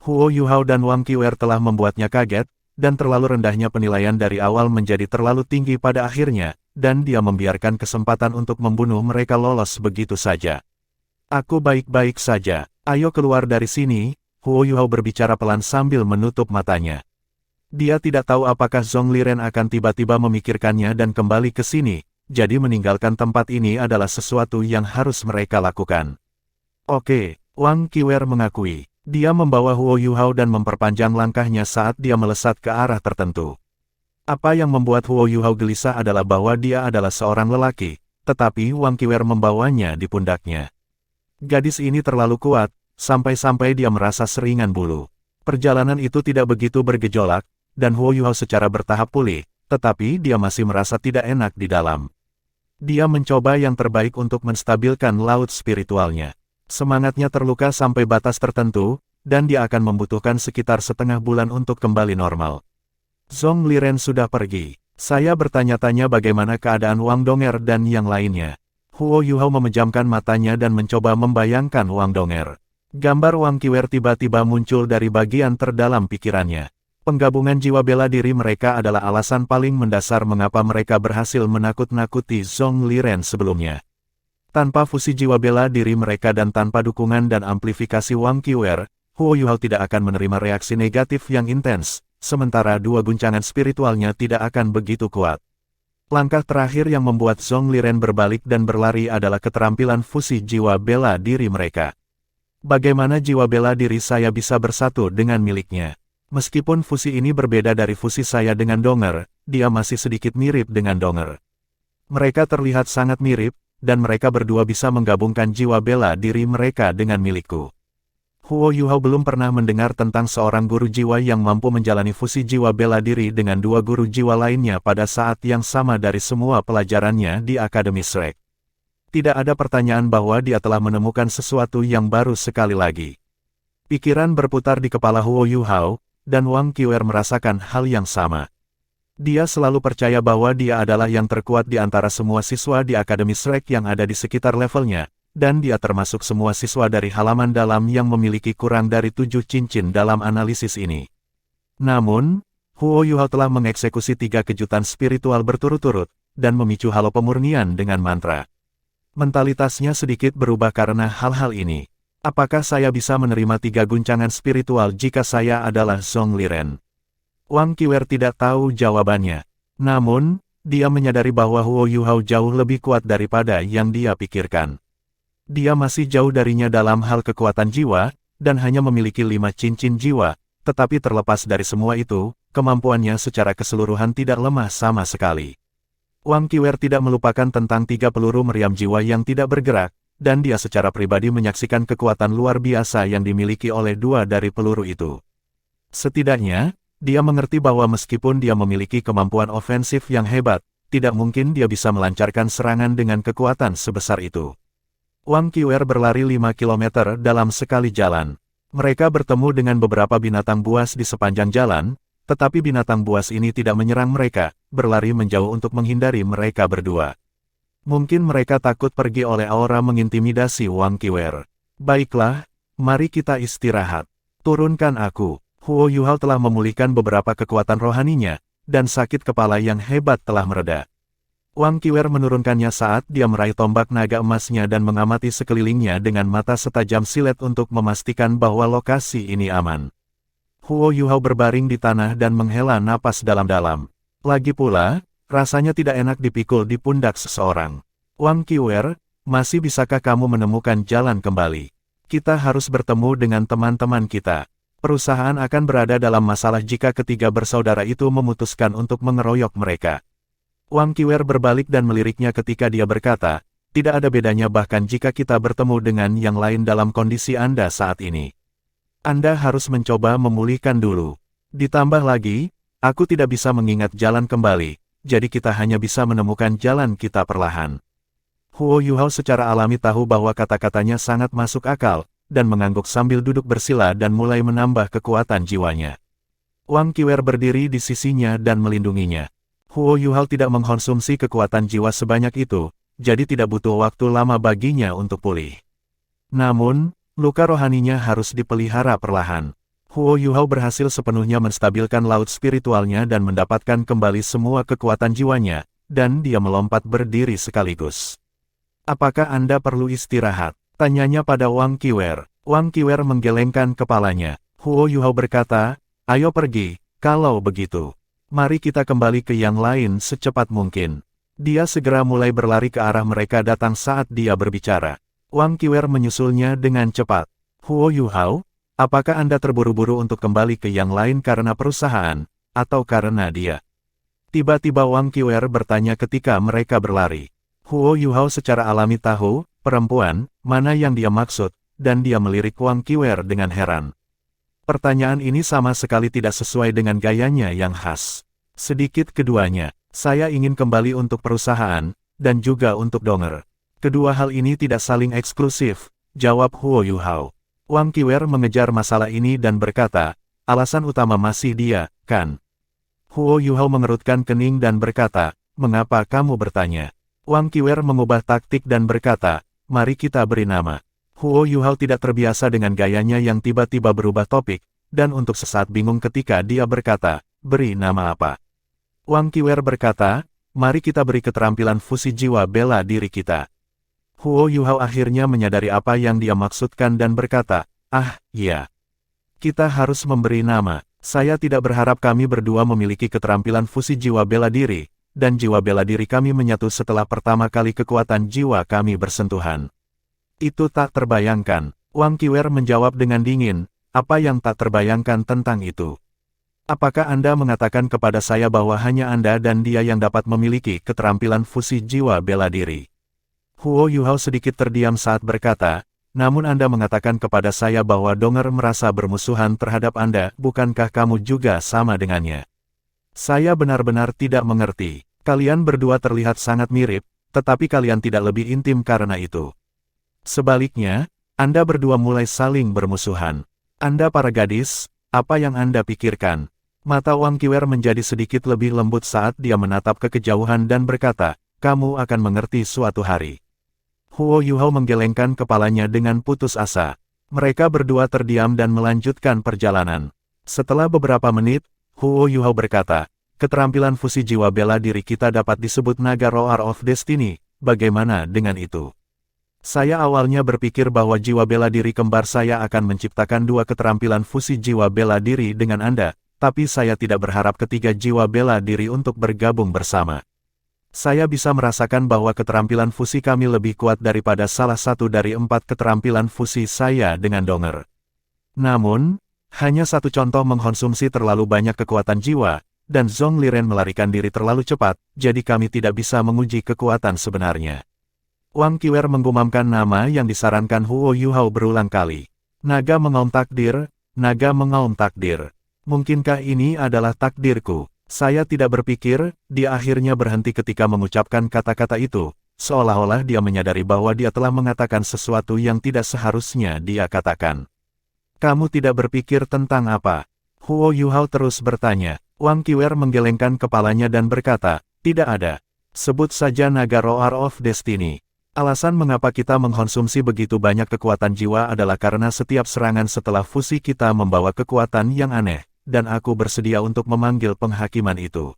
Huo Yuhao dan Wang Qiwer telah membuatnya kaget, dan terlalu rendahnya penilaian dari awal menjadi terlalu tinggi pada akhirnya, dan dia membiarkan kesempatan untuk membunuh mereka lolos begitu saja. Aku baik-baik saja, ayo keluar dari sini, Huo Yuhao berbicara pelan sambil menutup matanya. Dia tidak tahu apakah Zhong Liren akan tiba-tiba memikirkannya dan kembali ke sini, jadi meninggalkan tempat ini adalah sesuatu yang harus mereka lakukan. Oke, Wang Qiwer mengakui. Dia membawa Huo Yuhao dan memperpanjang langkahnya saat dia melesat ke arah tertentu. Apa yang membuat Huo Yuhao gelisah adalah bahwa dia adalah seorang lelaki, tetapi Wang Qiwer membawanya di pundaknya. Gadis ini terlalu kuat, sampai-sampai dia merasa seringan bulu. Perjalanan itu tidak begitu bergejolak, dan Huo Yuhao secara bertahap pulih, tetapi dia masih merasa tidak enak di dalam. Dia mencoba yang terbaik untuk menstabilkan laut spiritualnya. Semangatnya terluka sampai batas tertentu, dan dia akan membutuhkan sekitar setengah bulan untuk kembali normal. Zhong Liren sudah pergi. Saya bertanya-tanya bagaimana keadaan Wang Donger dan yang lainnya. Huo Yuhao memejamkan matanya dan mencoba membayangkan Wang Donger. Gambar Wang Qiwer tiba-tiba muncul dari bagian terdalam pikirannya. Penggabungan jiwa bela diri mereka adalah alasan paling mendasar mengapa mereka berhasil menakut-nakuti Zhong Liren sebelumnya. Tanpa fusi jiwa bela diri mereka dan tanpa dukungan dan amplifikasi Wang Qiwer, Huo Yuhao tidak akan menerima reaksi negatif yang intens, sementara 2 guncangan spiritualnya tidak akan begitu kuat. Langkah terakhir yang membuat Zhong Liren berbalik dan berlari adalah keterampilan fusi jiwa bela diri mereka. Bagaimana jiwa bela diri saya bisa bersatu dengan miliknya? Meskipun fusi ini berbeda dari fusi saya dengan Donger, dia masih sedikit mirip dengan Donger. Mereka terlihat sangat mirip, dan mereka berdua bisa menggabungkan jiwa bela diri mereka dengan milikku. Huo Yuhao belum pernah mendengar tentang seorang guru jiwa yang mampu menjalani fusi jiwa bela diri dengan 2 guru jiwa lainnya pada saat yang sama dari semua pelajarannya di Akademi Shrek. Tidak ada pertanyaan bahwa dia telah menemukan sesuatu yang baru sekali lagi. Pikiran berputar di kepala Huo Yuhao, dan Wang Qiwer merasakan hal yang sama. Dia selalu percaya bahwa dia adalah yang terkuat di antara semua siswa di Akademi Shrek yang ada di sekitar levelnya, dan dia termasuk semua siswa dari halaman dalam yang memiliki kurang dari 7 cincin dalam analisis ini. Namun, Huo Yuhao telah mengeksekusi 3 kejutan spiritual berturut-turut, dan memicu halo pemurnian dengan mantra. Mentalitasnya sedikit berubah karena hal-hal ini. Apakah saya bisa menerima 3 guncangan spiritual jika saya adalah Zhong Liren? Wang Qiwer tidak tahu jawabannya. Namun, dia menyadari bahwa Huo Yuhao jauh lebih kuat daripada yang dia pikirkan. Dia masih jauh darinya dalam hal kekuatan jiwa, dan hanya memiliki 5 cincin jiwa, tetapi terlepas dari semua itu, kemampuannya secara keseluruhan tidak lemah sama sekali. Wang Qiwer tidak melupakan tentang 3 peluru meriam jiwa yang tidak bergerak, dan dia secara pribadi menyaksikan kekuatan luar biasa yang dimiliki oleh 2 dari peluru itu. Setidaknya, dia mengerti bahwa meskipun dia memiliki kemampuan ofensif yang hebat, tidak mungkin dia bisa melancarkan serangan dengan kekuatan sebesar itu. Wang Qiwer berlari 5 km dalam sekali jalan. Mereka bertemu dengan beberapa binatang buas di sepanjang jalan, tetapi binatang buas ini tidak menyerang mereka, berlari menjauh untuk menghindari mereka berdua. Mungkin mereka takut pergi oleh aura mengintimidasi Wang Qiwer. Baiklah, mari kita istirahat. Turunkan aku. Huo Yuhao telah memulihkan beberapa kekuatan rohaninya, dan sakit kepala yang hebat telah mereda. Wang Qiwer menurunkannya saat dia meraih tombak naga emasnya dan mengamati sekelilingnya dengan mata setajam silet untuk memastikan bahwa lokasi ini aman. Huo Yuhao berbaring di tanah dan menghela napas dalam-dalam. Lagi pula, rasanya tidak enak dipikul di pundak seseorang. Wang Qiwer, masih bisakah kamu menemukan jalan kembali? Kita harus bertemu dengan teman-teman kita. Perusahaan akan berada dalam masalah jika ketiga bersaudara itu memutuskan untuk mengeroyok mereka. Wang Qiwer berbalik dan meliriknya ketika dia berkata, tidak ada bedanya bahkan jika kita bertemu dengan yang lain dalam kondisi Anda saat ini. Anda harus mencoba memulihkan dulu. Ditambah lagi, aku tidak bisa mengingat jalan kembali, jadi kita hanya bisa menemukan jalan kita perlahan. Huo Yuhao secara alami tahu bahwa kata-katanya sangat masuk akal, dan mengangguk sambil duduk bersila dan mulai menambah kekuatan jiwanya. Wang Qiwer berdiri di sisinya dan melindunginya. Huo Yuhao tidak mengkonsumsi kekuatan jiwa sebanyak itu, jadi tidak butuh waktu lama baginya untuk pulih. Namun, luka rohaninya harus dipelihara perlahan. Huo Yuhao berhasil sepenuhnya menstabilkan laut spiritualnya dan mendapatkan kembali semua kekuatan jiwanya, dan dia melompat berdiri sekaligus. Apakah Anda perlu istirahat? Tanyanya pada Wang Qiwer. Wang Qiwer menggelengkan kepalanya. Huo Yuhao berkata, ayo pergi, kalau begitu. Mari kita kembali ke yang lain secepat mungkin. Dia segera mulai berlari ke arah mereka datang saat dia berbicara. Wang Qiwer menyusulnya dengan cepat. Huo Yuhao, apakah Anda terburu-buru untuk kembali ke yang lain karena perusahaan, atau karena dia? Tiba-tiba Wang Qiwer bertanya ketika mereka berlari. Huo Yuhao secara alami tahu, perempuan, mana yang dia maksud, dan dia melirik Wang Qiwer dengan heran. Pertanyaan ini sama sekali tidak sesuai dengan gayanya yang khas. Sedikit keduanya, saya ingin kembali untuk perusahaan, dan juga untuk Donger. Kedua hal ini tidak saling eksklusif, jawab Huo Yuhao. Wang Qiwer mengejar masalah ini dan berkata, alasan utama masih dia, kan? Huo Yuhao mengerutkan kening dan berkata, mengapa kamu bertanya? Wang Qiwer mengubah taktik dan berkata, mari kita beri nama. Huo Yuhao tidak terbiasa dengan gayanya yang tiba-tiba berubah topik, dan untuk sesaat bingung ketika dia berkata, beri nama apa? Wang Qiwer berkata, mari kita beri keterampilan fusi jiwa bela diri kita. Huo Yuhao akhirnya menyadari apa yang dia maksudkan dan berkata, iya. Kita harus memberi nama. Saya tidak berharap kami berdua memiliki keterampilan fusi jiwa bela diri, dan jiwa bela diri kami menyatu setelah pertama kali kekuatan jiwa kami bersentuhan. Itu tak terbayangkan. Wang Qiwer menjawab dengan dingin, apa yang tak terbayangkan tentang itu? Apakah Anda mengatakan kepada saya bahwa hanya Anda dan dia yang dapat memiliki keterampilan fusi jiwa bela diri? Huo Yuhao sedikit terdiam saat berkata, namun Anda mengatakan kepada saya bahwa Donger merasa bermusuhan terhadap Anda, bukankah kamu juga sama dengannya? Saya benar-benar tidak mengerti. Kalian berdua terlihat sangat mirip, tetapi kalian tidak lebih intim karena itu. Sebaliknya, Anda berdua mulai saling bermusuhan. Anda para gadis, apa yang Anda pikirkan? Mata Wang Qiwer menjadi sedikit lebih lembut saat dia menatap ke kejauhan dan berkata, kamu akan mengerti suatu hari. Huo Yuhao menggelengkan kepalanya dengan putus asa. Mereka berdua terdiam dan melanjutkan perjalanan. Setelah beberapa menit, Huo Yuhao berkata, keterampilan fusi jiwa bela diri kita dapat disebut naga Roar of Destiny, bagaimana dengan itu? Saya awalnya berpikir bahwa jiwa bela diri kembar saya akan menciptakan dua keterampilan fusi jiwa bela diri dengan Anda, tapi saya tidak berharap ketiga jiwa bela diri untuk bergabung bersama. Saya bisa merasakan bahwa keterampilan fusi kami lebih kuat daripada salah satu dari 4 keterampilan fusi saya dengan Donger. Namun, hanya satu contoh mengkonsumsi terlalu banyak kekuatan jiwa, dan Zhong Liren melarikan diri terlalu cepat, jadi kami tidak bisa menguji kekuatan sebenarnya. Wang Qiwer menggumamkan nama yang disarankan Huo Yuhao berulang kali. Naga mengaum takdir, naga mengaum takdir. Mungkinkah ini adalah takdirku? Saya tidak berpikir, dia akhirnya berhenti ketika mengucapkan kata-kata itu, seolah-olah dia menyadari bahwa dia telah mengatakan sesuatu yang tidak seharusnya dia katakan. Kamu tidak berpikir tentang apa? Huo Yuhao terus bertanya. Wang Qiwer menggelengkan kepalanya dan berkata, tidak ada. Sebut saja naga Roar of Destiny. Alasan mengapa kita mengkonsumsi begitu banyak kekuatan jiwa adalah karena setiap serangan setelah fusi kita membawa kekuatan yang aneh, dan aku bersedia untuk memanggil penghakiman itu.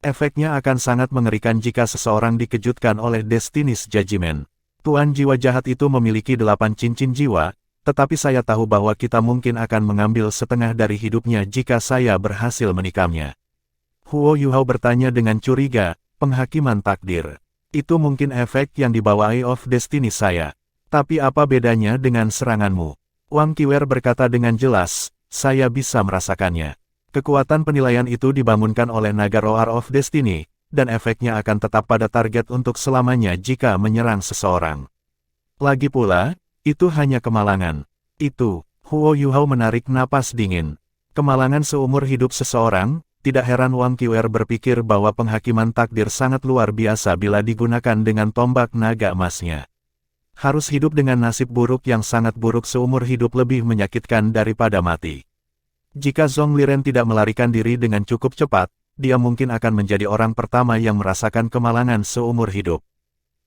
Efeknya akan sangat mengerikan jika seseorang dikejutkan oleh Destiny's Judgment. Tuan jiwa jahat itu memiliki 8 cincin jiwa, tetapi saya tahu bahwa kita mungkin akan mengambil setengah dari hidupnya jika saya berhasil menikamnya. Huo Yuhao bertanya dengan curiga, penghakiman takdir. Itu mungkin efek yang dibawa Eye of Destiny saya. Tapi apa bedanya dengan seranganmu? Wang Qiwer berkata dengan jelas, saya bisa merasakannya. Kekuatan penilaian itu dibangunkan oleh naga Roar of Destiny, dan efeknya akan tetap pada target untuk selamanya jika menyerang seseorang. Lagi pula, itu hanya kemalangan. Itu, Huo Yuhao menarik napas dingin. Kemalangan seumur hidup seseorang, tidak heran Wang Qiwer berpikir bahwa penghakiman takdir sangat luar biasa bila digunakan dengan tombak naga emasnya. Harus hidup dengan nasib buruk yang sangat buruk seumur hidup lebih menyakitkan daripada mati. Jika Zhong Liren tidak melarikan diri dengan cukup cepat, dia mungkin akan menjadi orang pertama yang merasakan kemalangan seumur hidup.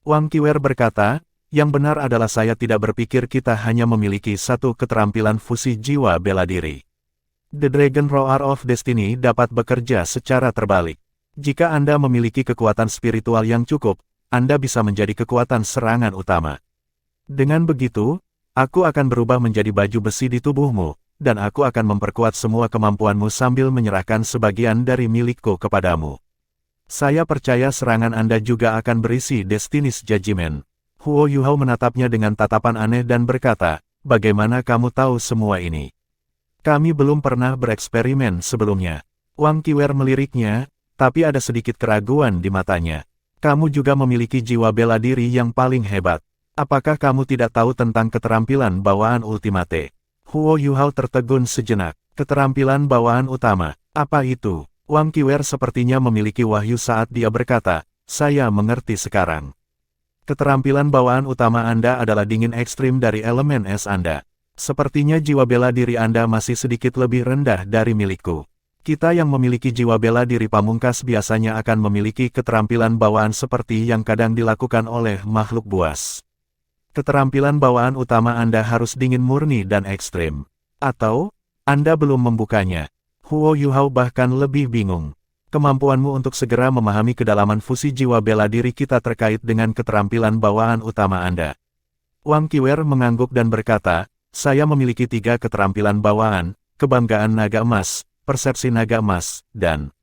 Wang Qiwer berkata, yang benar adalah saya tidak berpikir kita hanya memiliki satu keterampilan fusi jiwa bela diri. The Dragon Roar of Destiny dapat bekerja secara terbalik. Jika Anda memiliki kekuatan spiritual yang cukup, Anda bisa menjadi kekuatan serangan utama. Dengan begitu, aku akan berubah menjadi baju besi di tubuhmu, dan aku akan memperkuat semua kemampuanmu sambil menyerahkan sebagian dari milikku kepadamu. Saya percaya serangan Anda juga akan berisi Destiny's Judgment. Huo Yuhao menatapnya dengan tatapan aneh dan berkata, bagaimana kamu tahu semua ini? Kami belum pernah bereksperimen sebelumnya. Wang Qiwer meliriknya, tapi ada sedikit keraguan di matanya. Kamu juga memiliki jiwa bela diri yang paling hebat. Apakah kamu tidak tahu tentang keterampilan bawaan ultimate? Huo Yuhao tertegun sejenak. Keterampilan bawaan utama, apa itu? Wang Qiwer sepertinya memiliki wahyu saat dia berkata, saya mengerti sekarang. Keterampilan bawaan utama Anda adalah dingin ekstrim dari elemen es Anda. Sepertinya jiwa bela diri Anda masih sedikit lebih rendah dari milikku. Kita yang memiliki jiwa bela diri pamungkas biasanya akan memiliki keterampilan bawaan seperti yang kadang dilakukan oleh makhluk buas. Keterampilan bawaan utama Anda harus dingin murni dan ekstrim. Atau, Anda belum membukanya. Huo Yuhao bahkan lebih bingung. Kemampuanmu untuk segera memahami kedalaman fusi jiwa bela diri kita terkait dengan keterampilan bawaan utama Anda. Wang Qiwer mengangguk dan berkata, saya memiliki 3 keterampilan bawaan, kebanggaan naga emas, persepsi naga emas, dan...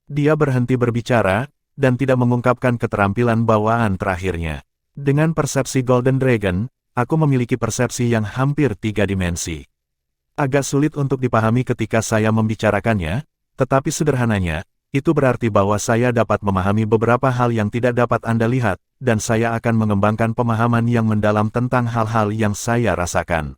Dia berhenti berbicara, dan tidak mengungkapkan keterampilan bawaan terakhirnya. Dengan persepsi Golden Dragon, aku memiliki persepsi yang hampir 3 dimensi. Agak sulit untuk dipahami ketika saya membicarakannya, tetapi sederhananya, itu berarti bahwa saya dapat memahami beberapa hal yang tidak dapat Anda lihat, dan saya akan mengembangkan pemahaman yang mendalam tentang hal-hal yang saya rasakan.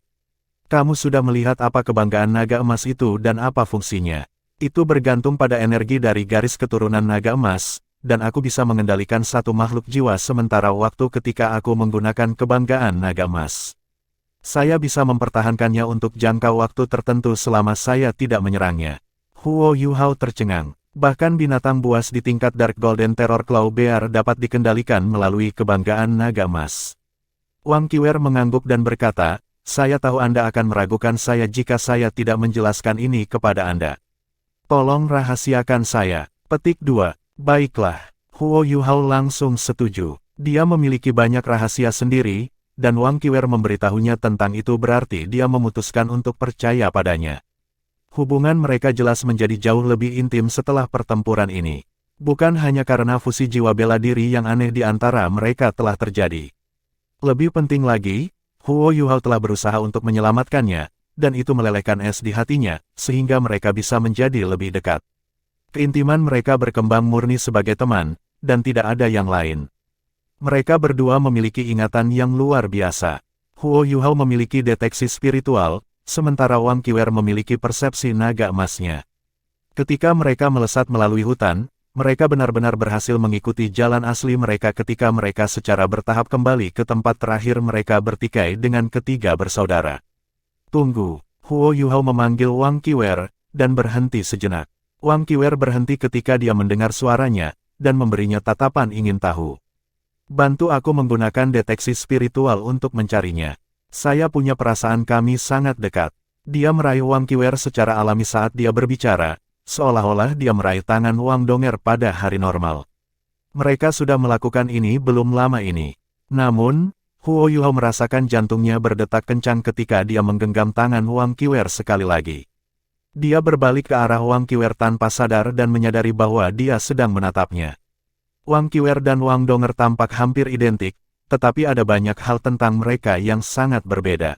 Kamu sudah melihat apa kebanggaan naga emas itu dan apa fungsinya. Itu bergantung pada energi dari garis keturunan naga emas, dan aku bisa mengendalikan satu makhluk jiwa sementara waktu ketika aku menggunakan kebanggaan naga emas. Saya bisa mempertahankannya untuk jangka waktu tertentu selama saya tidak menyerangnya. Huo Yuhao tercengang. Bahkan binatang buas di tingkat Dark Golden Terror Claw Bear dapat dikendalikan melalui kebanggaan naga emas. Wang Qiwer mengangguk dan berkata, saya tahu Anda akan meragukan saya jika saya tidak menjelaskan ini kepada Anda. Tolong rahasiakan saya. Petik 2. Baiklah. Huo Yuhao langsung setuju. Dia memiliki banyak rahasia sendiri, dan Wang Qiwer memberitahunya tentang itu berarti dia memutuskan untuk percaya padanya. Hubungan mereka jelas menjadi jauh lebih intim setelah pertempuran ini. Bukan hanya karena fusi jiwa bela diri yang aneh di antara mereka telah terjadi. Lebih penting lagi, Huo Yuhao telah berusaha untuk menyelamatkannya, dan itu melelehkan es di hatinya, sehingga mereka bisa menjadi lebih dekat. Keintiman mereka berkembang murni sebagai teman, dan tidak ada yang lain. Mereka berdua memiliki ingatan yang luar biasa. Huo Yuhao memiliki deteksi spiritual, sementara Wang Qiwer memiliki persepsi naga emasnya. Ketika mereka melesat melalui hutan, mereka benar-benar berhasil mengikuti jalan asli mereka ketika mereka secara bertahap kembali ke tempat terakhir mereka bertikai dengan ketiga bersaudara. Tunggu, Huo Yuhao memanggil Wang Qiwer, dan berhenti sejenak. Wang Qiwer berhenti ketika dia mendengar suaranya, dan memberinya tatapan ingin tahu. Bantu aku menggunakan deteksi spiritual untuk mencarinya. Saya punya perasaan kami sangat dekat. Dia meraih Wang Qiwer secara alami saat dia berbicara, seolah-olah dia meraih tangan Wang Donger pada hari normal. Mereka sudah melakukan ini belum lama ini. Namun, Huo Yuhao merasakan jantungnya berdetak kencang ketika dia menggenggam tangan Wang Qiwer sekali lagi. Dia berbalik ke arah Wang Qiwer tanpa sadar dan menyadari bahwa dia sedang menatapnya. Wang Qiwer dan Wang Donger tampak hampir identik, tetapi ada banyak hal tentang mereka yang sangat berbeda.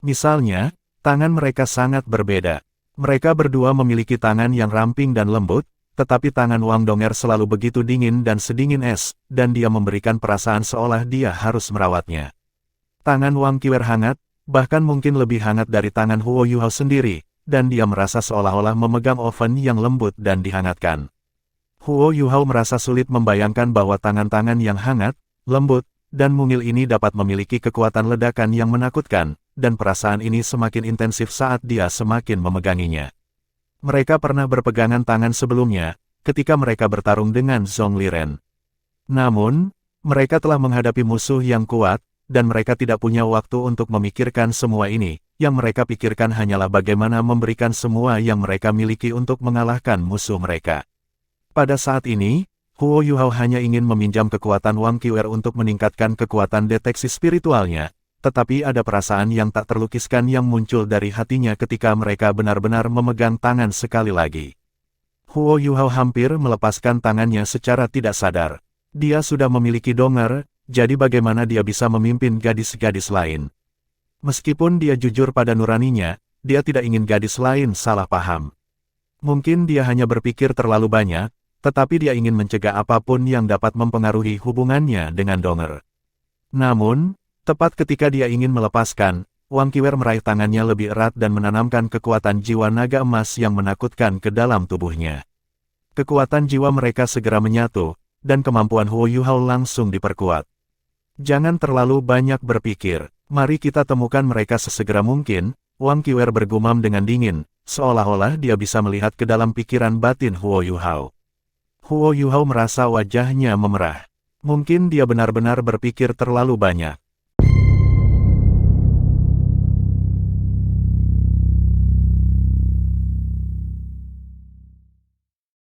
Misalnya, tangan mereka sangat berbeda. Mereka berdua memiliki tangan yang ramping dan lembut, tetapi tangan Wang Donger selalu begitu dingin dan sedingin es, dan dia memberikan perasaan seolah dia harus merawatnya. Tangan Wang Qiwer hangat, bahkan mungkin lebih hangat dari tangan Huo Yuhao sendiri, dan dia merasa seolah-olah memegang oven yang lembut dan dihangatkan. Huo Yuhao merasa sulit membayangkan bahwa tangan-tangan yang hangat, lembut, dan mungil ini dapat memiliki kekuatan ledakan yang menakutkan, dan perasaan ini semakin intensif saat dia semakin memeganginya. Mereka pernah berpegangan tangan sebelumnya, ketika mereka bertarung dengan Zhong Liren. Namun, mereka telah menghadapi musuh yang kuat, dan mereka tidak punya waktu untuk memikirkan semua ini. Yang mereka pikirkan hanyalah bagaimana memberikan semua yang mereka miliki untuk mengalahkan musuh mereka. Pada saat ini, Huo Yuhao hanya ingin meminjam kekuatan Wang Qiwer untuk meningkatkan kekuatan deteksi spiritualnya, tetapi ada perasaan yang tak terlukiskan yang muncul dari hatinya ketika mereka benar-benar memegang tangan sekali lagi. Huo Yuhao hampir melepaskan tangannya secara tidak sadar. Dia sudah memiliki Donger, jadi bagaimana dia bisa memimpin gadis-gadis lain? Meskipun dia jujur pada nuraninya, dia tidak ingin gadis lain salah paham. Mungkin dia hanya berpikir terlalu banyak, tetapi dia ingin mencegah apapun yang dapat mempengaruhi hubungannya dengan Donger. Namun, tepat ketika dia ingin melepaskan, Wang Qiwer meraih tangannya lebih erat dan menanamkan kekuatan jiwa naga emas yang menakutkan ke dalam tubuhnya. Kekuatan jiwa mereka segera menyatu, dan kemampuan Huo Yuhao langsung diperkuat. Jangan terlalu banyak berpikir, mari kita temukan mereka sesegera mungkin, Wang Qiwer bergumam dengan dingin, seolah-olah dia bisa melihat ke dalam pikiran batin Huo Yuhao. Huo Yuhao merasa wajahnya memerah. Mungkin dia benar-benar berpikir terlalu banyak.